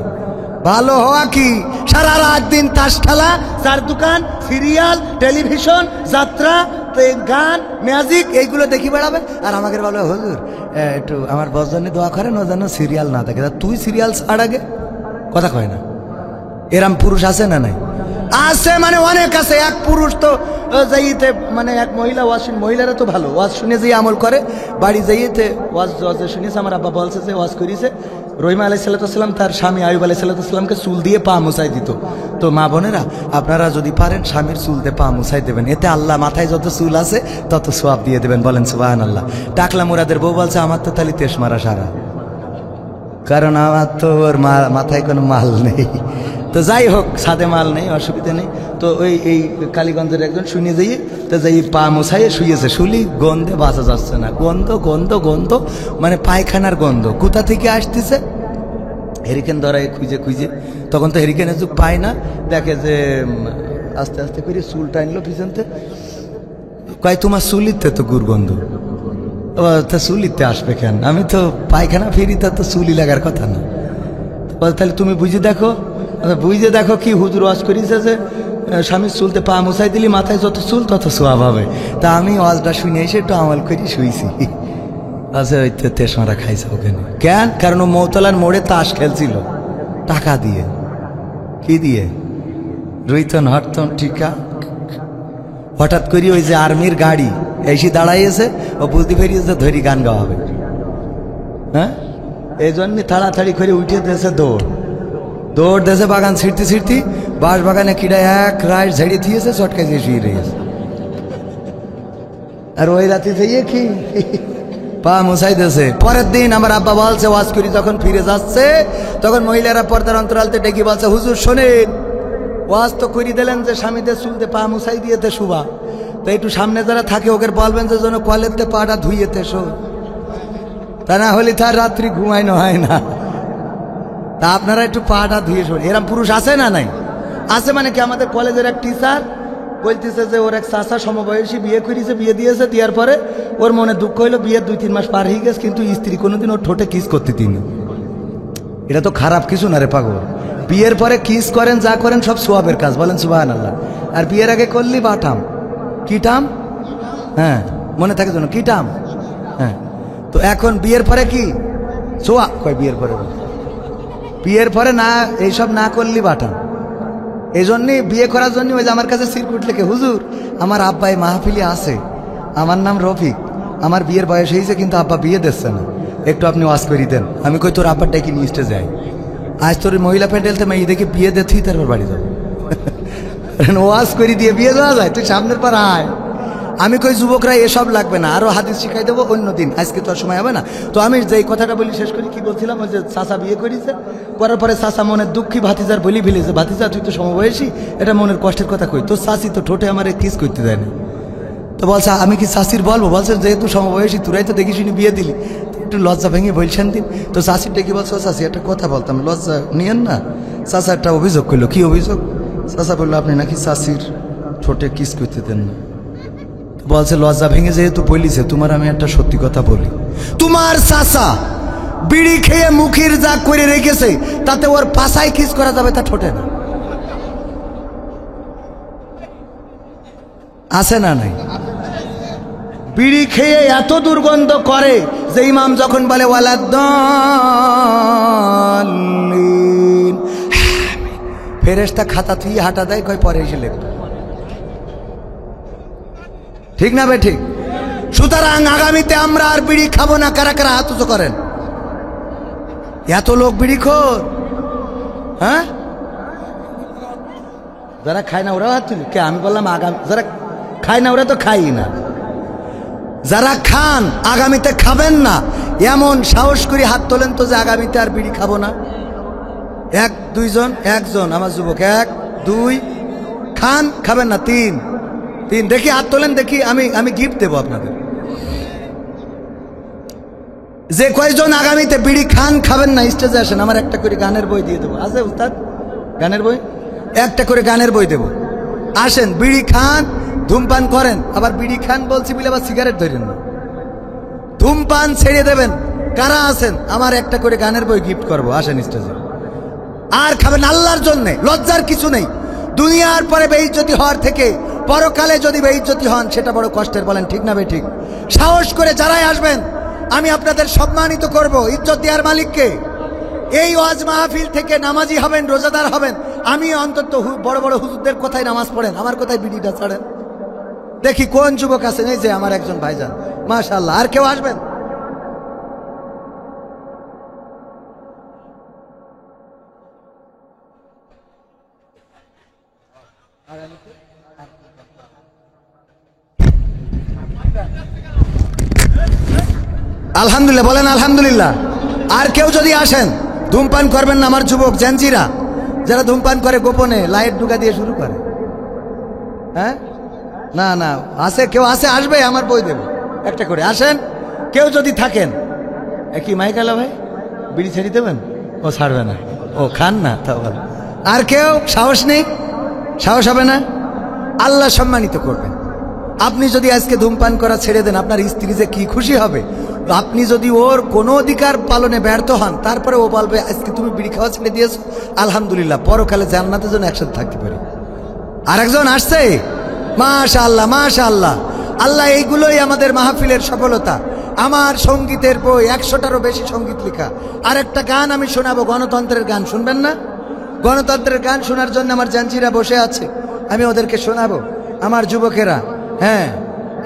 ভালো হওয়া কি? সারা রাত দিন তাস খেলা, চার দোকান, সিরিয়াল, টেলিভিশন, যাত্রা, গান, ম্যাজিক, এইগুলো দেখি বেড়াবে, আর আমাকে বলবে হুজুর একটু আমার বস জন্য দোয়া করেন, ও যেন সিরিয়াল না দেখে। তুই সিরিয়াল ছাড় আগে। কথা কয় না? এরম পুরুষ আছে না নাই? আছে, মানে অনেক আছে। এক পুরুষ তো যাইতে, মানে এক মহিলা ওয়াজ শুনে, মহিলারা তো ভালো ওয়াজ শুনে যে আমল করে, বাড়ি যাইতে ওয়াজ শুনেছে, আমার আব্বা বলছে যে ওয়াজ করিছে, রহিমা আলাইহিসসালাম তার স্বামী আইয়ুব আলাইহিসসালামকে চুল দিয়ে পা মুছাই দিত। তো মা বোনেরা, আপনারা যদি পারেন স্বামীর চুলতে পা মুছাই দেবেন, এতে আল্লাহ মাথায় যত চুল আছে তত সোয়াব দিয়ে দেবেন। বলেন সুবহানাল্লাহ। টাকলা মুরাদের বউ বলছে, আমার তো তাহলে তেশ মারা সারা, কারণ আমার তো ওর মাথায় কোনো মাল নেই। তো যাই হোক, সাদে মাল নেই, অসুবিধা নেই। তো এই কালীগঞ্জের একজন শুনে যাই, তো যাই পা মোছাইয়ে শুয়েছে, শুলি গন্ধে বাঁচা যাচ্ছে না, গন্ধ গন্ধ গন্ধ, মানে পায়খানার গন্ধ কোথা থেকে আসতেছে। হেরিকেন ধরায় খুঁজে খুঁজে, তখন তো হেরিকেনের যুগ পায় না, দেখে যে আস্তে আস্তে করে চুল টানলো পিছনতে, কয় তোমার চুলিতে তো গুরগন্ধ। তা চুলিতে আসবে কেন? আমি তো পায়খানা ফিরি, তা তো চুলি লাগার কথা না। তাহলে তুমি বুঝে দেখো, বুঝে দেখো কি হুজুর ওয়াজ করিছে যে স্বামীর চুলতে পা মুছাই দিলি মাথায় যত চুল তত সোয়াব হবে। তা আমি ওয়াজটা শুনে এসে একটু আমল করি শুয়েছি। আচ্ছা, ওই তো তেসমারা খাইছে ওখানে। কেন? কারণ ও মৌতলার মোড়ে তাস খেলছিল টাকা দিয়ে। কি দিয়ে? রইতন হরতন টিকা। হঠাৎ করি ওই যে আর্মির গাড়ি এসে দাঁড়াইয়েছে, ও বুঝতে পেরিয়েছে ধরি গান গাওয়া হবে। হ্যাঁ, এই জন্য তাড়াতাড়ি করে উঠে দিয়েছে, দৌড় দেশে, বাগান ছিঁড়তে ছিঁড়তি, বাঁশ বাগানে কিডা এক রাইট ঝেড়ে দিয়েছে, চটকায় দিয়ে শুয়ে রয়েছে। আর ওই রাতে থেকে কি পা মুছাই দিয়েছে। পরের দিন আমার আব্বা বলছে, ওয়াজ করি যখন ফিরে যাচ্ছে, তখন মহিলারা পর্দার অন্তরালতে ডেকে বলছে, হুজুর শোনেন, ওয়াজ তো করি দিলেন যে স্বামীদের চুলতে পা মুছাই দিয়েতে শুভা, তো একটু সামনে যারা থাকে ওকে বলবেন যে যেন কলেতে পাটা ধুইয়েতে শো, তা না হলে তার রাত্রি ঘুমাইনো হয় না। তা আপনারা একটু পাটা ধুয়ে শোন। এরম পুরুষ আছে না নাই? আছে মানে কি, আমাদের কলেজের এক টিচার বলতেছে যে ওর এক চাচা সমবয়সী বিয়ে করেছে, বিয়ে দিয়েছে, দেওয়ার পরে ওর মনে দুঃখ হইলো, বিয়ের 2-3 মাস পার হয়ে গেছে, কিন্তু স্ত্রী কোনোদিন ওর ঠোঁটে কিস করতে দিনি। এটা তো খারাপ কিছু না রে পাগল। বিয়ের পরে কিস করেন যা করেন সব সোয়াবের কাজ, বলেন সুবহানাল্লাহ। আর বিয়ের আগে করলি বাটাম, কি টাম? হ্যাঁ, মনে থাকে যেন কি টাম। হ্যাঁ, তো এখন বিয়ের পরে কি সোয়া কয়, বিয়ের পরে, বিয়ের পরে না এইসব না করলি বাটাম। এই জন্যই বিয়ে করার জন্য ওই যে আমার কাছে সিরকুট লেখে, হুজুর আমার আব্বাই মাহফিলে আছে, আমার নাম রফিক, আমার বিয়ের বয়স হয়েছে কিন্তু আব্বা বিয়ে দিচ্ছে না, একটু আপনি ওয়াজ করে দেন। আমি কই তোর আব্বার ডেকে নিয়ে স্টেজে যাই, আজ তোর মহিলা প্যান্ডেলতে মেয়ে দেখে বিয়ে দে, তুই তারপর বাড়ি যাবো। ওয়াজ করে দিয়ে বিয়ে দেওয়া যায়? তুই সামনের পর আয়। আমি কই যুবকরা এসব লাগবে না, আরো হাদিস শিখাই দেবো অন্য দিন, আজকে তো আর সময় হবে না। তো আমি যেই কথাটা বলি শেষ করি, কি বলছিলাম, ওই যে চাচা বিয়ে করেছে, করার পরে চাচা মনের দুঃখী ভাতিজার বলি ফেলেছে, ভাতিজা তুই তো সমবয়সী, এটা মনের কষ্টের কথা কই, তোর চাচি তো ঠোঁটে আমার কিস করতে দেয় না। তো বলছে আমি কি চাষির বলবো? বলছে যেহেতু সমবয়সী, তোরাই তো দেখি শুনি বিয়ে দিলি, একটু লজ্জা ভেঙে বলছেন দিন। তো চাষির ডেকে বলছো, চাষি একটা কথা বলতাম, লজ্জা নিয়েন না। চাষা একটা অভিযোগ করলো। কি অভিযোগ? চাষা বললো আপনি নাকি চাষির ঠোঁটে কিস করতে দেন না। বলছে লজ্জা ভেঙে যেহেতু বলিছে, তোমার আমি একটা সত্যি কথা বলি, তোমার চাচা বিড়ি খেয়ে মুখের যা করে রেখেছে তাতে ওর পাছায় কিস করা যাবে, তা ঠোঁটে না। আছে না নাই? বিড়ি খেয়ে এত দুর্গন্ধ করে যে ইমাম যখন বলে ওয়ালাদ্দাল্লিন, ফেরেশতা খাতা থুই হাঁটা দেয়, কয় পরে এসে লেখবে। ঠিক না বে ঠিক? সুতরাং আগামীতে আমরা আর বিড়ি খাবো না। কারা কারা হাত উঁচু করেন? এত লোক বিড়ি খোর, হ্যাঁ? যারা খায় না ওরাও হাত তুলি কে? আমি বললাম আগামী যারা খায় না ওরা তো খাই না, যারা খান আগামীতে খাবেন না এমন সাহস করে হাত তোলেন তো যে আগামীতে আর বিড়ি খাবো না। 1-2 জন, একজন আমার যুবক, 1-2 খান, খাবেন না 3 দেখি হাত তোলেন, দেখি আমি গিফট দেবো আপনাদের। যে কয়জন আগামীতে বিড়ি খান খাবেন না স্টেজে আসেন, আমার একটা করে গানের বই দিয়ে দেবো। আছে উস্তাদ গানের বই? একটা করে গানের বই দেবো। আসেন, বিড়ি খান, ধূমপান করেন, আবার বিড়ি খান বলছি বলে আবার সিগারেট ধরেন না, ধূমপান ছেড়ে দেবেন। কারা আছেন? আমার একটা করে গানের বই গিফট করবো, আসেন স্টেজে। আর খাবেন আল্লাহর জন্যে, লজ্জার কিছু নেই। দুনিয়ার পরে বেইজ্জতি হওয়ার থেকে পরকালে যদি বেইজ্জতি হন সেটা বড় কষ্টের, বলেন ঠিক না বে ঠিক? সাহস করে যারাই আসবেন আমি আপনাদের সম্মানিত করব, ইজ্জত দেওয়ার মালিককে। এই ওয়াজ মাহফিল থেকে নামাজি হবেন, রোজাদার হবেন। আমি অন্তত বড় বড় হুজুরদের কথায় নামাজ পড়েন, আমার কথায় বিড়িটা ছাড়েন। দেখি কোন যুবক আছেন, এই যে আমার একজন ভাইজান, মাশাআল্লাহ। আর কেউ আসবেন? আলহামদুলিল্লাহ বলেন, আলহামদুলিল্লাহ। আর কেউ যদি আসেন, ধূমপান করবেন না আমার যুবক জেনজিরা, যারা ধূমপান করে গোপনে লাইট ঢুকা দিয়ে শুরু করে। হ্যাঁ, না না আছে, কেউ আছে আসবে, আমার বই দেব একটা করে। আসেন কেউ যদি থাকেন। কি মাইকালা ভাই বিড়ি ছেড়ে দেবেন? ও ছাড়বে না, ও খান না, তা ভালো। আর কেউ সাহস নেই? সাহস হবে না? আল্লাহ সম্মানিত করবেন। আপনি যদি আজকে ধূমপান করা ছেড়ে দেন, আপনার স্ত্রী যে কি খুশি হবে। আপনি যদি ওর কোনো অধিকার পালনে ব্যর্থ হন, তারপরে ও বলবে আজকে তুমি বিড়ি খাওয়া ছেড়ে দিয়েছো, আলহামদুলিল্লাহ, পরকালে জান্নাতের জন্য একসাথে থাকতে পারি। আরেকজন আসছে, মাশাআল্লাহ মাশাআল্লাহ। আল্লাহ, এইগুলোই আমাদের মাহফিলের সফলতা। আমার সঙ্গীতের বই 100টারও বেশি সঙ্গীত লেখা। আরেকটা গান আমি শোনাবো, গণতন্ত্রের গান, শুনবেন না? গণতন্ত্রের গান শোনার জন্য আমার জাঞ্চিরা বসে আছে, আমি ওদেরকে শোনাবো, আমার যুবকেরা। হ্যাঁ,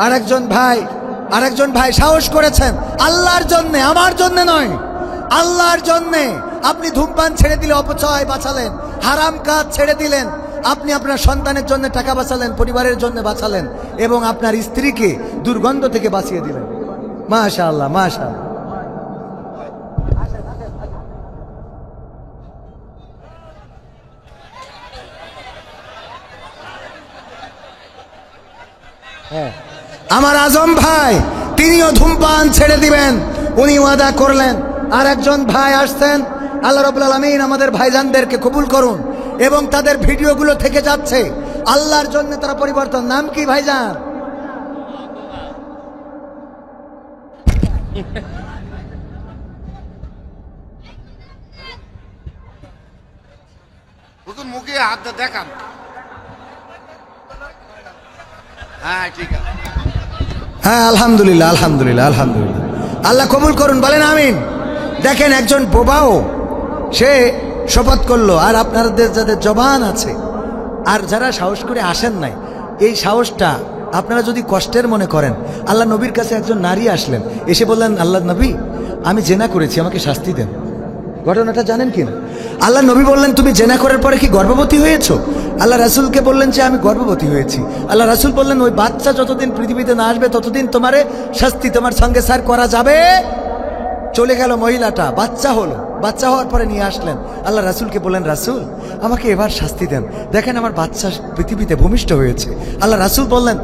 আরেকজন ভাই সাহস করেছেন আল্লাহর জন্যে, আমার জন্য নয়, আল্লাহর জন্যে। আপনি ধূমপান ছেড়ে দিলে অপচয় বাঁচালেন, হারাম কাজ ছেড়ে দিলেন, আপনি আপনার সন্তানের জন্য টাকা বাঁচালেন, পরিবারের জন্য বাঁচালেন, এবং আপনার স্ত্রীকে দুর্গন্ধ থেকে বাঁচিয়ে দিলেন। মাশাআল্লাহ মাশাআল্লাহ। আমার আজম ভাই তিনিও ধূমপান ছেড়ে দিবেন, উনি ওয়াদা করলেন। আর একজন ভাই আসছেন, আল্লাহ রাব্বুল আলামিন আমাদের ভাইজানদেরকে কবুল করুন, এবং তাদের ভিডিওগুলো থেকে যাচ্ছে আল্লাহর জন্য তারা পরিবর্তন। নাম কি ভাইজান? মুখে হাত দেখান। হ্যাঁ ঠিক আছে। হ্যাঁ আলহামদুলিল্লাহ, আলহামদুলিল্লাহ, আলহামদুলিল্লাহ, আল্লাহ কবুল করুন, বলেন আমিন। দেখেন একজন বোবাও সে শপথ করলো, আর আপনাদের যাদের জবান আছে আর যারা সাহস করে আসেন নাই, এই সাহসটা আপনারা যদি কষ্টের মনে করেন, আল্লাহ নবীর কাছে একজন নারী আসলেন, এসে বললেন, আল্লাহ নবী আমি জেনা করেছি, আমাকে শাস্তি দেন। ঘটনাটা জানেন কিনা? আল্লাহ নবী বললেন, তুমি জেনা করার পরে কি গর্ভবতী হয়েছো? আল্লাহ রাসূলকে বললেন যে আমি গর্ভবতী হয়েছি। আল্লাহ রাসূল বললেন, ওই বাচ্চা যতদিন পৃথিবীতে না আসবে ততদিন তোমারে শাস্তি, তোমার সঙ্গে সার করা যাবে। চলে গেল মহিলাটা, বাচ্চা হলো, বাচ্চা হওয়ার পরে নিয়ে আসলেন, আল্লাহ রাসূলকে বললেন, রাসূল আমাকে এবার শাস্তি দেন, দেখেন আমার বাচ্চা পৃথিবীতে ভূমিষ্ঠ হয়েছে। আল্লাহ রাসূল বললেন,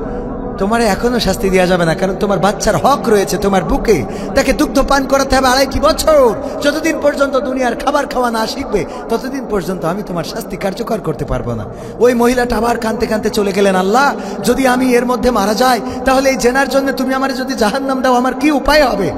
তোমারে এখনো শাস্তি দেওয়া যাবে না, কারণ তোমার বাচ্চার হক রয়েছে তোমার বুকে, তাকে দুগ্ধ পান করাতে হবে 2.5 বছর। যতদিন পর্যন্ত দুনিয়ার খাবার খাওয়া না শিখবে ততদিন পর্যন্ত আমি তোমার শাস্তি কার্যকর করতে পারবো না। ওই মহিলাটা আবার কাঁদতে কাঁদতে চলে গেলেন, আল্লাহ যদি আমি এর মধ্যে মারা যাই তাহলে এই জেনার জন্য তুমি আমার যদি জাহান্নাম দাও, আমার কি উপায় হবে?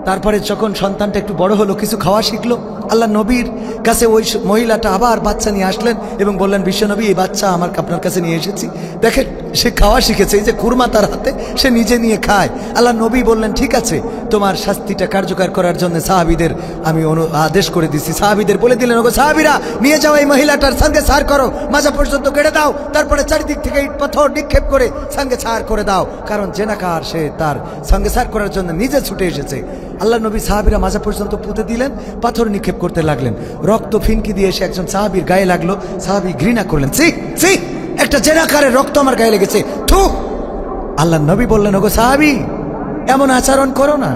তারপরে যখন সন্তানটা একটু বড় হলো, কিছু খাওয়া শিখলো, আল্লাহ নবীর কাছে ওই মহিলাটা আবার বাচ্চা নিয়ে আসলেন এবং বললেন, বিশ্বনবী এই বাচ্চা আমার আপনার কাছে নিয়ে এসেছি, দেখেন সে খাওয়া শিখেছে, এই যে কুরমা তার হাতে সে নিজে নিয়ে খায়। আল্লাহ নবী বললেন, ঠিক আছে তোমার শাস্তিটা কার্যকর করার জন্য সাহাবীদের আমি আদেশ করে দিছি। সাহাবীদের বলে দিলেন, ওগো সাহাবীরা নিয়ে যাও এই মহিলাটার সঙ্গে সার করো, মাজা পর্যন্ত কেটে দাও, তারপরে চারিদিক থেকে ইট পাথর নিক্ষেপ করে সঙ্গে সার করে দাও, কারণ জেনাকার সে তার সঙ্গে সার করার জন্য নিজে ছুটে এসেছে। আল্লাহ নবী সাহাবীরা মাজা পর্যন্ত পুঁতে দিলেন, পাথর নিক্ষেপ করতে লাগলেন, রক্ত ফিনকি দিয়ে এসে একজন সাহাবীর গায়ে লাগলো, সাহাবী ঘৃণা করলেন, ছি ছি একটা জেনাকারের রক্ত আমার গায়ে লেগেছে, থু। আল্লাহ নবী বললেন, ওগো সাহাবী এমন আচরণ করো না,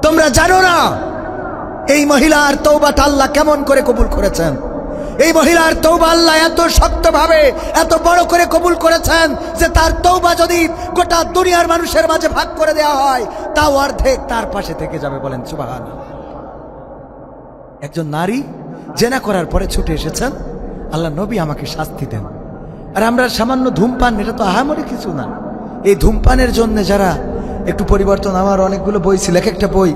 তোমরা জানো না এই মহিলার তওবাটা আল্লাহ কেমন করে কবুল করেছেন। এই মহিলার তওবা আল্লাহ এত শক্তভাবে এত বড় করে কবুল করেছেন যে তার তওবা যদি গোটা দুনিয়ার মানুষের মাঝে ভাগ করে দেওয়া হয় তাও অর্ধেক তার পাশে থেকে যাবে। বলেন সুবহানাল্লাহ। একজন নারী জেনা করার পরে ছুটে এসেছেন, আল্লাহ নবী আমাকে শাস্তি দেন। আর আমরা সামান্য ধূমপান, এটা তো আহামরি কিছু না। এই ধূমপানের জন্য যারা একটু পরিবর্তন, আমার অনেকগুলো বই ছিল, এক একটা বই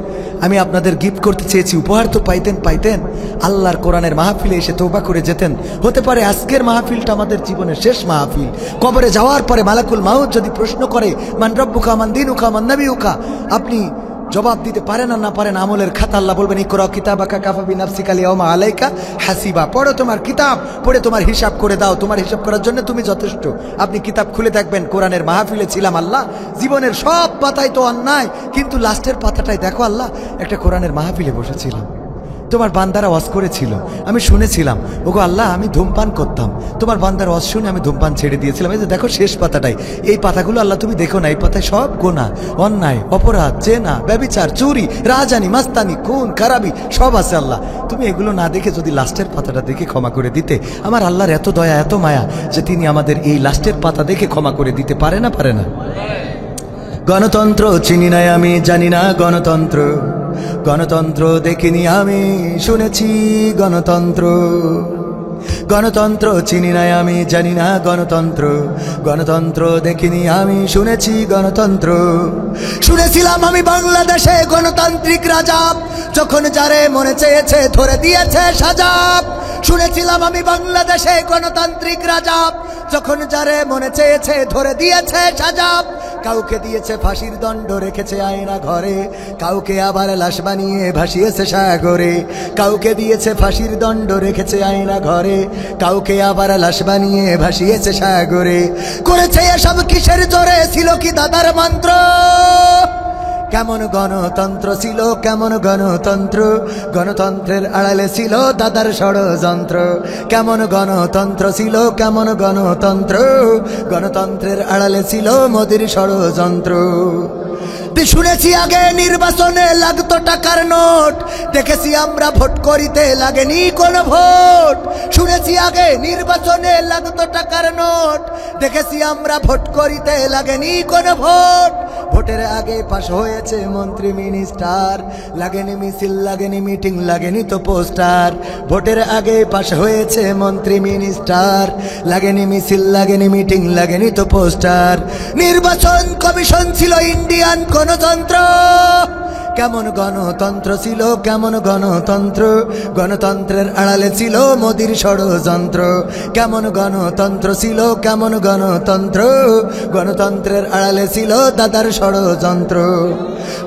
আমি আপনাদের গিফট করতে চেয়েছি, উপহার তো পাইতেন। আল্লাহর কোরআনের মাহফিলে এসে তওবা করে যেতেন। হতে পারে আজকের মাহফিলটা আমাদের জীবনের শেষ মাহফিল। কবরে যাওয়ার পরে মালাকুল মাউত যদি প্রশ্ন করে, মান রব্বুকা মান দীনুকা মান নবিয়ুকা, আপনি জবাব দিতে পারেন আর না পারেন, আমলের খাতা আল্লাহ বলবেন, ইকরা কিতাবাকা কাফা বিনাফসিকা আল-ইয়াওমা আলাইকা হাসিবা, পড়ো তোমার কিতাব, পড়ে তোমার হিসাব করে দাও, তোমার হিসাব করার জন্য তুমি যথেষ্ট। আপনি কিতাব খুলে দেখবেন, কোরআনের মাহফিলে ছিলাম আল্লাহ, জীবনের সব পাতায় তো অন্যায়, কিন্তু লাস্টের পাতাটায় দেখো আল্লাহ একটা কোরআনের মাহফিলে বসেছিলাম, তোমার বান্দারা ওয়াজ করেছিল, আমি শুনেছিলাম। ওগো আল্লাহ আমি ধূমপান করতাম, তোমার বান্দার ওয়াজ শুনে আমি ধূমপান ছেড়ে দিয়েছিলাম। এই যে দেখো শেষ পাতাটাই, এই পাতাগুলো আল্লাহ তুমি দেখো না, এই পাতায় সব গুনাহ, অন্যায়, অপরাধ, জেনা, ব্যভিচার, চুরি, রাহাজানি, মাস্তানি, খুন, খারাপি সব আছে। আল্লাহ তুমি এগুলো না দেখে যদি লাস্টের পাতাটা দেখে ক্ষমা করে দিতে, আমার আল্লাহর এত দয়া এত মায়া যে তিনি আমাদের এই লাস্টের পাতা দেখে ক্ষমা করে দিতে পারে না? গণতন্ত্র চিনি নাই আমি, জানি না গণতন্ত্র, গণতন্ত্র দেখিনি আমি, শুনেছি গণতন্ত্র। গণতন্ত্র চিনি নাই আমি, জানি না গণতন্ত্র, গণতন্ত্র দেখিনি আমি, শুনেছি গণতন্ত্র। শুনেছিলাম আমি বাংলাদেশে গণতান্ত্রিক রাজা, যখন যারে মনে চেয়েছে ধরে দিয়েছে সাজা। শুনেছিলাম আমি বাংলাদেশে গণতান্ত্রিক রাজা, যখন যারে মনে চেয়েছে ধরে দিয়েছে সাজা। কাউকে দিয়েছে ফাঁসির দণ্ড, রেখেছে আয়না ঘরে, কাউকে আবার লাশ বানিয়ে ভাসিয়েছে সাগরে। কাউকে দিয়েছে ফাঁসির দণ্ড, রেখেছে আয়না ঘরে, কাউকে আবার লাশ বানিয়ে ভাসিয়েছে সাগরে। করেছে এসব কিসের জোরে, ছিল কি দাদার মন্ত্র? কেমন গণতন্ত্র ছিল, কেমন গণতন্ত্র, গণতন্ত্রের আড়ালে ছিল দাদার ষড়যন্ত্র। কেমন গণতন্ত্র ছিল, কেমন গণতন্ত্র, গণতন্ত্রের আড়ালে ছিল মোদির ষড়যন্ত্র। শুনেছি আগে নির্বাচনে লাগতো টাকার নোট, দেখেছি আমরা ভোট করিতে লাগেনি কোনো ভোট। শুনেছি আগে নির্বাচনে লাগতো টাকার নোট, দেখেছি আমরা ভোট করিতে লাগেনি কোনো ভোট। ভোটের আগে পাশ হয়েছে মন্ত্রী মিনিস্টার, লাগেনি মিছিল লাগেনি মিটিং লাগেনি তো পোস্টার। ভোটের আগে পাশ হয়েছে মন্ত্রী মিনিস্টার, লাগেনি মিছিল লাগেনি মিটিং লাগেনি তো পোস্টার। নির্বাচন কমিশন ছিল ইন্ডিয়ান গণতন্ত্র, কেমন গণতন্ত্র ছিল কেমন গণতন্ত্র, গণতন্ত্রের আড়ালে ছিল মোদির ষড়যন্ত্র। কেমন গণতন্ত্র ছিল কেমন গণতন্ত্র, গণতন্ত্রের আড়ালে ছিল দাদার ষড়যন্ত্র।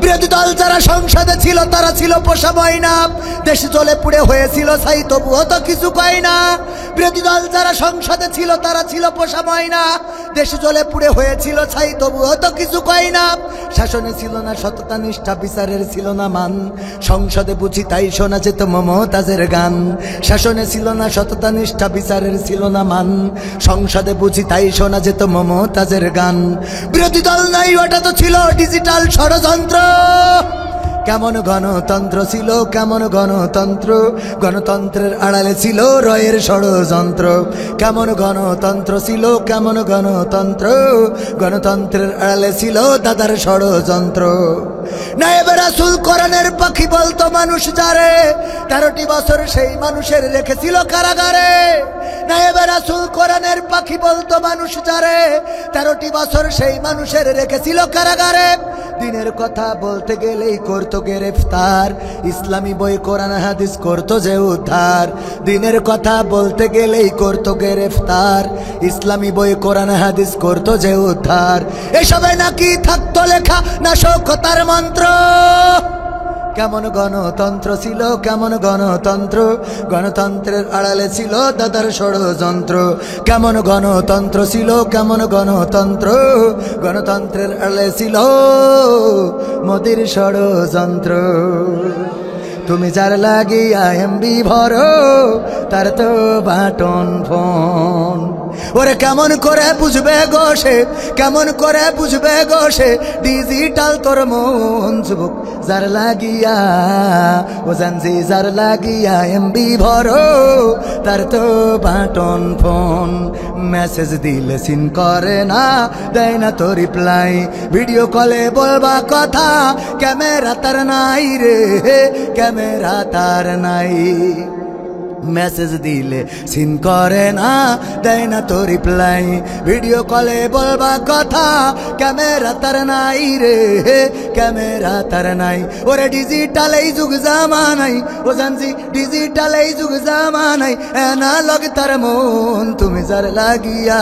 বিরোধী দল যারা সংসদে ছিল তারা ছিল পোষা ময়না, দেশ চলে পুড়ে হয়েছিল ছাই তবুও তো কিছু কয় না। বিরোধী দল যারা সংসদে ছিল তারা ছিল পোষা ময়না, দেশ চলে পুড়ে হয়েছিল ছাই তবুও তো কিছু কয় না। শাসনে ছিল না সততা নিষ্ঠা, বিচারের ছিল না মান, সংসদে বুঝি তাই শোনা যেত মমতাজের গান। শাসনে ছিল না সততা নিষ্ঠা, বিচারের ছিল না মান, সংসদে বুঝি তাই শোনা যেত মমতাজের গান। বিরোধী দল নাই ওটা তো ছিল ডিজিটাল ষড়যন্ত্র, কেমন গণতন্ত্র ছিল কেমন গণতন্ত্র, গণতন্ত্রের আড়ালে ছিল রয়ের ষড়যন্ত্র। কেমন গণতন্ত্র ছিল কেমন গণতন্ত্র, গণতন্ত্রের আড়ালে ছিল দাদার ষড়যন্ত্র। নায়েবে রাসূল কোরআনের পাখি বলতো মানুষ যারে, 13টি বছর সেই মানুষের রেখেছিল কারাগারে। নায়েবে রাসূল কোরআনের পাখি বলতো মানুষ যারে, 13টি বছর সেই মানুষের রেখেছিল কারাগারে। দিনের কথা বলতে গেলেই করতো গ্রেফতার, ইসলামী বই কোরআন হাদিস করতো যে উদ্ধার। দিনের কথা বলতে গেলেই করতো গ্রেফতার, ইসলামী বই কোরআন হাদিস করতো যে উদ্ধার। এসবে নাকি থাকতো লেখা নাশকতার মন্ত্র, কেমন গণতন্ত্র ছিল কেমন গণতন্ত্র, গণতন্ত্রের আড়ালে ছিল দাদার ষড়যন্ত্র। কেমন গণতন্ত্র ছিল কেমন গণতন্ত্র, গণতন্ত্রের আড়ালে ছিল মোদির ষড়যন্ত্র। তুমি যার লাগিয়া এমবি ভরো তার তো বাটন ফোন। ওরে কেমন করে বুঝবে গোসে কেমন করে বুঝবে গোসে, ডিজিটাল তোর মন যুবক যার লাগিয়া, ও জানজি যার লাগিয়া এমবি ভরো তার তো বাটন ফোন। মেসেজ দিলে সিন করে না, দেয় না তো রিপ্লাই, ভিডিও কলে বলবা কথা ক্যামেরা তার নাই রে, ক্যামেরা তার নাই। মেসেজ দিলে সিন করে না, দেয় না তো রিপ্লাই, ভিডিও কলে বলবা কথা ক্যামেরা তার নাই রে, ক্যামেরা তার নাই। ওরে ডিজিটাল এই যুগ জামানাই, ও জানছি ডিজিটাল এই যুগ জামানাই, অ্যানালগ তার মন। তুমি যার লাগিয়া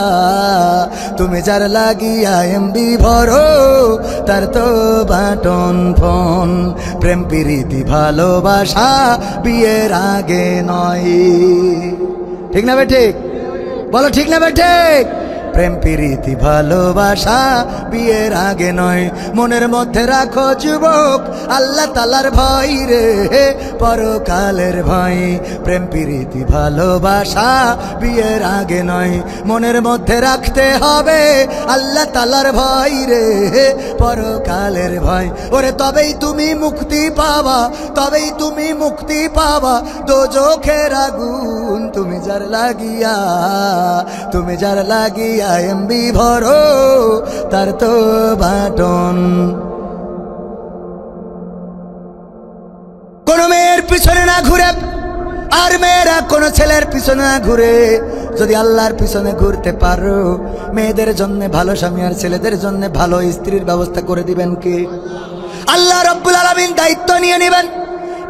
তুমি যার লাগিয়া এমবি ভরো তার তো বাটন ফোন। প্রেম প্রীতি ভালোবাসা বিয়ের আগে নয়, ঠিক না বে ঠিক? বলো ঠিক না বে ঠিক? প্রেম প্রীতি ভালোবাসা বিয়ের আগে নয়। মনের মধ্যে রাখো যুবক আল্লাহ তাআলার ভয় রে, পরকালের ভয়। প্রেম প্রীতি ভালোবাসা বিয়ের আগে নয়, মনের মধ্যে রাখতে হবে আল্লাহ তাআলার ভয় রে, পরকালের ভয়। ওরে তবেই তুমি মুক্তি পাবা, তবেই তুমি মুক্তি পাবা দোজখের আগুন। তুমি যার লাগিয়া তুমি যার লাগিয়া এমবি ভরো তার তো বাটন। কোন মেয়ের পিছনে না ঘুরে আর মেয়েরা কোন ছেলের পিছনে না ঘুরে, যদি আল্লাহর পিছনে ঘুরতে পারো, মেয়েদের জন্য ভালো স্বামী আর ছেলেদের জন্য ভালো স্ত্রীর ব্যবস্থা করে দিবেন কে? আল্লাহ রাব্বুল আলামিন দায়িত্ব নিয়ে নেবেন,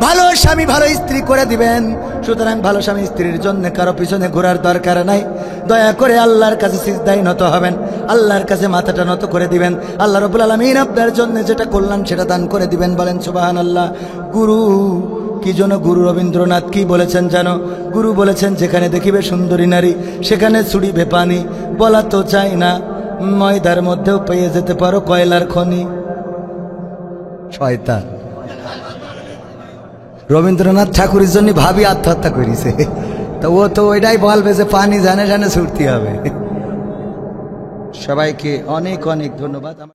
ভালো স্বামী ভালো স্ত্রী করে দিবেন। সুতরাং ভালো স্বামী স্ত্রীর জন্য কারো পিছনে ঘোরার দরকার নাই। দয়া করে আল্লাহর কাছে সিজদায় নত হবেন, আল্লাহর কাছে মাথাটা নত করে দিবেন। আল্লাহ রাব্বুল আলামিন আপনার জন্য যেটা কল্যাণ সেটা দান করে দিবেন। বলেন সুবহানাল্লাহ। গুরু কি জন্য গুরু রবীন্দ্রনাথ কি বলেছেন জানো? গুরু বলেছেন যেখানে দেখিবে সুন্দরী নারী সেখানে ছুড়িবে পানি। বলা তো চাই না, ময়দার মধ্যেও পেয়ে যেতে পারো কয়লার খনি। শয়তান। রবীন্দ্রনাথ ঠাকুরের জন্য ভাবি আত্মহত্যা করেছে, তো ও তো ওইটাই বলবে যে পানি জানে জানে ছুটতে হবে। সবাইকে অনেক অনেক ধন্যবাদ।